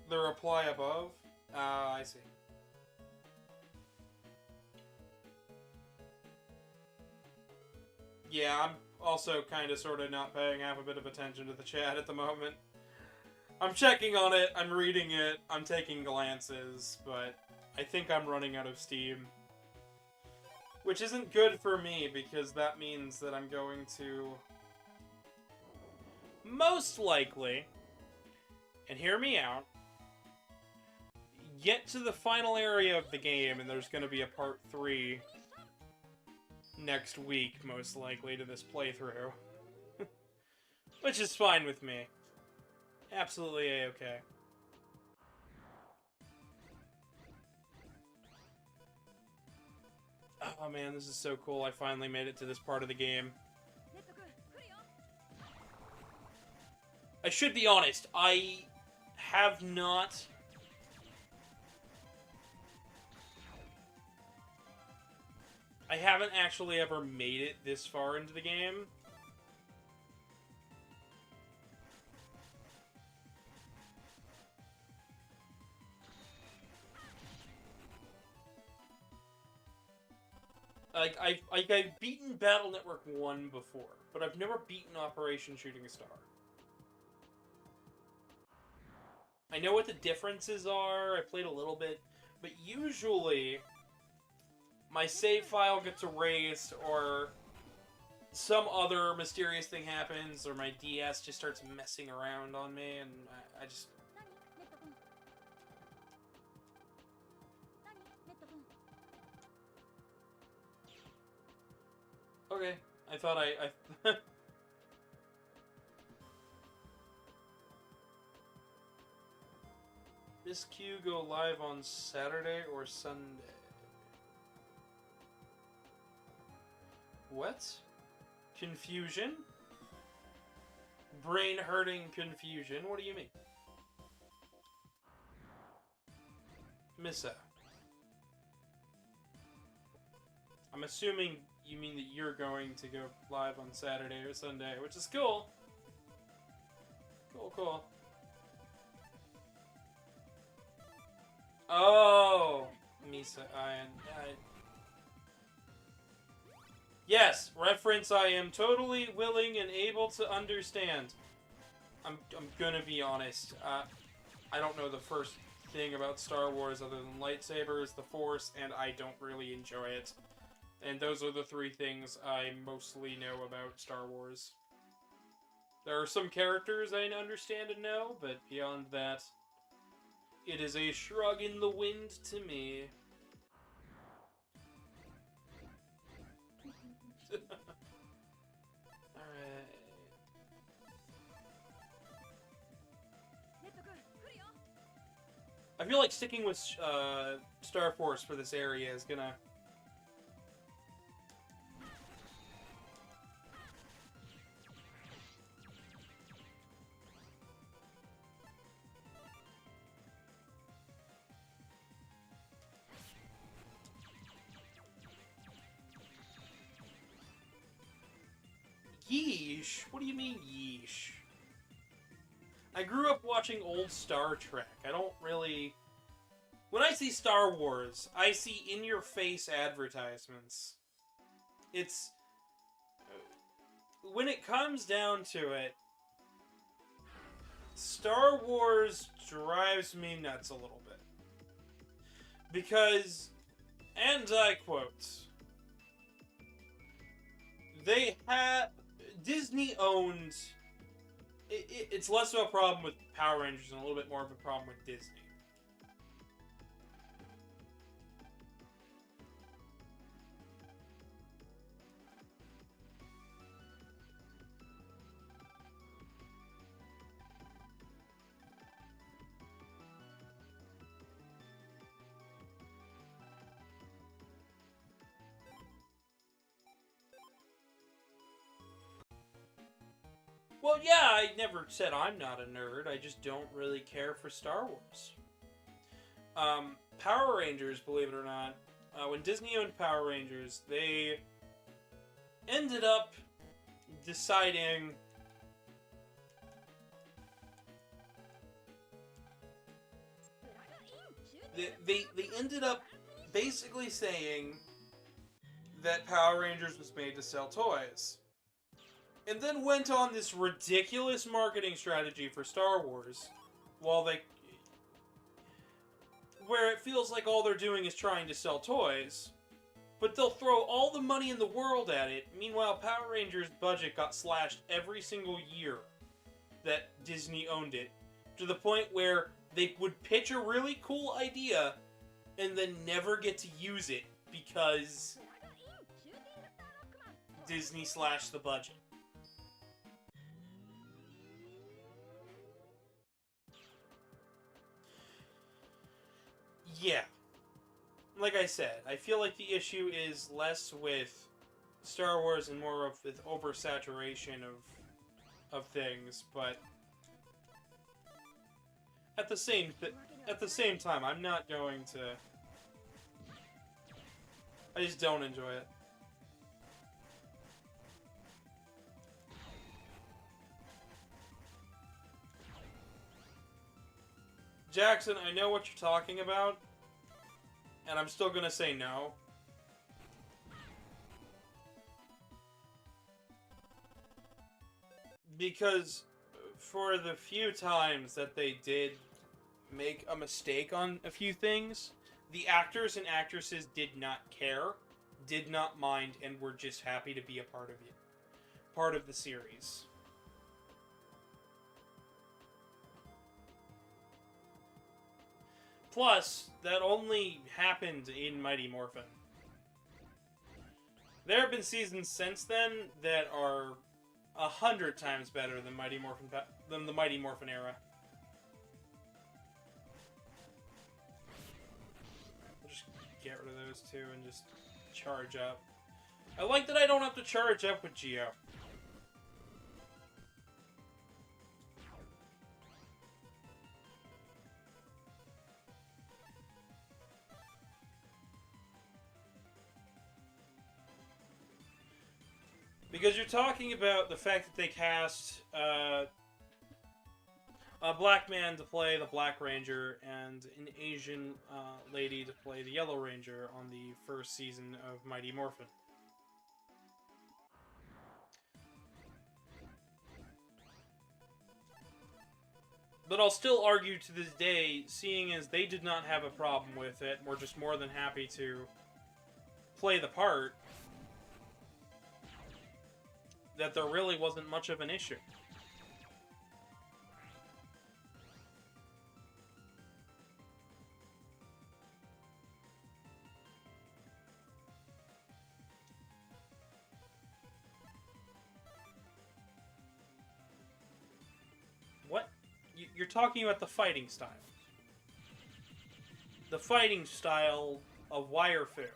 The reply above? I see. Yeah, I'm also kind of sort of not paying half a bit of attention to the chat at the moment. I'm checking on it, I'm reading it, I'm taking glances, but I think I'm running out of steam. Which isn't good for me, because that means that I'm going to... most likely, and hear me out, get to the final area of the game, and there's going to be a part 3 next week, most likely, to this playthrough. Which is fine with me. Absolutely a-okay. Oh man, this is so cool. I finally made it to this part of the game. I should be honest, I have not... I haven't actually ever made it this far into the game. Like, I've beaten Battle Network 1 before, but I've never beaten Operation Shooting Star. I know what the differences are, I played a little bit, but usually my save file gets erased, or some other mysterious thing happens, or my DS just starts messing around on me, and I just... Okay, I thought I This queue go live on Saturday or Sunday? What? Confusion? Brain-hurting confusion? What do you mean? Missa. I'm assuming you mean that you're going to go live on Saturday or Sunday, which is cool. Cool, cool. Oh! Misa, yes, reference I am totally willing and able to understand. I'm gonna be honest. I don't know the first thing about Star Wars other than lightsabers, the Force, and I don't really enjoy it. And those are the 3 things I mostly know about Star Wars. There are some characters I understand and know, but beyond that, it is a shrug in the wind to me. Alright. I feel like sticking with Star Force for this area is gonna... Yeesh? What do you mean, yeesh? I grew up watching old Star Trek. I don't really... When I see Star Wars, I see in-your-face advertisements. It's... When it comes down to it, Star Wars drives me nuts a little bit. Because, and I quote, they had... Disney owned... It's less of a problem with Power Rangers and a little bit more of a problem with Disney. Well, yeah, I never said I'm not a nerd. I just don't really care for Star Wars. Power Rangers, believe it or not, when Disney owned Power Rangers, they ended up deciding they ended up basically saying that Power Rangers was made to sell toys. And then went on this ridiculous marketing strategy for Star Wars, where it feels like all they're doing is trying to sell toys, but they'll throw all the money in the world at it. Meanwhile, Power Rangers' budget got slashed every single year that Disney owned it, to the point where they would pitch a really cool idea and then never get to use it because Disney slashed the budget. Yeah. Like I said, I feel like the issue is less with Star Wars and more with oversaturation of things, but at the same time, I'm not going to. I just don't enjoy it. Jackson, I know what you're talking about, and I'm still gonna say no. Because for the few times that they did make a mistake on a few things, the actors and actresses did not care, did not mind, and were just happy to be a part of it. Part of the series. Plus, that only happened in Mighty Morphin. There have been seasons since then that are 100 times better than the Mighty Morphin era. I'll just get rid of those two and just charge up. I like that I don't have to charge up with Geo. Because you're talking about the fact that they cast a black man to play the Black Ranger and an Asian lady to play the Yellow Ranger on the first season of Mighty Morphin. But I'll still argue to this day, seeing as they did not have a problem with it, we're just more than happy to play the part, that there really wasn't much of an issue. What? You're talking about the fighting style. The fighting style of Wirefu.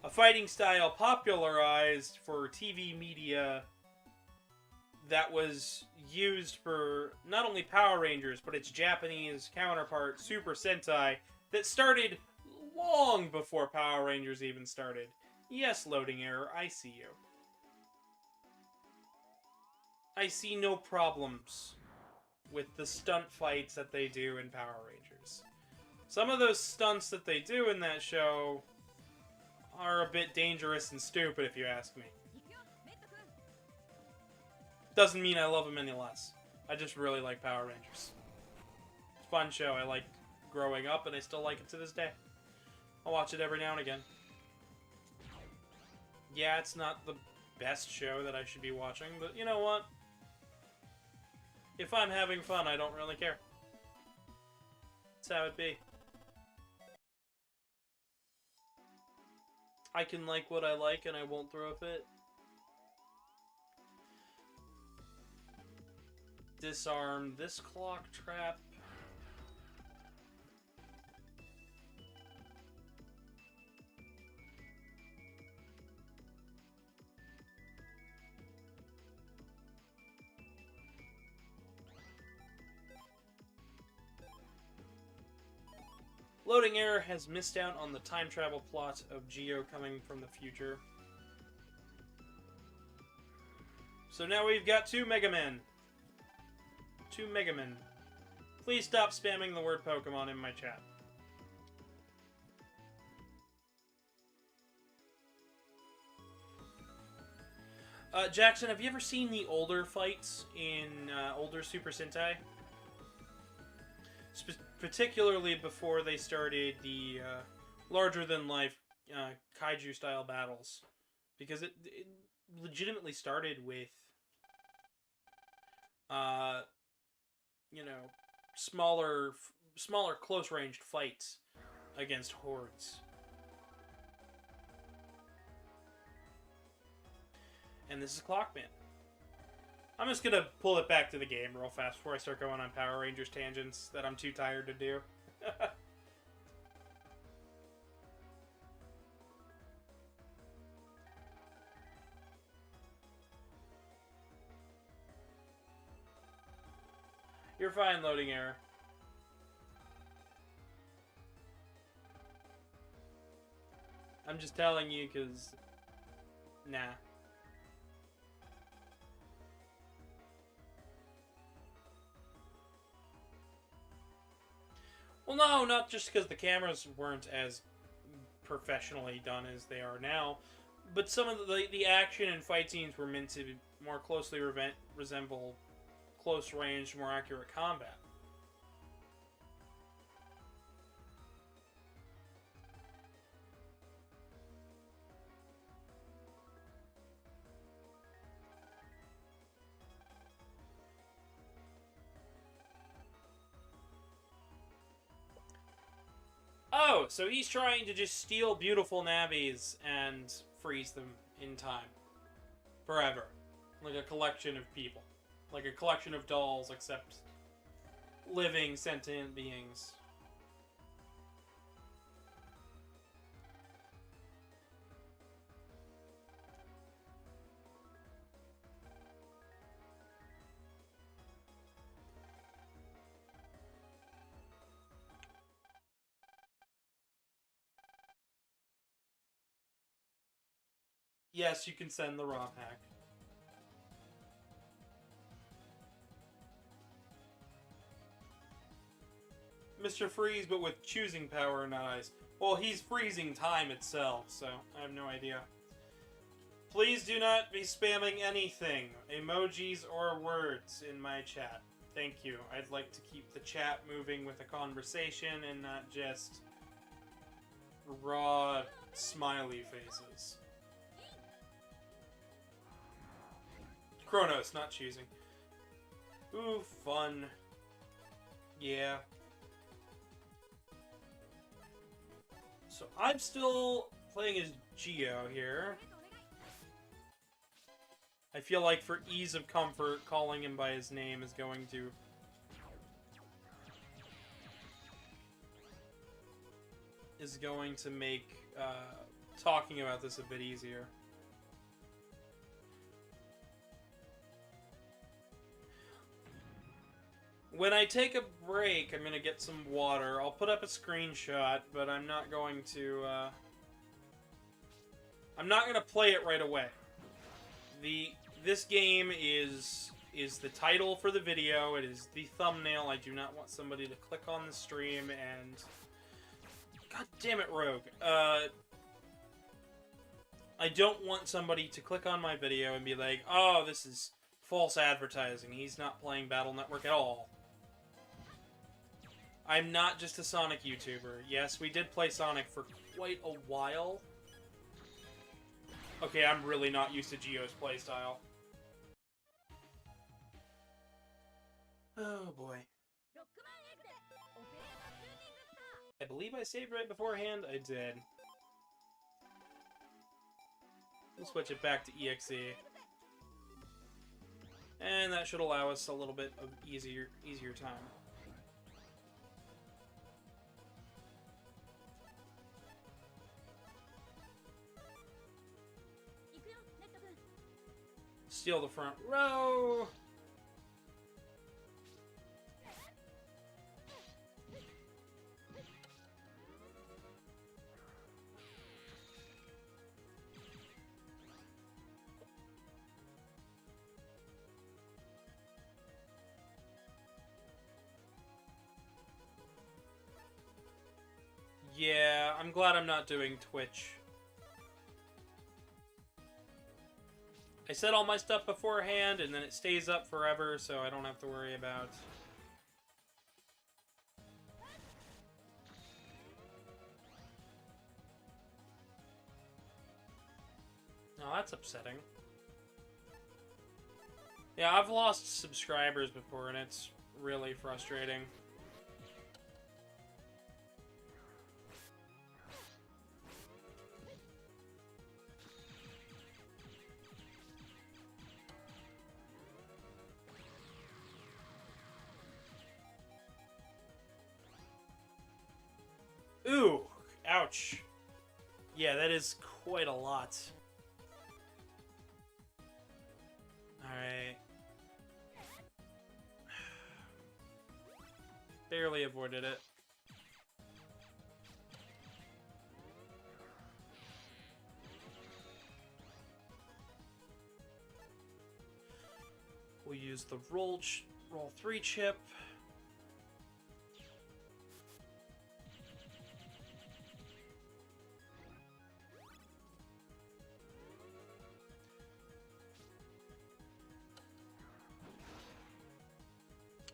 A fighting style popularized for TV media that was used for not only Power Rangers, but its Japanese counterpart, Super Sentai, that started long before Power Rangers even started. Yes, loading error, I see you. I see no problems with the stunt fights that they do in Power Rangers. Some of those stunts that they do in that show are a bit dangerous and stupid, if you ask me. Doesn't mean I love them any less. I just really like Power Rangers. It's a fun show. I liked growing up, and I still like it to this day. I'll watch it every now and again. Yeah, it's not the best show that I should be watching, but you know what? If I'm having fun, I don't really care. That's how it be. I can like what I like and I won't throw a fit. Disarm this clock trap. Loading error has missed out on the time travel plot of Geo coming from the future. So now we've got 2 MegaMan. 2 MegaMan. Please stop spamming the word Pokemon in my chat. Jackson, have you ever seen the older fights in older Super Sentai? Particularly before they started the larger-than-life kaiju-style battles. Because it legitimately started with, you know, smaller close-ranged fights against hordes. And this is Clockman. I'm just gonna pull it back to the game real fast before I start going on Power Rangers tangents that I'm too tired to do. You're fine, loading error. I'm just telling you because... Nah. Well, no, not just because the cameras weren't as professionally done as they are now, but some of the action and fight scenes were meant to more closely resemble close-range, more accurate combat. Oh, so he's trying to just steal beautiful nabbies and freeze them in time. Forever. Like a collection of people. Like a collection of dolls, except living, sentient beings. Yes, you can send the ROM hack. Mr. Freeze, but with choosing power, not ice. Well, he's freezing time itself, so I have no idea. Please do not be spamming anything, emojis or words, in my chat. Thank you. I'd like to keep the chat moving with a conversation and not just raw smiley faces. Chronos, not choosing. Ooh, fun. Yeah. So I'm still playing as Geo here. I feel like for ease of comfort, calling him by his name is going to make talking about this a bit easier. When I take a break, I'm gonna get some water. I'll put up a screenshot, but I'm not going to, I'm not gonna play it right away. This game is the title for the video. It is the thumbnail. I do not want somebody to click on the stream and... God damn it, Rogue. I don't want somebody to click on my video and be like, oh, this is false advertising. He's not playing Battle Network at all. I'm not just a Sonic YouTuber. Yes, we did play Sonic for quite a while. Okay, I'm really not used to Geo's playstyle. Oh boy. I believe I saved right beforehand. I did. We'll switch it back to EXE. And that should allow us a little bit of easier time. Steal the front row. Yeah, I'm glad I'm not doing Twitch. I set all my stuff beforehand, and then it stays up forever, so I don't have to worry about... Oh, that's upsetting. Yeah, I've lost subscribers before, and it's really frustrating. Ooh! Ouch. Yeah, that is quite a lot. Alright. Barely avoided it. We'll use the roll 3 chip.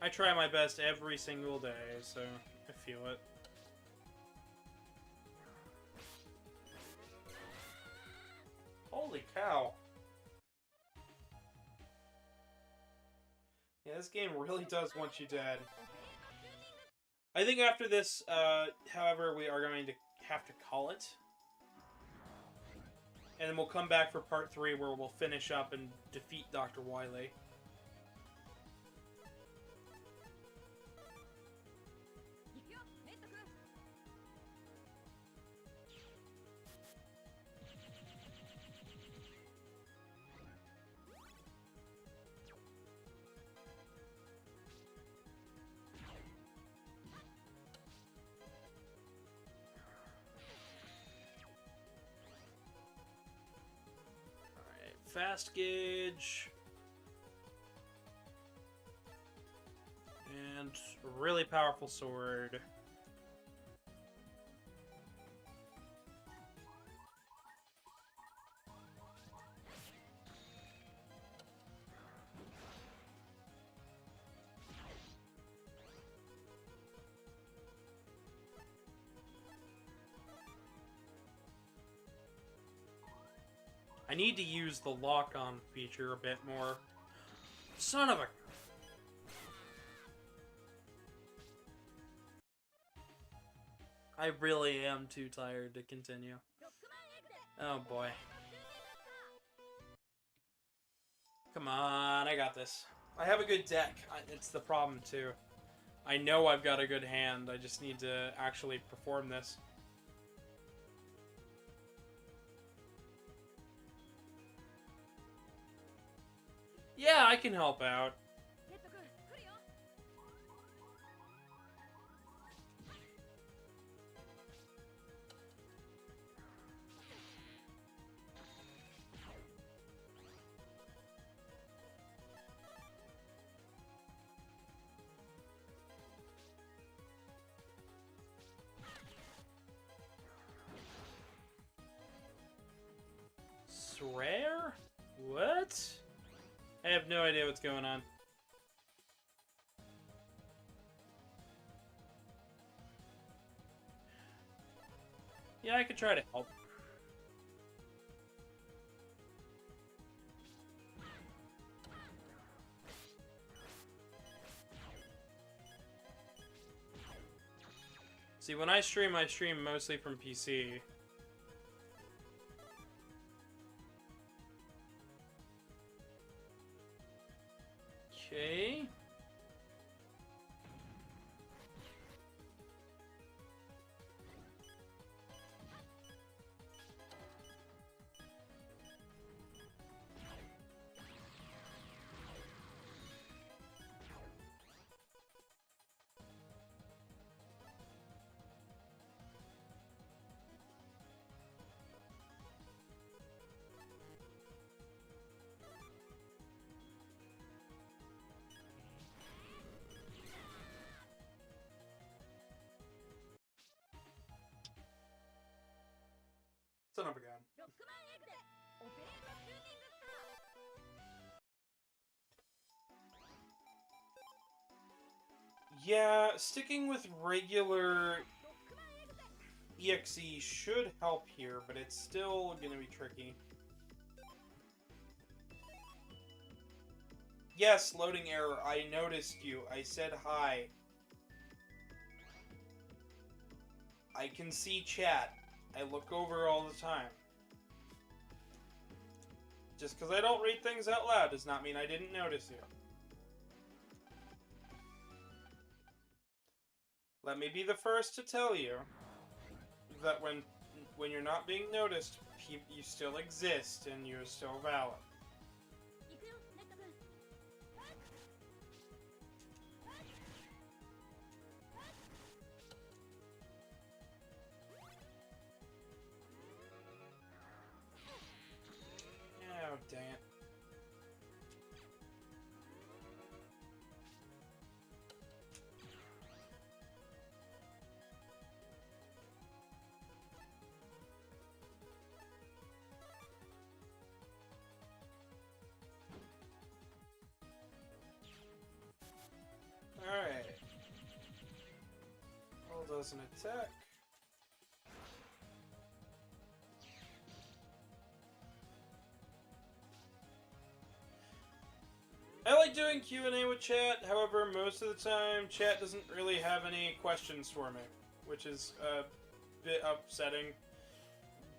I try my best every single day, so I feel it. Holy cow. Yeah, this game really does want you dead. I think after this, however, we are going to have to call it. And then we'll come back for part 3 where we'll finish up and defeat Dr. Wily. Fast gauge. And a really powerful sword. I need to use the lock-on feature a bit more. Son of a... I really am too tired to continue. Oh boy. Come on, I got this. I have a good deck. It's the problem too. I know I've got a good hand. I just need to actually perform this. Yeah, I can help out. Swear? What? I have no idea what's going on. Yeah, I could try to help. See, when I stream mostly from PC. Okay. Yeah, sticking with regular EXE should help here, but it's still gonna be tricky. Yes, loading error. I noticed you. I said hi. I can see chat. I look over all the time. Just because I don't read things out loud does not mean I didn't notice you. Let me be the first to tell you that when you're not being noticed, you still exist and you're still valid. Oh, dang it. Alright. Well, does an attack. I like doing Q&A with chat, however, most of the time, chat doesn't really have any questions for me, which is a bit upsetting.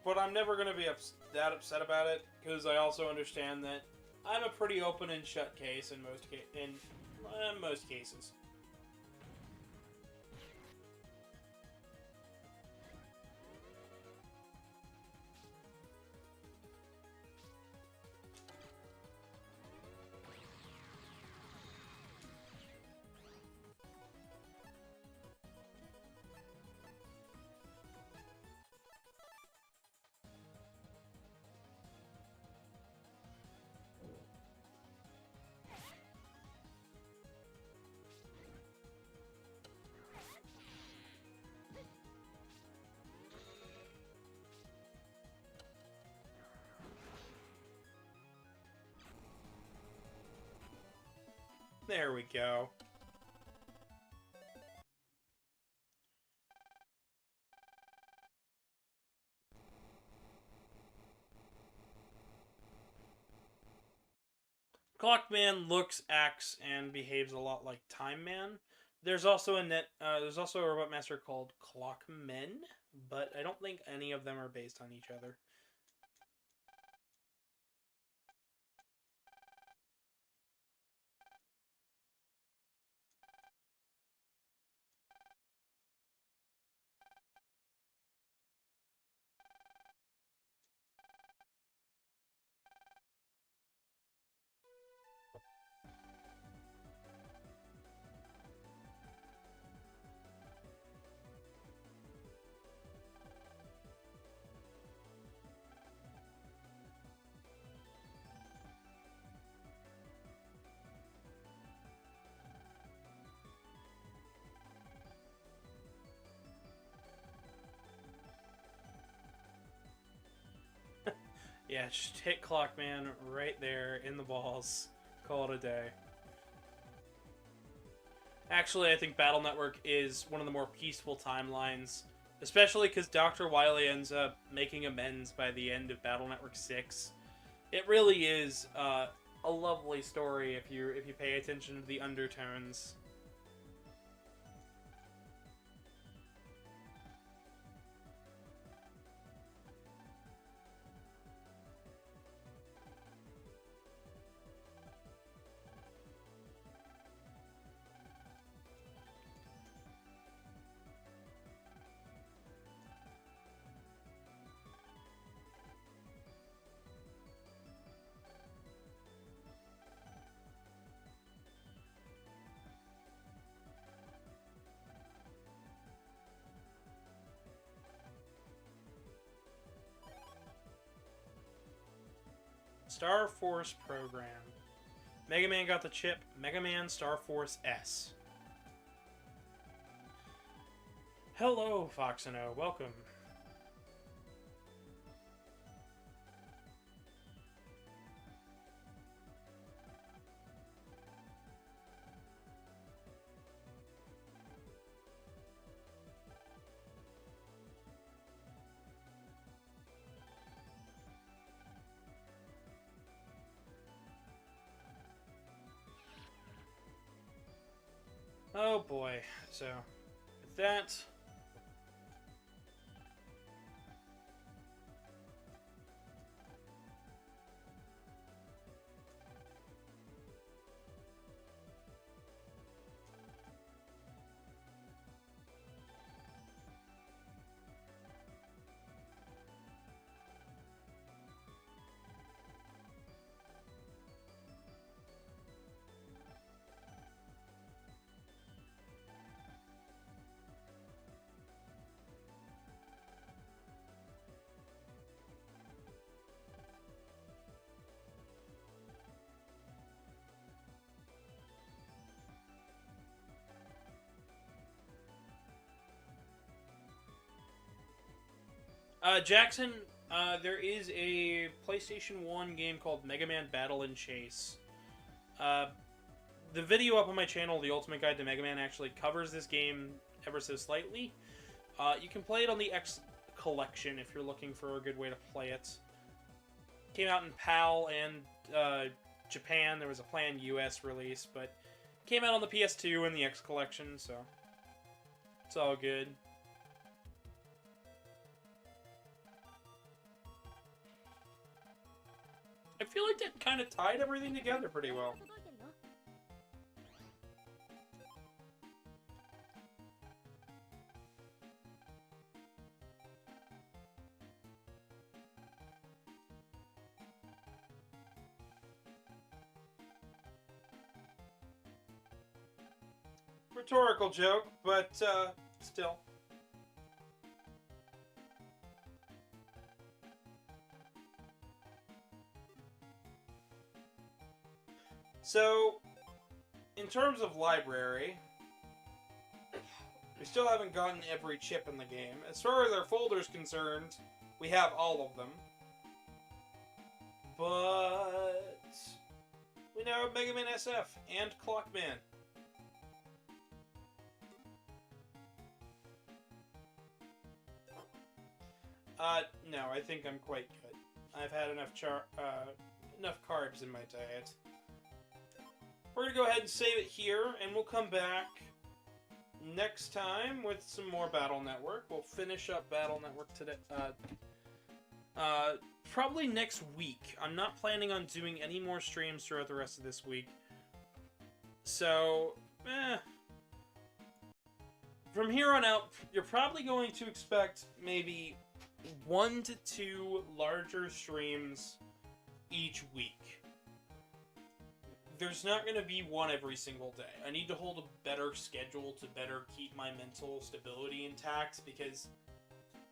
But I'm never going to be that upset about it, because I also understand that I'm a pretty open and shut case in most cases. There we go. Clockman looks, acts, and behaves a lot like Time Man. There's also a robot master called Clockmen, but I don't think any of them are based on each other. Yeah, just hit Clockman right there in the balls. Call it a day. Actually, I think Battle Network is one of the more peaceful timelines, especially because Dr. Wily ends up making amends by the end of Battle Network 6. It really is a lovely story if you pay attention to the undertones. Star Force program. MegaMan got the chip. MegaMan Star Force S. Hello, Foxino. Welcome. Oh boy. So, with that. Jackson, there is a PlayStation 1 game called MegaMan Battle and Chase. The video up on my channel, The Ultimate Guide to Mega Man, actually covers this game ever so slightly. You can play it on the X Collection if you're looking for a good way to play it. Came out in PAL and Japan. There was a planned US release, but came out on the PS2 and the X Collection, so it's all good. I feel like that kind of tied everything together pretty well. Rhetorical joke, but still. So, in terms of library, we still haven't gotten every chip in the game. As far as our folder's concerned, we have all of them. But we now have Mega Man SF and Clockman. No, I think I'm quite good. I've had enough carbs in my diet. We're going to go ahead and save it here, and we'll come back next time with some more Battle Network. We'll finish up Battle Network today. Probably next week. I'm not planning on doing any more streams throughout the rest of this week. So, from here on out, you're probably going to expect maybe 1 to 2 larger streams each week. There's not going to be one every single day. I need to hold a better schedule to better keep my mental stability intact, because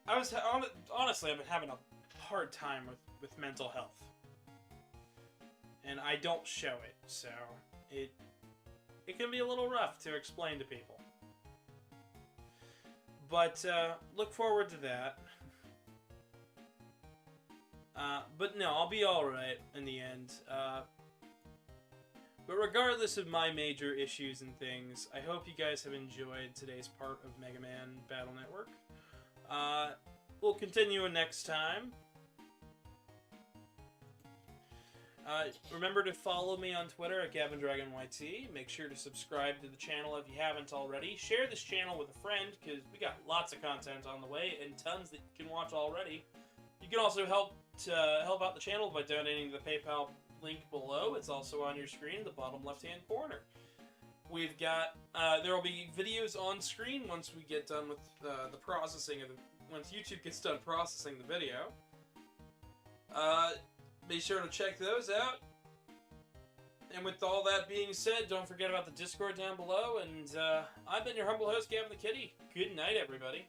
honestly, I've been having a hard time with mental health. And I don't show it, so it can be a little rough to explain to people. But look forward to that. But no, I'll be alright in the end. But regardless of my major issues and things, I hope you guys have enjoyed today's part of Mega Man Battle Network. We'll continue next time. Remember to follow me on Twitter at GavinDragonYT. Make sure to subscribe to the channel if you haven't already. Share this channel with a friend, because we got lots of content on the way and tons that you can watch already. You can also help out the channel by donating to the PayPal link below. It's also on your screen in the bottom left-hand corner. We've got, there will be videos on screen once we get done with the processing of once YouTube gets done processing the video. Be sure to check those out. And with all that being said, don't forget about the Discord down below. And I've been your humble host, Gavin the Kitty. Good night, everybody.